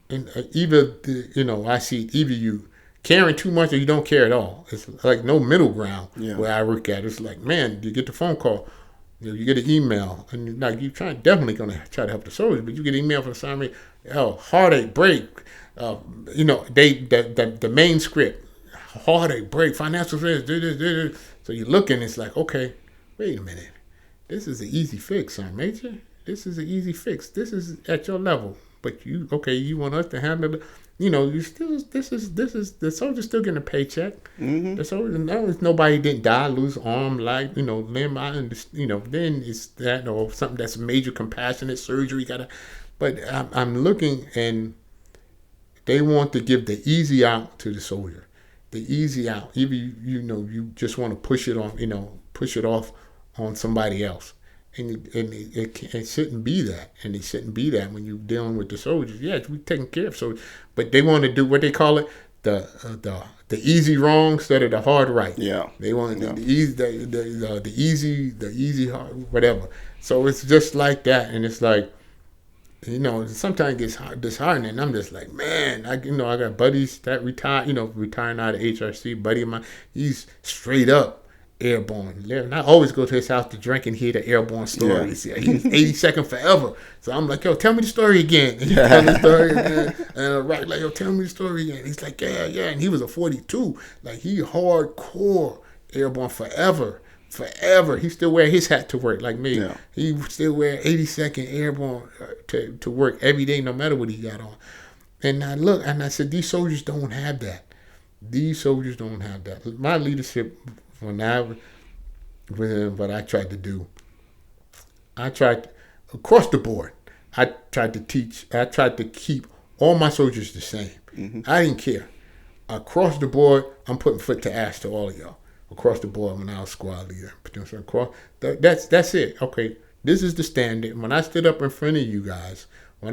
and either, I see either you caring too much or you don't care at all. It's like no middle ground where I work at. It's like, man, you get the phone call, you get an email, and like you definitely gonna try to help the soldiers, but you get an email from somebody, heartache break, the main script, heartache break, financial stress, so you look and it's like, okay, wait a minute, this is an easy fix, Sergeant Major. This is an easy fix. This is at your level, but you want us to handle it. You still, this is the soldier's still getting a paycheck. The soldier, nobody didn't die, lose arm, leg, limb, then it's that or something that's major compassionate surgery. But I'm looking, and they want to give the easy out to the soldier, the easy out. Even you just want to push it off on somebody else. And it shouldn't be that. And it shouldn't be that when you're dealing with the soldiers. Yeah, we're taking care of soldiers. But they want to do what they call it, the easy wrong instead of the hard right. Yeah. They want the easy hard, whatever. So it's just like that. And it's like, sometimes it gets disheartening. I'm just like, man, I got buddies that retiring out of HRC. Buddy of mine, he's straight up airborne. And I always go to his house to drink and hear the airborne stories. Yeah. He's 82nd forever. So I'm like, yo, tell me the story again. And he tell me the story again. And right, like, yo, tell me the story again. He's like, yeah. And he was a 42. Like, he hardcore airborne forever. He still wear his hat to work like me. Yeah. He still wear 82nd airborne to work every day, no matter what he got on. And I look and I said, these soldiers don't have that. My leadership, what I tried to do, across the board, I tried to keep all my soldiers the same. I didn't care. Across the board, I'm putting foot to ass to all of y'all. Across the board, when I was squad leader. That's it. Okay, this is the standard. When I stood up in front of you guys, I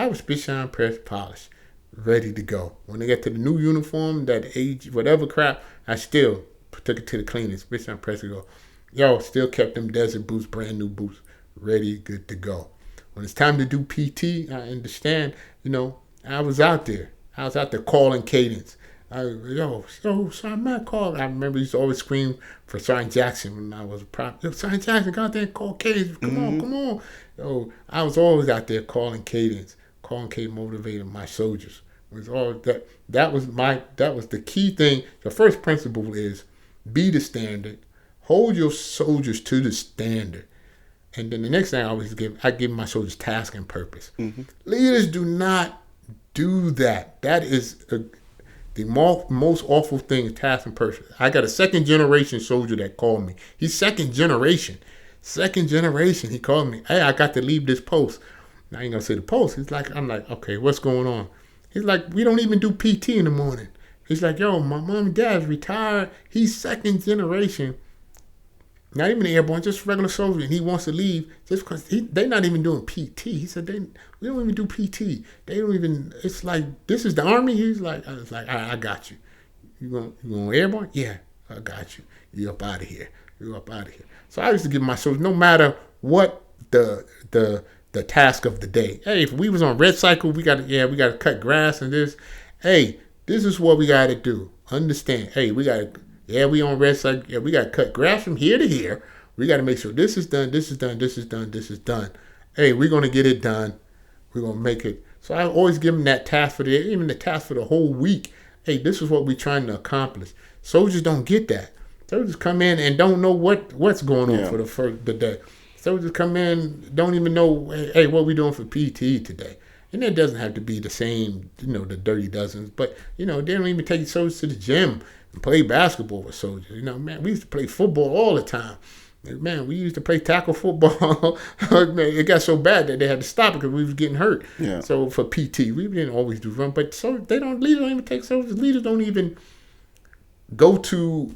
was spit, shine, press, polish, ready to go. When they got to the new uniform, that age, whatever crap, I still took it to the cleaners, spit, shine, press, and go. Yo, still kept them desert boots, brand new boots, ready, good to go. When it's time to do PT, I understand, I was out there calling cadence. Sergeant Matt called. I remember he used to always scream for Sergeant Jackson when I was a prop. Yo, Sergeant Jackson, go out there and call cadence. Come on. Yo, I was always out there calling cadence, motivating my soldiers. It was all that. That was the key thing. The first principle is be the standard. Hold your soldiers to the standard. And then the next thing I give my soldiers task and purpose. Leaders do not do that. That is the most awful thing, task and purpose. I got a second generation soldier that called me. He's second generation. He called me. Hey, I got to leave this post. I ain't gonna say the post. I'm like, okay, what's going on? He's like, we don't even do PT in the morning. He's like, yo, my mom and dad's retired. He's second generation. Not even airborne, just regular soldier, and he wants to leave just because they're not even doing PT. He said, we don't even do PT. They don't even, it's like, this is the Army? He's like, I was like, all right, I got you. You going airborne? Yeah, I got you. You up out of here. So I used to give my soldiers, no matter what the task of the day. Hey, if we was on red cycle, we got to cut grass and this. Hey, this is what we got to do. Understand? Hey, we on red cycle. Yeah, we got to cut grass from here to here. We got to make sure this is done. Hey, we're going to get it done. We're going to make it. So I always give them that task for the whole week. Hey, this is what we're trying to accomplish. Soldiers don't get that. Soldiers come in and don't know what's going on for the day. Soldiers come in, don't even know, hey, what we doing for PT today. And it doesn't have to be the same, the dirty dozens. But, they don't even take soldiers to the gym and play basketball with soldiers. Man, we used to play football all the time. Man, we used to play tackle football. It got so bad that they had to stop it because we was getting hurt. Yeah. So for PT, we didn't always do run. But leaders don't even take soldiers. Leaders don't even go to,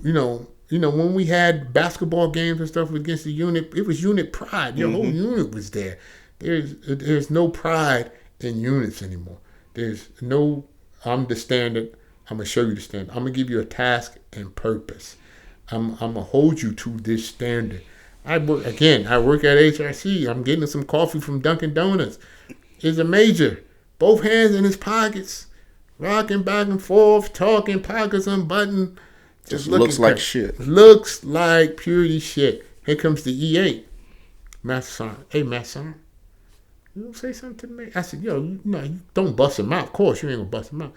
when we had basketball games and stuff against the unit, it was unit pride. Your whole unit was there. There's no pride in units anymore. There's no, I'm the standard. I'm going to show you the standard. I'm going to give you a task and purpose. I'm going to hold you to this standard. I work at HRC. I'm getting some coffee from Dunkin' Donuts. He's a major. Both hands in his pockets. Rocking back and forth, talking, pockets unbuttoned. Just looks like shit. Looks like purity shit. Here comes the E8. Master Sergeant. Hey, Master Sergeant. You don't say something to me? I said, you don't bust him out. Of course, you ain't going to bust him out.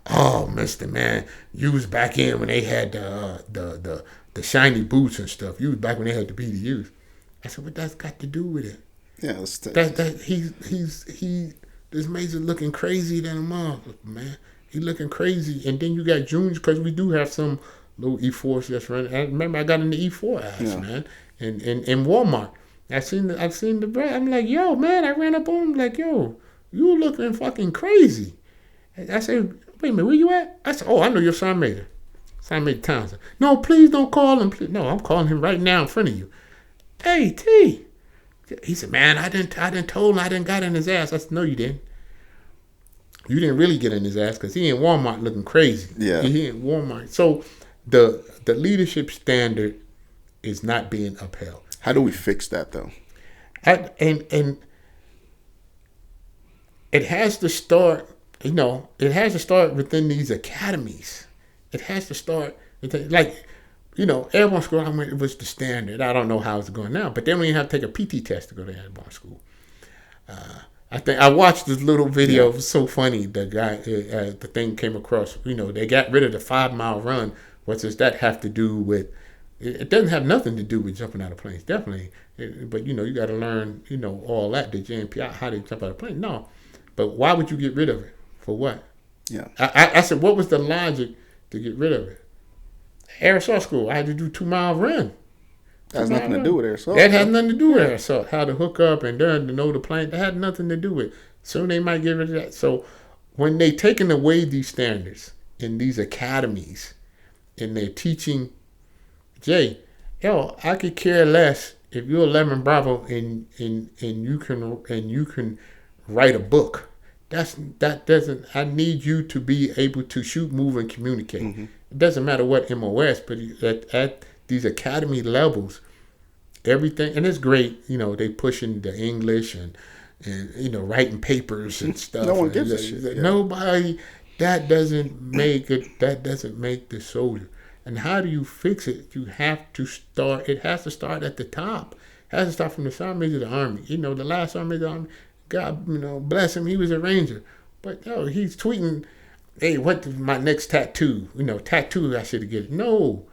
Oh, mister, man. You was back in when they had the shiny boots and stuff. You was back when they had the BDUs. I said, what that's got to do with it? Yeah, this major looking crazy than a motherfucker, man. He looking crazy. And then you got juniors, because we do have some little E4s that's running. I remember I got in the E4 ass, man. In Walmart. I seen the bread. I'm like, yo, man, I ran up on him like, yo, you looking fucking crazy. I said, wait a minute, where you at? I said, oh, I know your Sergeant Major. Sergeant Major Townsend. No, please don't call him. Please. No, I'm calling him right now in front of you. Hey, T. He said, man, I didn't told him I didn't got in his ass. I said, no, you didn't. You didn't really get in his ass because he in Walmart looking crazy. Yeah. He in Walmart. So the leadership standard is not being upheld. How do we fix that, though? And it has to start, within these academies. It has to start, airborne school, it was the standard. I don't know how it's going now, but then we have to take a PT test to go to airborne school. I watched this little video. It was so funny. The guy, the thing came across, they got rid of the 5-mile run. What does that have to do with? It doesn't have nothing to do with jumping out of planes, definitely. But, you got to learn, all that, the JMPI, how they jump out of plane. No. But why would you get rid of it? For what? Yeah. I said, what was the logic to get rid of it? Air assault school, I had to do 2-mile run. That has nothing to do with air assault. That has nothing to do with air assault. How to hook up and learn to know the plane. That had nothing to do with it. Soon they might get rid of that. So when they taking away these standards in these academies and they're teaching, Jay, I could care less if you're 11 Bravo and you can write a book. I need you to be able to shoot, move, and communicate. Mm-hmm. It doesn't matter what MOS, but at these academy levels, everything, and it's great, they pushing the English and writing papers and stuff. No one gives a shit. Yeah. Nobody, that doesn't make the soldier. And how do you fix it? It has to start at the top. It has to start from the Sergeant Major of the Army. The last Sergeant Major of the Army, God, bless him, he was a Ranger. But, he's tweeting, hey, what's my next tattoo? Tattoo, I should get it. No.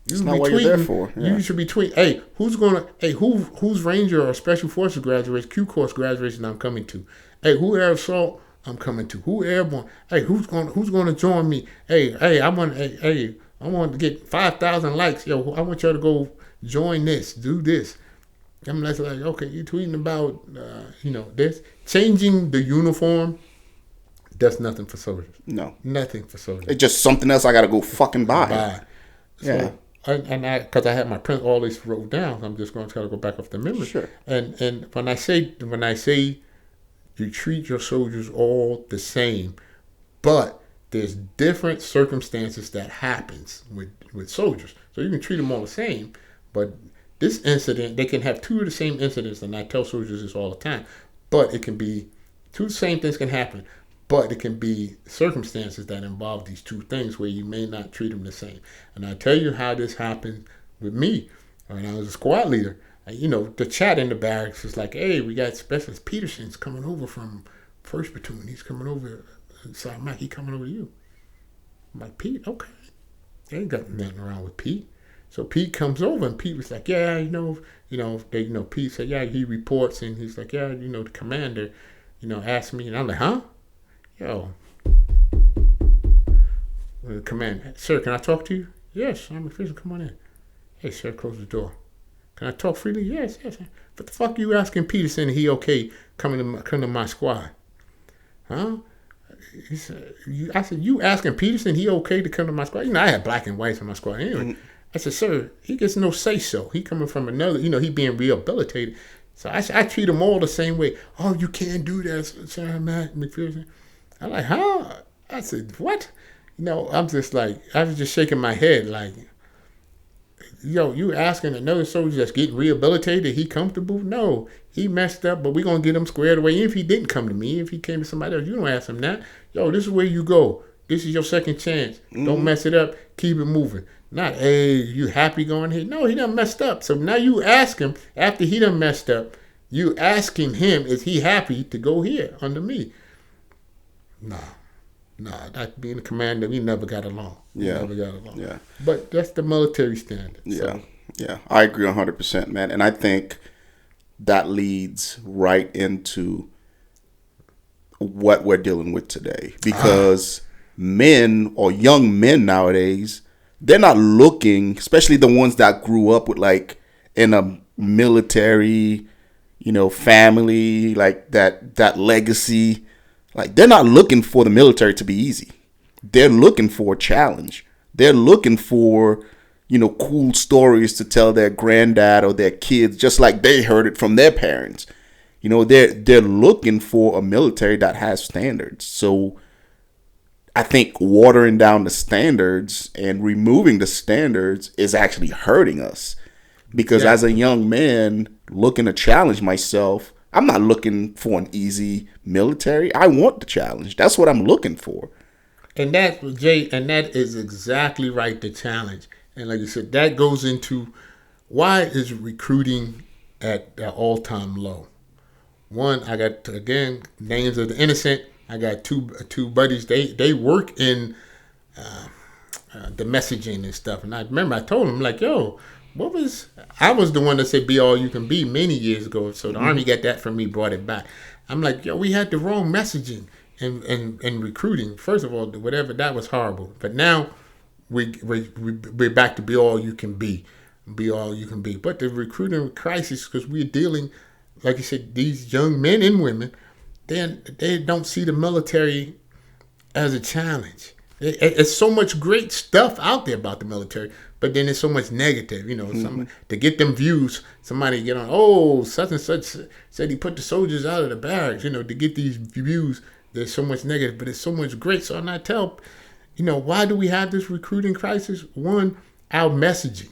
That's not what you're there for. Yeah. You should be tweeting, hey, who's Ranger or Special Forces graduates, Q course graduation I'm coming to? Hey, who Air Assault I'm coming to? Who Airborne? Hey, who's going to join me? Hey, I want to get 5,000 likes. Yo, I want y'all to go join this, do this. I'm like, okay, you tweeting about, this. Changing the uniform does nothing for soldiers. No. Nothing for soldiers. It's just something else I got to go fucking buy. So, yeah. Because I had my print all this wrote down, I'm just going to try to go back off the memory. Sure. And when I say you treat your soldiers all the same, but there's different circumstances that happens with soldiers. So you can treat them all the same, but this incident, they can have two of the same incidents, and I tell soldiers this all the time, but it can be two same things can happen, but it can be circumstances that involve these two things where you may not treat them the same. And I tell you how this happened with me when I was a squad leader. The chat in the barracks is like, hey, we got Specialist Peterson's coming over from 1st Platoon. He's coming over. So he coming over to you. I'm like, Pete, okay. There ain't got nothing wrong with Pete. So Pete comes over, and Pete was like, yeah, Pete said, yeah, he reports, and he's like, yeah, the commander, asked me, and I'm like, huh? Yo, commander, sir, can I talk to you? Yes, I'm official, come on in. Hey, sir, close the door. Can I talk freely? Yes. What the fuck you asking Peterson? He okay coming to my squad? Huh? I said, you asking Peterson he okay to come to my squad? I had black and whites in my squad anyway. I said, sir, he gets no say so. He coming from another, he being rehabilitated. So I treat them all the same way. Oh, you can't do that, sir, Matt McPherson. I'm like, huh? I said, what? I'm just like, I was just shaking my head like, you asking another soldier that's getting rehabilitated, he comfortable? No, he messed up, but we're going to get him squared away. Even if he didn't come to me, if he came to somebody else, you don't ask him that. This is where you go. This is your second chance. Don't mess it up. Keep it moving. Not, hey, you happy going here? No, he done messed up. So now you ask him, after he done messed up, you asking him, is he happy to go here under me? Nah, that being a commander, we never got along. Yeah. But that's the military standard. Yeah. I agree 100%, man. And I think that leads right into what we're dealing with today. Because men or young men nowadays, they're not looking, especially the ones that grew up with like in a military, family, like that legacy. Like, they're not looking for the military to be easy. They're looking for a challenge. They're looking for, cool stories to tell their granddad or their kids, just like they heard it from their parents. They're looking for a military that has standards. So I think watering down the standards and removing the standards is actually hurting us. Because as a young man looking to challenge myself, I'm not looking for an easy military. I want the challenge. That's what I'm looking for. And that is exactly right, the challenge. And like you said, that goes into why is recruiting at the all-time low. One, I got, again, names of the innocent. I got two buddies. They work in the messaging and stuff. And I remember I told them, like, yo, I was the one that said be all you can be many years ago. So the Army got that from me, brought it back. I'm like, yo, we had the wrong messaging in recruiting. First of all, whatever, that was horrible. But now we're back to be all you can be. Be all you can be. But the recruiting crisis, because we're dealing, like you said, these young men and women, they don't see the military as a challenge. It's so much great stuff out there about the military, but then there's so much negative, to get them views, somebody get on, such and such said he put the soldiers out of the barracks, to get these views, there's so much negative, but it's so much great. So I tell, why do we have this recruiting crisis? One, our messaging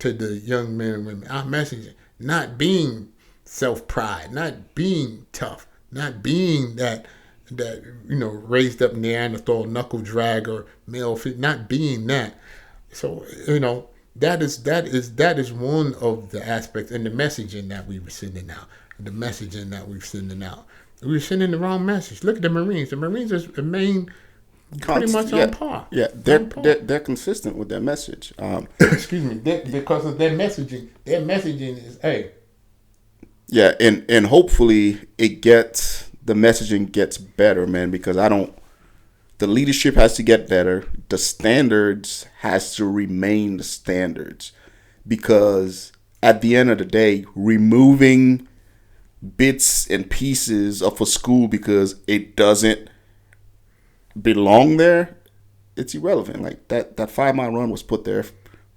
to the young men and women, our messaging, not being self-pride, not being tough, not being that raised up Neanderthal knuckle drag or male fit, not being that. So, that is one of the aspects, and the messaging that we were sending out. We were sending the wrong message. Look at the Marines. The Marines remain pretty much on par. Yeah, they're consistent with their message. Excuse me, because of their messaging. Their messaging is, hey. Yeah, and hopefully the messaging gets better, man, because the leadership has to get better. The standards has to remain the standards, because at the end of the day, removing bits and pieces of a school because it doesn't belong there, it's irrelevant. Like that 5 mile run was put there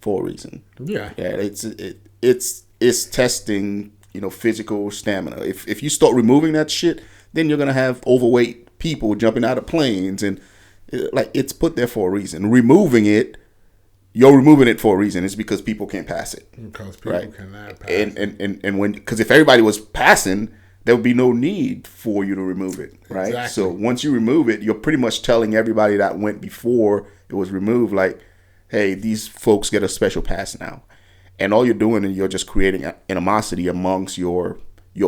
for a reason. Yeah. It's testing, physical stamina. If you start removing that shit, then you're gonna have overweight people jumping out of planes, and it's put there for a reason. You're removing it for a reason. It's because people can't pass it. Because people cannot pass it. And because if everybody was passing, there would be no need for you to remove it, right? Exactly. So once you remove it, you're pretty much telling everybody that went before it was removed, like, hey, these folks get a special pass now. And all you're doing is you're just creating animosity amongst your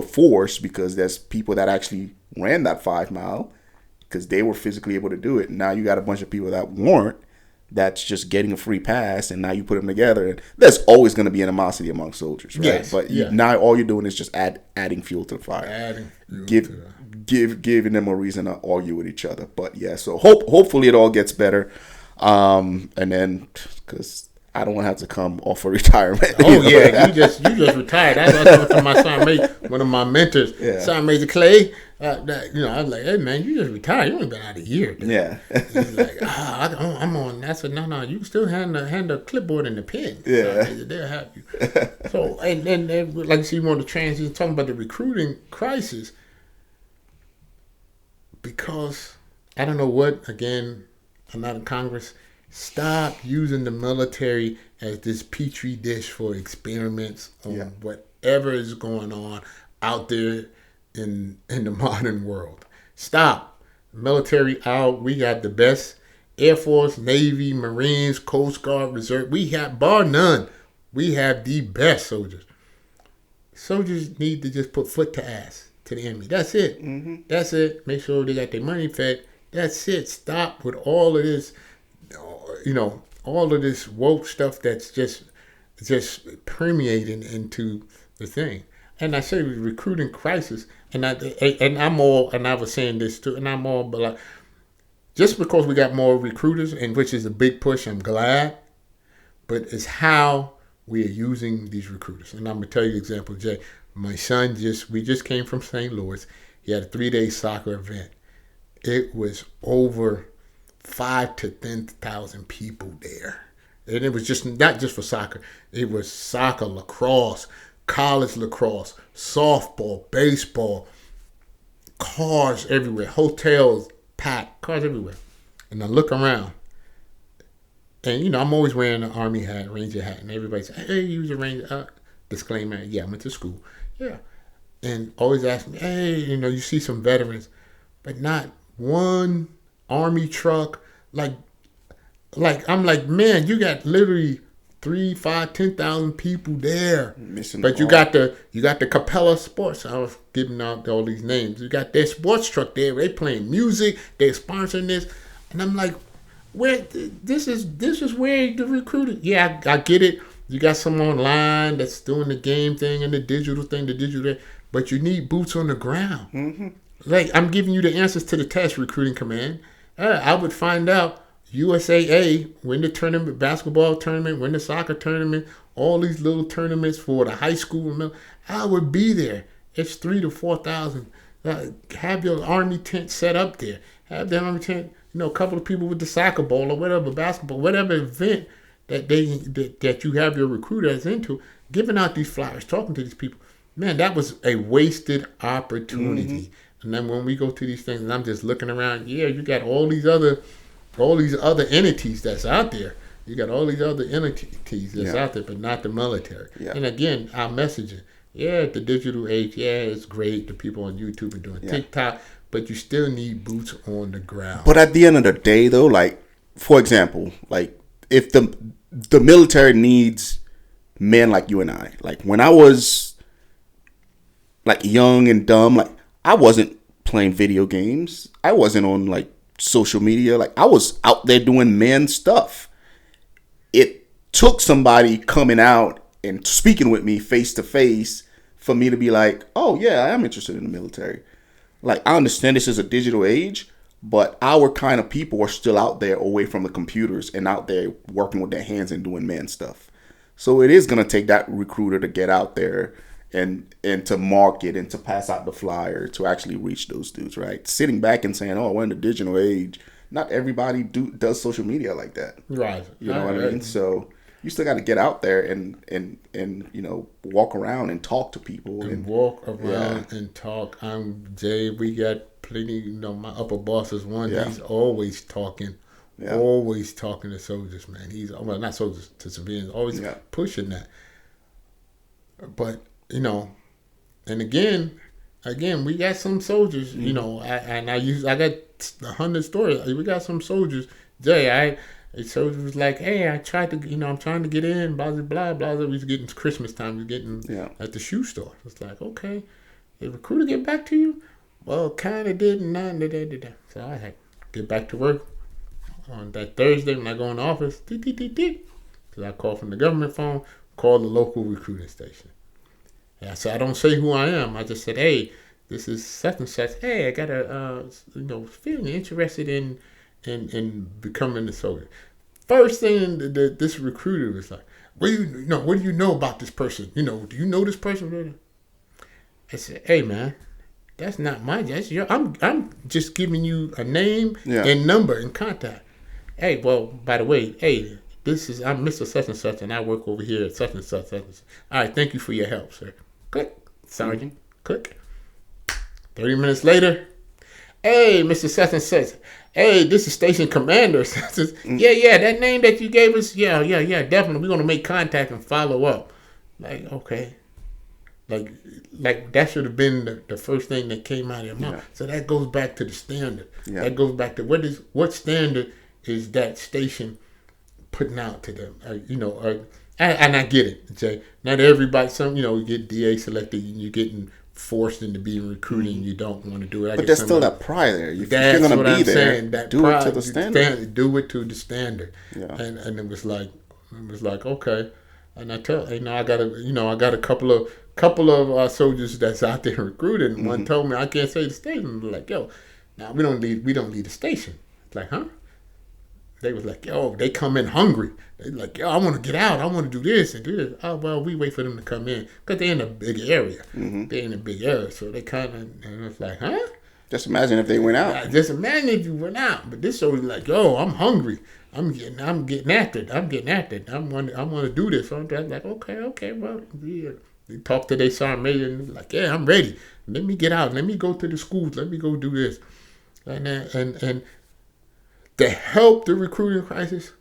force, because there's people that actually ran that 5 mile because they were physically able to do it. Now you got a bunch of people that weren't, that's just getting a free pass, and now you put them together, and there's always going to be animosity among soldiers, right? Yes, but yeah. now all you're doing is just adding fuel to the fire, giving them a reason to argue with each other. But yeah, so hopefully it all gets better, and then because I don't want to have to come off of retirement. Oh yeah, you just retired. That's what I was talking to my son Major, one of my mentors, Son Major Clay. I was like, hey man, you just retired. You only been out a year. Dude. Yeah. He's like, I'm on. I said, no, you can still hand the clipboard and the pen. Yeah. So they'll have you. So and like you see, more the transition talking about the recruiting crisis, because I don't know what. Again, I'm not in Congress. Stop using the military as this petri dish for experiments on whatever is going on out there in the modern world. Stop. Military out. We got the best Air Force, Navy, Marines, Coast Guard, Reserve. We have, bar none, we have the best soldiers. Soldiers need to just put foot to ass to the enemy. That's it. Mm-hmm. That's it. Make sure they got their money fed. That's it. Stop with all of this. All of this woke stuff that's just permeating into the thing. And I say recruiting crisis, and I'm all, and I was saying this too, and I'm all, but like, just because we got more recruiters, and which is a big push, I'm glad, but it's how we are using these recruiters. And I'm gonna tell you an example, Jay. My son we just came from St. Louis. He had a 3-day soccer event. It was over 5,000 to 10,000 people there. And it was just not just for soccer. It was soccer, lacrosse, college lacrosse, softball, baseball, cars everywhere, hotels packed, cars everywhere. And I look around, and I'm always wearing an Army hat, Ranger hat, and everybody says, hey, you was a Ranger. Disclaimer, yeah, I went to school. Yeah. And always ask me, hey, you see some veterans, but not one Army truck, like I'm like, man, you got literally 3, 5, 10,000 people there. But you got the Capella Sports. I was giving out all these names. You got their sports truck there. They playing music. They're sponsoring this, and I'm like, where this is where the recruiting. Yeah, I get it. You got some online that's doing the game thing and the digital thing, but you need boots on the ground. Mm-hmm. Like, I'm giving you the answers to the test, recruiting command. I would find out USAA, win the tournament, basketball tournament, win the soccer tournament, all these little tournaments for the high school. I would be there. It's 3,000 to 4,000. Have your Army tent set up there. Have the Army tent, a couple of people with the soccer ball or whatever, basketball, whatever event that you have your recruiters into, giving out these flyers, talking to these people. Man, that was a wasted opportunity. Mm-hmm. And then when we go to these things, and I'm just looking around, you got all these other entities that's out there. You got all these other entities that's out there, but not the military. Yeah. And again, our messaging. Yeah, the digital age, it's great. The people on YouTube are doing TikTok, but you still need boots on the ground. But at the end of the day, though, like, for example, like, if the military needs men like you and I, like, when I was, like, young and dumb, like, I wasn't playing video games. I wasn't on, like, social media. Like, I was out there doing man stuff. It took somebody coming out and speaking with me face to face for me to be like, oh yeah, I am interested in the military. Like, I understand this is a digital age, but our kind of people are still out there away from the computers and out there working with their hands and doing man stuff. So it is going to take that recruiter to get out there and to market and to pass out the flyer to actually reach those dudes, right? Sitting back and saying, oh, we're in the digital age. Not everybody does social media like that. Right. You know what I mean? So you still got to get out there and walk around and talk to people. And walk around and talk. I'm Jay. We got plenty, my upper boss is one. Yeah. He's always talking. Yeah. Always talking to soldiers, man. He's, well, not soldiers, to civilians. Always pushing that. But, and again, we got some soldiers, I got 100 stories. We got some soldiers. Jay, a soldier was like, hey, I tried to, I'm trying to get in, blah, blah, blah. We was getting Christmas time. We was getting at the shoe store. It's like, okay, did the recruiter get back to you? Well, kind of did, and not. So I had to get back to work. on that Thursday when I go in the office, because I call from the government phone, call the local recruiting station. Yeah, so I don't say who I am. I just said, hey, this is such and such. Hey, I got a feeling interested in becoming a soldier. First thing this recruiter was like, what do you know about this person? Do you know this person? I said, hey man, that's not my that's your I'm just giving you a name and number and contact. Hey, well, by the way, hey, I'm Mr. Such and Such and I work over here at such and such. All right, thank you for your help, sir. Click, Sergeant. Click. 30 minutes later, hey, Mr. Such and Such. Hey, this is Station Commander. Yeah, that name that you gave us, yeah, definitely. We're going to make contact and follow up. Like, okay. Like that should have been the first thing that came out of your mouth. Yeah. So that goes back to the standard. Yeah. That goes back to what standard is that station putting out to them? And I get it, Jay. Not everybody, you get DA selected and you're getting forced into being recruiting. You don't want to do it. But there's still that pride there. If you're going to be there, do it to the standard. Do it to the standard. Yeah. And it was like okay. And I got a couple of soldiers that's out there recruited. And one told me I can't say the station. I'm like, yo, now we don't leave the station. It's like, huh? They was like, yo, they come in hungry. They like, yo, I want to get out. I want to do this and do this. Oh, well, we wait for them to come in because they're in a big area. They're in a big area, so they kind of, and it's like, huh? Just imagine if they went out. Just imagine if you went out. But this soldier like, yo, I'm hungry. I'm getting after it. I want to do this. So I'm like, okay, well, yeah. They talk to their sergeant major and like, yeah, I'm ready. Let me get out. Let me go to the schools. Let me go do this. And to help the recruiting crisis,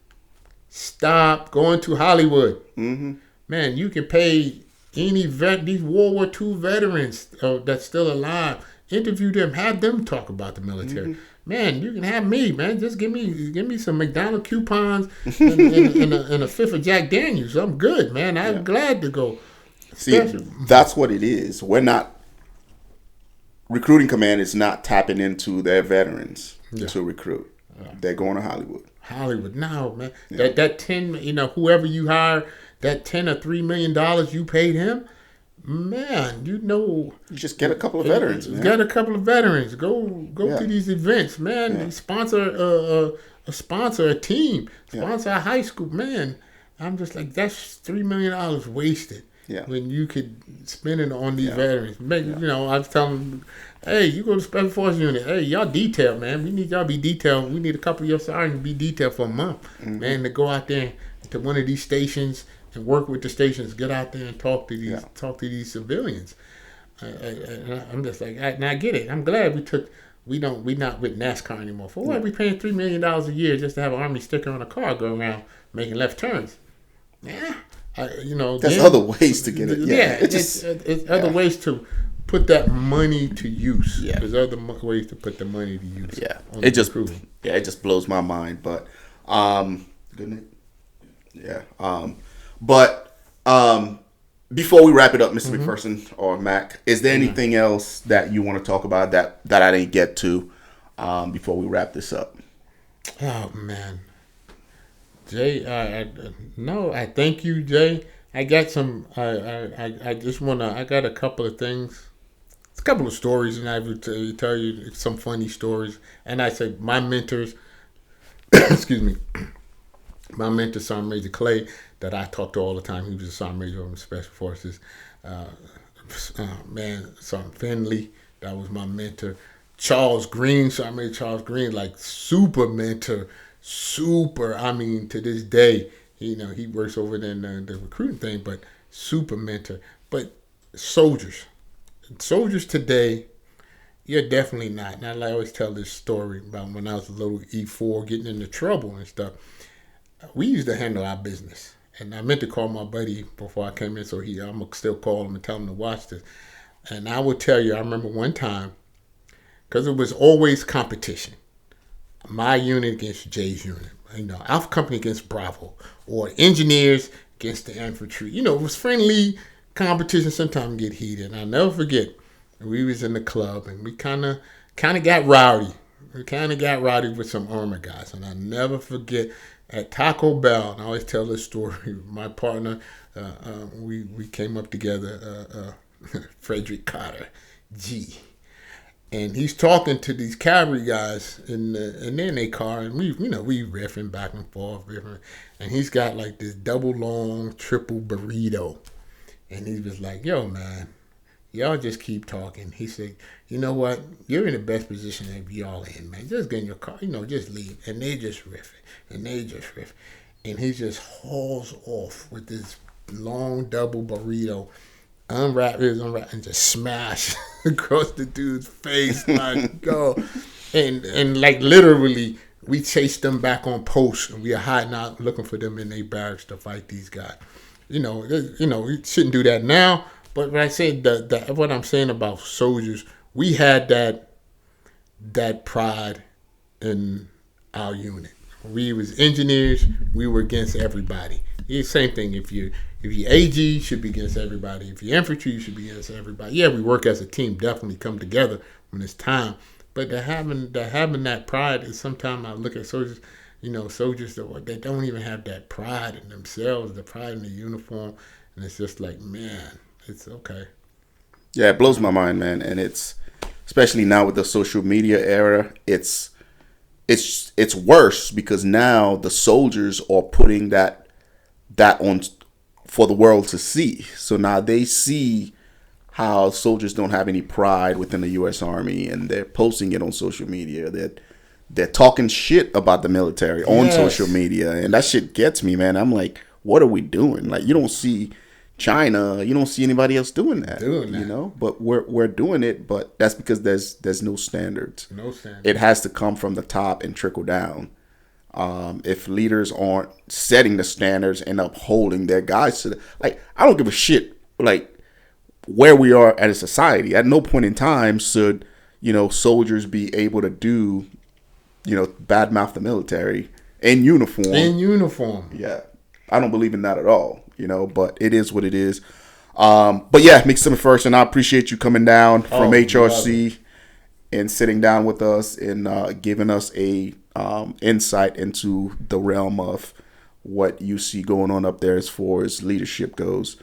stop going to Hollywood. Man, you can pay these World War II veterans that's still alive. Interview them, have them talk about the military. Man, you can have me, man. Just give me some McDonald's coupons and a fifth of Jack Daniels. I'm good, man. I'm glad to go. See, that's what it is. Recruiting command is not tapping into their veterans to recruit. They're going to Hollywood. Hollywood, no, man. Yeah. That 10, whoever you hire, that $10 or $3 million you paid him, man, you just get a couple of veterans. Man. Get a couple of veterans. Go to these events, man. Yeah. Sponsor a team. Sponsor a high school, man. I'm just like, that's $3 million wasted. Yeah. When you could spend it on these veterans. I was telling them, hey, you go to Special Forces Unit. Hey, y'all detailed, man. We need y'all to be detailed. We need a couple of your sergeants to be detailed for a month, man, to go out there to one of these stations and work with the stations. Get out there and talk to these civilians. I'm just like, and I get it. I'm glad we not with NASCAR anymore. For what are we paying $3 million a year just to have an Army sticker on a car go around making left turns? Yeah. There's other ways to get it. It's other ways to put that money to use. Yeah. There's other ways to put the money to use. Yeah. It just blows my mind. But good night. Yeah. But before we wrap it up, Mr. McPherson or Mac, is there anything else that you want to talk about that I didn't get to before we wrap this up? Oh man. Jay, I thank you, Jay. I got some. I just wanna. I got a couple of things, a couple of stories, and I would tell you some funny stories. And I said my mentors, excuse me, my mentor, Sergeant Major Clay, that I talk to all the time. He was a Sergeant Major of the Special Forces. Sergeant Finley, that was my mentor. Charles Green, Sergeant Major Charles Green, like super mentor. Super, to this day, he works over there in the recruiting thing, but super mentor. But soldiers today, you're definitely not. And I always tell this story about when I was a little E4 getting into trouble and stuff. We used to handle our business. And I meant to call my buddy before I came in, so I'm going to still call him and tell him to watch this. And I will tell you, I remember one time, because it was always competition. My unit against Jay's unit, Alpha Company against Bravo, or engineers against the infantry. It was friendly competition. Sometimes get heated. And I'll never forget, we was in the club and we kind of got rowdy. We kind of got rowdy with some armor guys, and I never forget at Taco Bell. And I always tell this story. My partner, we came up together. Frederick Carter, G. And he's talking to these cavalry guys in their car, and we riffing back and forth, and he's got like this double long triple burrito, and he was like, "Yo, man, y'all just keep talking." He said, "You know what? You're in the best position that y'all in, man. Just get in your car, just leave." And they just riffing, and and he just hauls off with this long double burrito. Unwrap, and just smash across the dude's face. Like, go. And like literally, we chased them back on post, and we are hiding out looking for them in their barracks to fight these guys. We shouldn't do that now. But when I say what I'm saying about soldiers, we had that pride in our unit. We was engineers. We were against everybody. It's the same thing. If you AG, you should be against everybody. If you're infantry, you should be against everybody. Yeah, we work as a team. Definitely come together when it's time. But having that pride is sometimes I look at soldiers. Soldiers that don't even have that pride in themselves, the pride in the uniform, and it's just like, man, it's okay. Yeah, it blows my mind, man, and it's especially now with the social media era, it's worse because now the soldiers are putting that on for the world to see. So now they see how soldiers don't have any pride within the U.S. Army, and they're posting it on social media. They're talking shit about the military on social media, and that shit gets me, man. I'm like, what are we doing? Like, you don't see China, you don't see anybody else doing that. But we're doing it, but that's because there's no standards. No standards. It has to come from the top and trickle down. If leaders aren't setting the standards and upholding their guys to I don't give a shit like where we are as a society. At no point in time should soldiers be able to do badmouth the military in uniform. Yeah, I don't believe in that at all. But it is what it is. But yeah, Mix Simmer first, and I appreciate you coming down from HRC and sitting down with us and giving us a insight into the realm of what you see going on up there as far as leadership goes.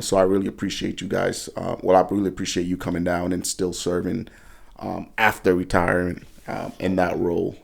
So I really appreciate you guys. I really appreciate you coming down and still serving after retirement in that role.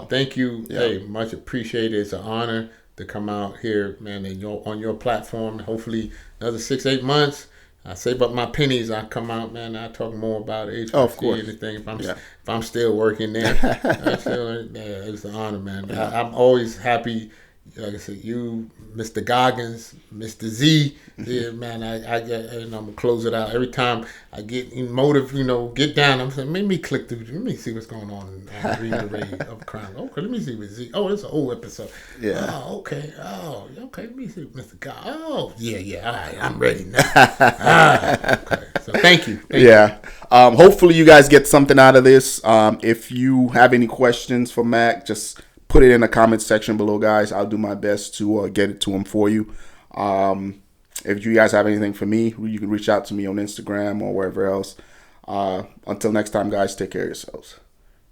Thank you. Yeah. Hey, much appreciated. It's an honor to come out here, man, and on your platform. Hopefully another 6-8 months. I save up my pennies. I come out, man. I talk more about HRC, of course. Anything. If I'm still working there, it's an honor, man. Yeah. I'm always happy. Like I said, you, Mr. Goggins, Mr. Z, yeah, man. I get, I'm gonna close it out every time I get emotive. Get down. I'm saying, let me click through. Let me see what's going on Read the Raid of Crime. Okay, let me see what Z. Oh, it's an old episode. Yeah. Oh, okay. Oh, okay. Let me see, Mr. God. Oh, yeah. All right, I'm ready now. Okay. So thank you. Thank you. Hopefully you guys get something out of this. If you have any questions for Mac, just put it in the comments section below, guys. I'll do my best to get it to him for you. If you guys have anything for me, you can reach out to me on Instagram or wherever else. Until next time, guys, take care of yourselves.